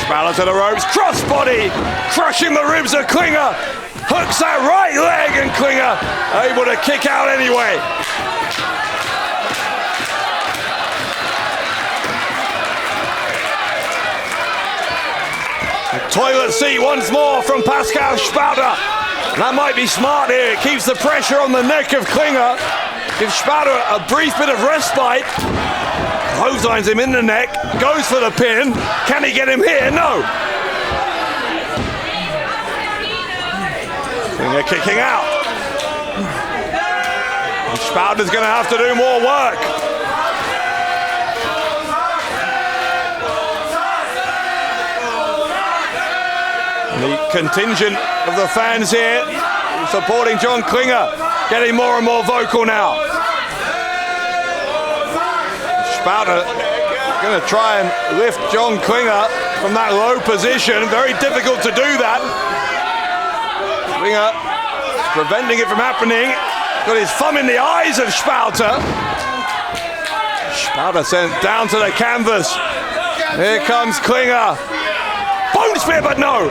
Spalter to the ropes, crossbody, crushing the ribs of Klinger. Hooks that right leg, and Klinger able to kick out anyway. Toilet seat once more from Pascal Spalter. That might be smart here. It keeps the pressure on the neck of Klinger. Gives Spalter a brief bit of respite. Clotheslines him in the neck. Goes for the pin. Can he get him here? No. Klinger kicking out. And Spalter's going to have to do more work. The contingent of the fans here supporting John Klinger getting more and more vocal now. Spalter going to try and lift John Klinger from that low position. Very difficult to do that. Klinger preventing it from happening. Got his thumb in the eyes of Spalter. Spalter sent down to the canvas. Here comes Klinger. Bone spear, but no.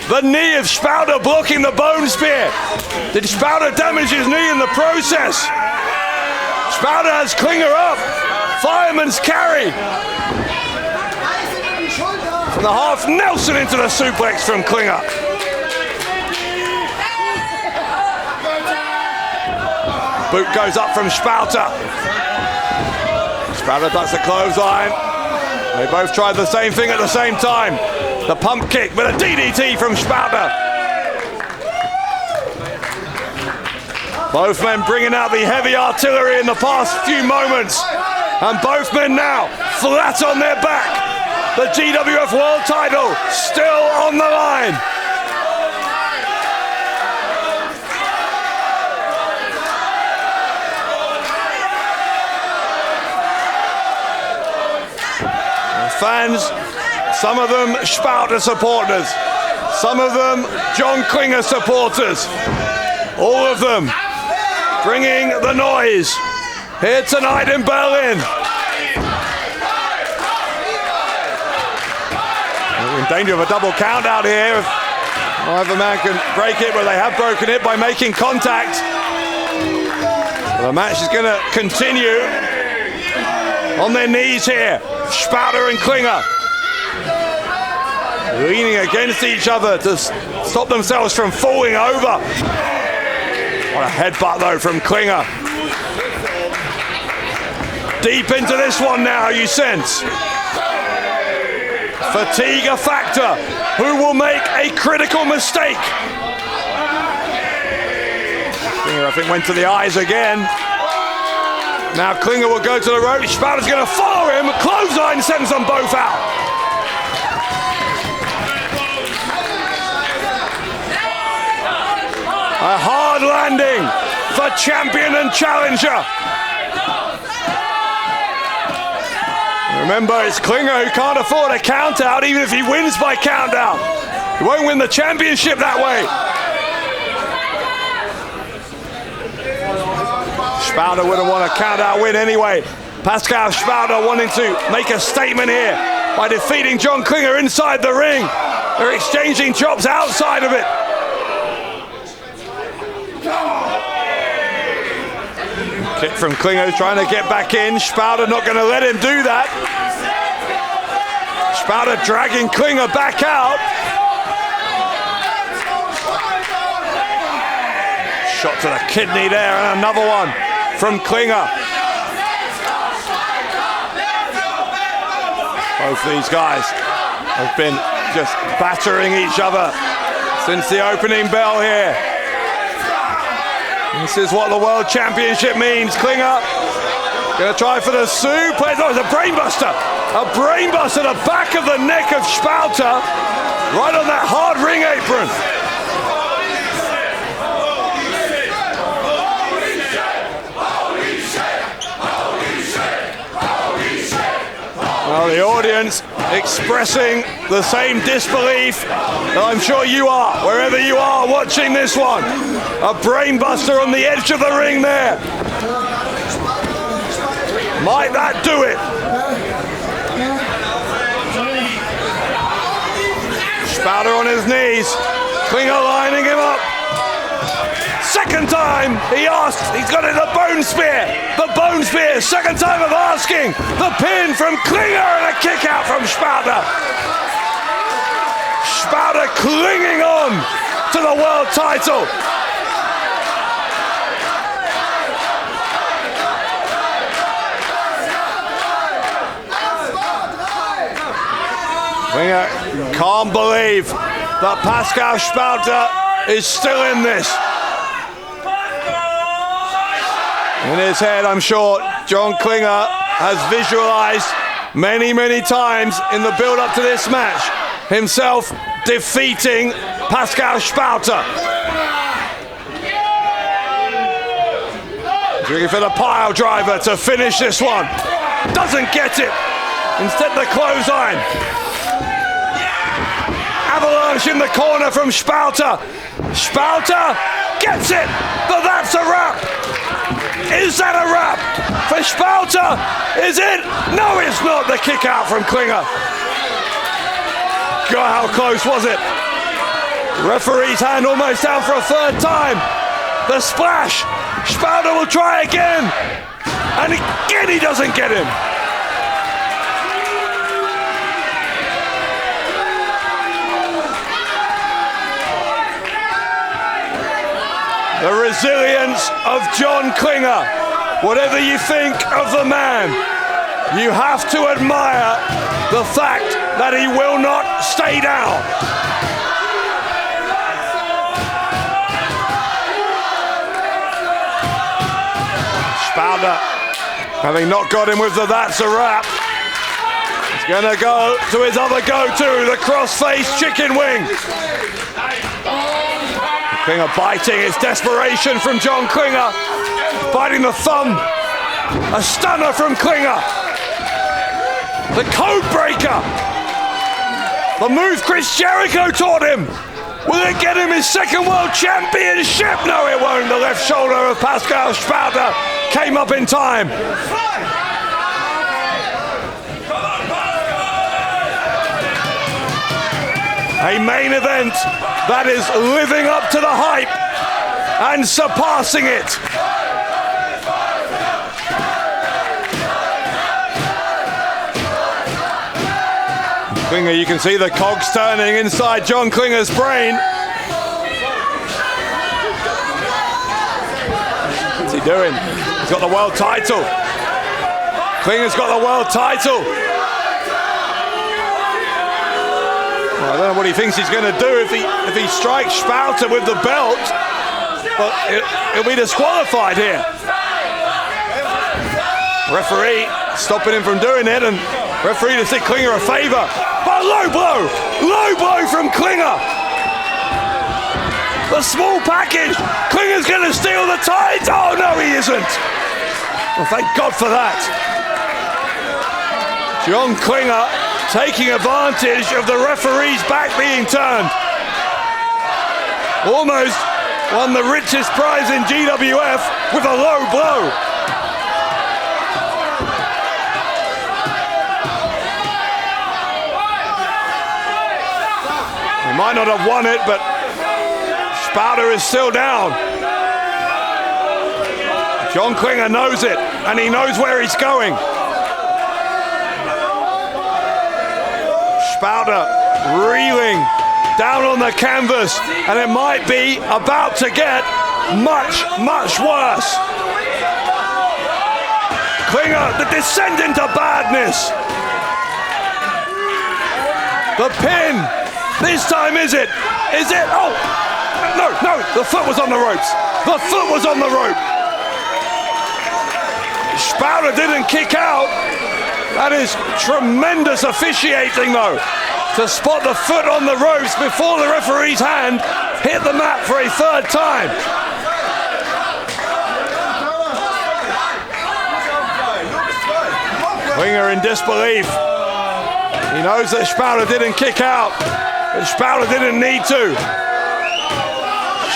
The knee of Spalter blocking the bone spear. Did Spalter damage his knee in the process? Spalter has Klinger up. Fireman's carry. From the half Nelson into the suplex from Klinger. Boot goes up from Spalter. Spalter ducks the clothesline. They both tried the same thing at the same time. The pump kick with a DDT from Spalter. Both men bringing out the heavy artillery in the past few moments. And both men now flat on their back. The GWF World title still on the line. Fans, some of them Spalter supporters, some of them John Klinger supporters, all of them bringing the noise here tonight in Berlin. We're in danger of a double count out here. If either man can break it, but they have broken it by making contact. So the match is going to continue on their knees here. Spalter and Klinger leaning against each other to stop themselves from falling over. What a headbutt though from Klinger. Deep into this one now, you sense. Fatigue a factor. Who will make a critical mistake? Klinger, I think, went to the eyes again. Now Klinger will go to the rope. Spalter's going to follow him. Clothesline sends them both out. A hard landing for champion and challenger. Remember, it's Klinger who can't afford a count out, even if he wins by count out. He won't win the championship that way. Spalter would have won a count-out win anyway. Pascal Spalter wanting to make a statement here by defeating John Klinger inside the ring. They're exchanging chops outside of it. Kick from Klinger trying to get back in. Spalter not going to let him do that. Spalter dragging Klinger back out. Shot to the kidney there, and another one from Klinger. Both these guys have been just battering each other since the opening bell here. This is what the World Championship means. Klinger gonna try for the suplex. Oh, it's a brainbuster. A brainbuster to the back of the neck of Spalter, right on that hard ring apron. Well, the audience expressing the same disbelief that I'm sure you are, wherever you are watching this one. A brainbuster on the edge of the ring there. Might that do it? Spalter on his knees. Klinger lining him up. Second time he asks, he's got it, the bone spear. The bone spear, second time of asking. The pin from Klinger and a kick out from Spalter. Spalter clinging on to the world title. Klinger can't believe that Pascal Spalter is still in this. In his head, I'm sure John Klinger has visualized many, many times in the build-up to this match himself defeating Pascal Spalter. Looking for the pile driver to finish this one. Doesn't get it. Instead, the clothesline. Avalanche in the corner from Spalter. Spalter gets it, but that's a wrap. Is that a wrap for Spalter? Is it? No, it's not. The kick out from Klinger. God, how close was it? Referee's hand almost down for a third time. The splash. Spalter will try again. And again he doesn't get him. The resilience of John Klinger. Whatever you think of the man, you have to admire the fact that he will not stay down. Spalter, having not got him with the that's a wrap, he's gonna go to his other go-to, the cross-faced chicken wing. Klinger biting his desperation from John Klinger, biting the thumb. A stunner from Klinger. The code breaker. The move Chris Jericho taught him. Will it get him his second world championship? No, it won't. The left shoulder of Pascal Spalter came up in time. A main event that is living up to the hype and surpassing it. Klinger, you can see the cogs turning inside John Klinger's brain. What's he doing? He's got the world title. Klinger's got the world title. I don't know what he thinks he's going to do if he strikes Spalter with the belt, but he'll be disqualified here. Referee stopping him from doing it, and referee to did Klinger a favour. But low blow from Klinger. The small package. Klinger's going to steal the title. Oh no, he isn't. Well, thank God for that. John Klinger taking advantage of the referee's back being turned. Almost won the richest prize in GWF with a low blow. He might not have won it, but Spalter is still down. John Klinger knows it, and he knows where he's going. Spalter reeling down on the canvas, and it might be about to get much, much worse. Klinger, the descent into badness. The pin. This time is it? Is it? Oh, no, the foot was on the ropes. The foot was on the rope. Spalter didn't kick out. That is tremendous officiating, though, to spot the foot on the ropes before the referee's hand hit the mat for a third time. Klinger in disbelief. He knows that Spalter didn't kick out, but Spalter didn't need to.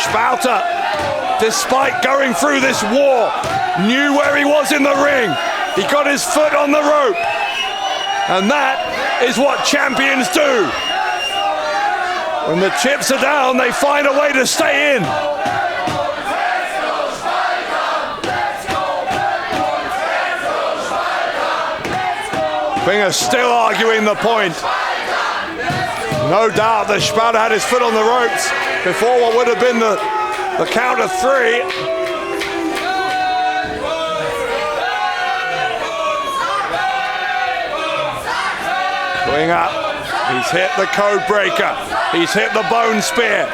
Spalter, despite going through this war, knew where he was in the ring. He got his foot on the rope. And that is what champions do. When the chips are down, they find a way to stay in. Klinger still arguing the point. No doubt that Spalter had his foot on the ropes before what would have been the count of 3. Klinger, he's hit the code breaker. He's hit the bone spear.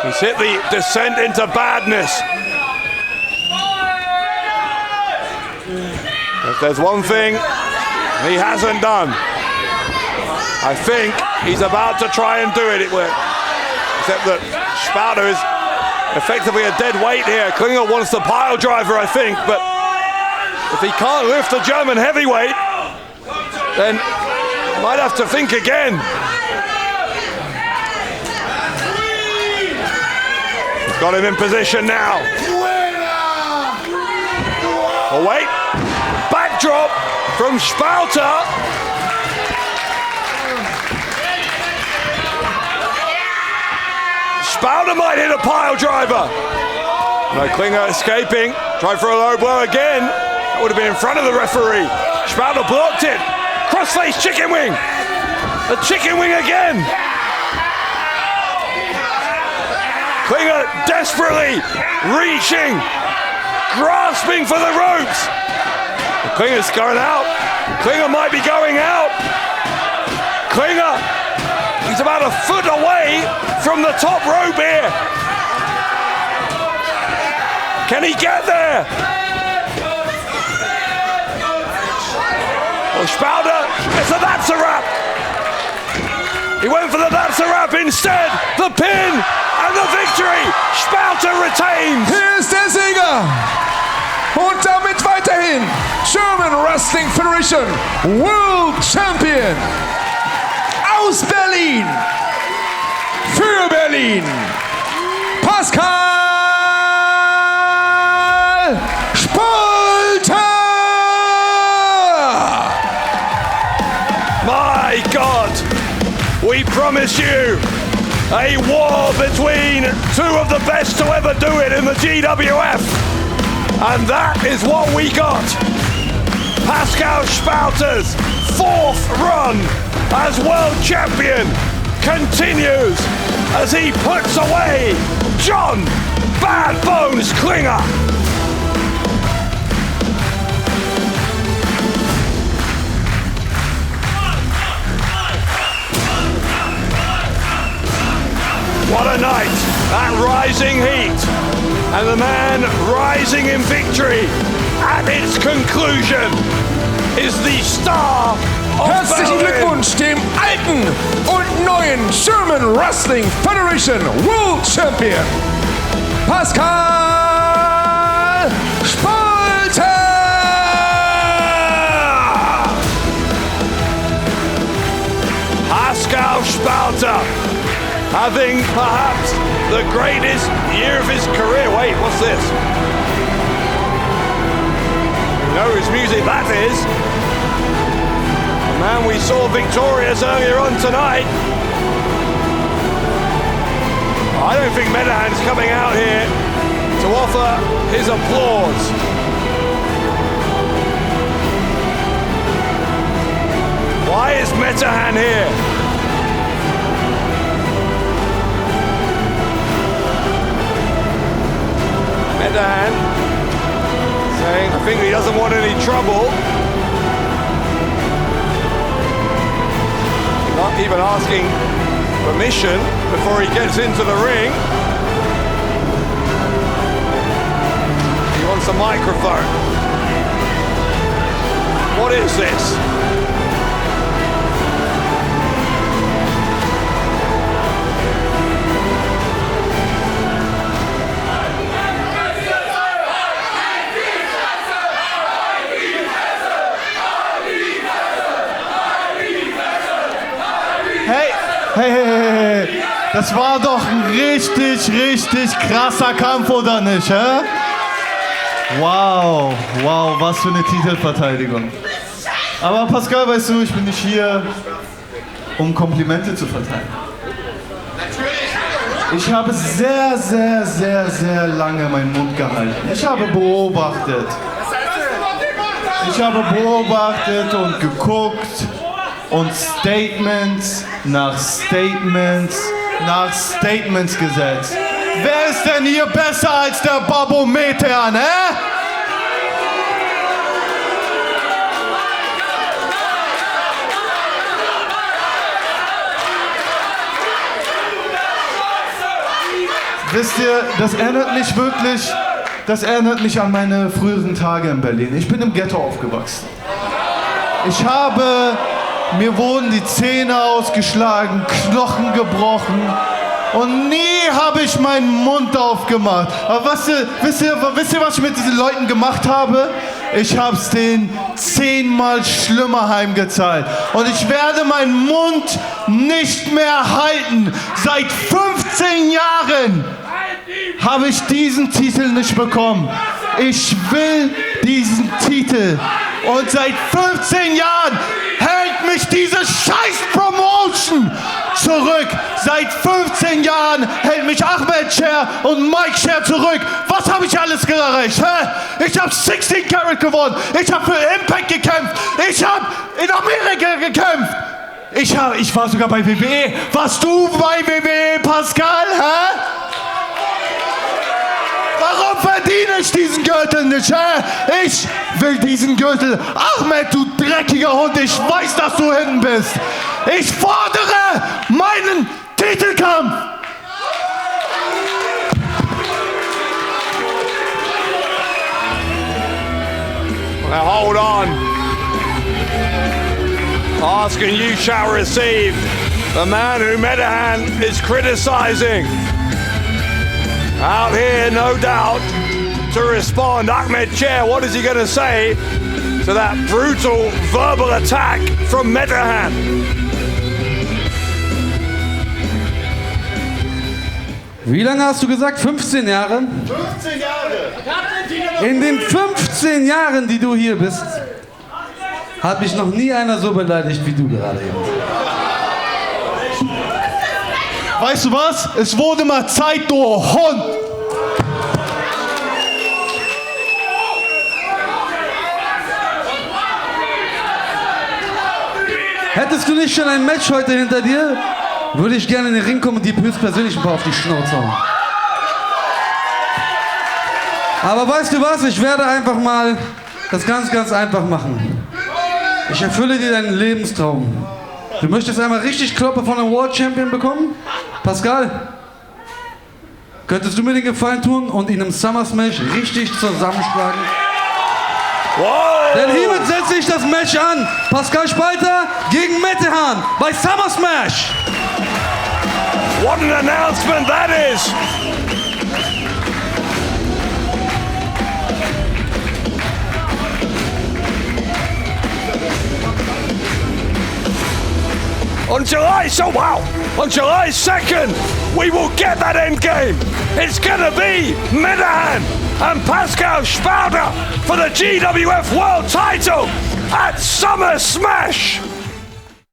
He's hit the descent into badness. If there's one thing he hasn't done, I think he's about to try and do it. Except that Spalter is effectively a dead weight here. Klinger wants the pile driver, I think, but if he can't lift the German heavyweight, then might have to think again. He's got him in position now. Oh wait, backdrop from Spalter. Spalter might hit a pile driver. No, Klinger escaping. Tried for a low blow again. That would have been in front of the referee. Spalter blocked it. Crossface chicken wing. A chicken wing again. Klinger desperately reaching, grasping for the ropes. Klinger's going out. Klinger might be going out. Klinger, he's about a foot away from the top rope here. Can he get there? Well, Spalter, that's a wrap. He went for the that's a wrap instead. The pin and the victory. Spalter retains. Hier ist der Sieger. Und damit weiterhin German Wrestling Federation World Champion aus Berlin. Für Berlin. Pascal Spalter. My God, we promise you a war between 2 of the best to ever do it in the GWF. And that is what we got. Pascal Spalter's 4th run as world champion continues as he puts away John Bad Bones Klinger. What a night at Rising Heat, and the man rising in victory at its conclusion is the star of Herzlichen Berlin. Glückwunsch dem alten und neuen German Wrestling Federation World Champion Pascal Spalter. Pascal Spalter, having perhaps the greatest year of his career. Wait, what's this? You know whose music that is? The man we saw victorious earlier on tonight. I don't think Metehan's coming out here to offer his applause. Why is Metehan here? Metehan saying, I think he doesn't want any trouble. Not even asking permission before he gets into the ring. He wants a microphone. What is this? Hey, das war doch ein richtig krasser Kampf, oder nicht, hä? Wow, was für eine Titelverteidigung. Aber Pascal, weißt du, ich bin nicht hier, um Komplimente zu verteilen. Ich habe sehr lange meinen Mund gehalten. Ich habe beobachtet und geguckt und Statements nach Statements nach Statements gesetzt. Wer ist denn hier besser als der Babbo Metehan, hä? Wisst ihr, das erinnert mich an meine früheren Tage in Berlin. Ich bin im Ghetto aufgewachsen. Mir wurden die Zähne ausgeschlagen, Knochen gebrochen und nie habe ich meinen Mund aufgemacht. Aber wisst ihr, was ich mit diesen Leuten gemacht habe? Ich habe es denen 10-mal schlimmer heimgezahlt. Und ich werde meinen Mund nicht mehr halten. Seit 15 Jahren habe ich diesen Titel nicht bekommen. Ich will diesen Titel. Und seit 15 Jahren hält mich diese scheiß Promotion zurück. Seit 15 Jahren hält mich Ahmed Scher und Mike Scher zurück. Was habe ich alles erreicht? Hä? Ich habe 16 Karat gewonnen. Ich habe für Impact gekämpft. Ich habe in Amerika gekämpft. Ich war sogar bei WWE. Warst du bei WWE, Pascal? Hä? Warum verdiene ich diesen Gürtel nicht, hä? Ich will diesen Gürtel. Ahmed, du dreckiger Hund, ich weiß, dass du hinten bist. Ich fordere meinen Titelkampf. Now hold on. Asking you shall receive. The man who Metehan is criticizing. Out here, no doubt, to respond. Ahmed Scher, what is he going to say to that brutal verbal attack from Metehan? Wie lange hast du gesagt? 15 Jahre? 15 Jahre! In den 15 Jahren, die du hier bist, hat mich noch nie einer so beleidigt wie du gerade eben. Weißt du was? Es wurde mal Zeit, du Hund! Hättest du nicht schon ein Match heute hinter dir, würde ich gerne in den Ring kommen und dir höchstpersönlich ein paar auf die Schnauze hauen. Aber weißt du was? Ich werde einfach mal das ganz einfach machen. Ich erfülle dir deinen Lebenstraum. Du möchtest einmal richtig Kloppe von einem World Champion bekommen? Pascal, könntest du mir den Gefallen tun und ihn im Summer Smash richtig zusammenschlagen? Wow. Denn hiermit setze ich das Match an. Pascal Spalter gegen Metehan bei Summer Smash. What an announcement that is! On July 2nd, we will get that end game. It's gonna be Metehan and Pascal Spalter for the GWF World Title at Summer Smash.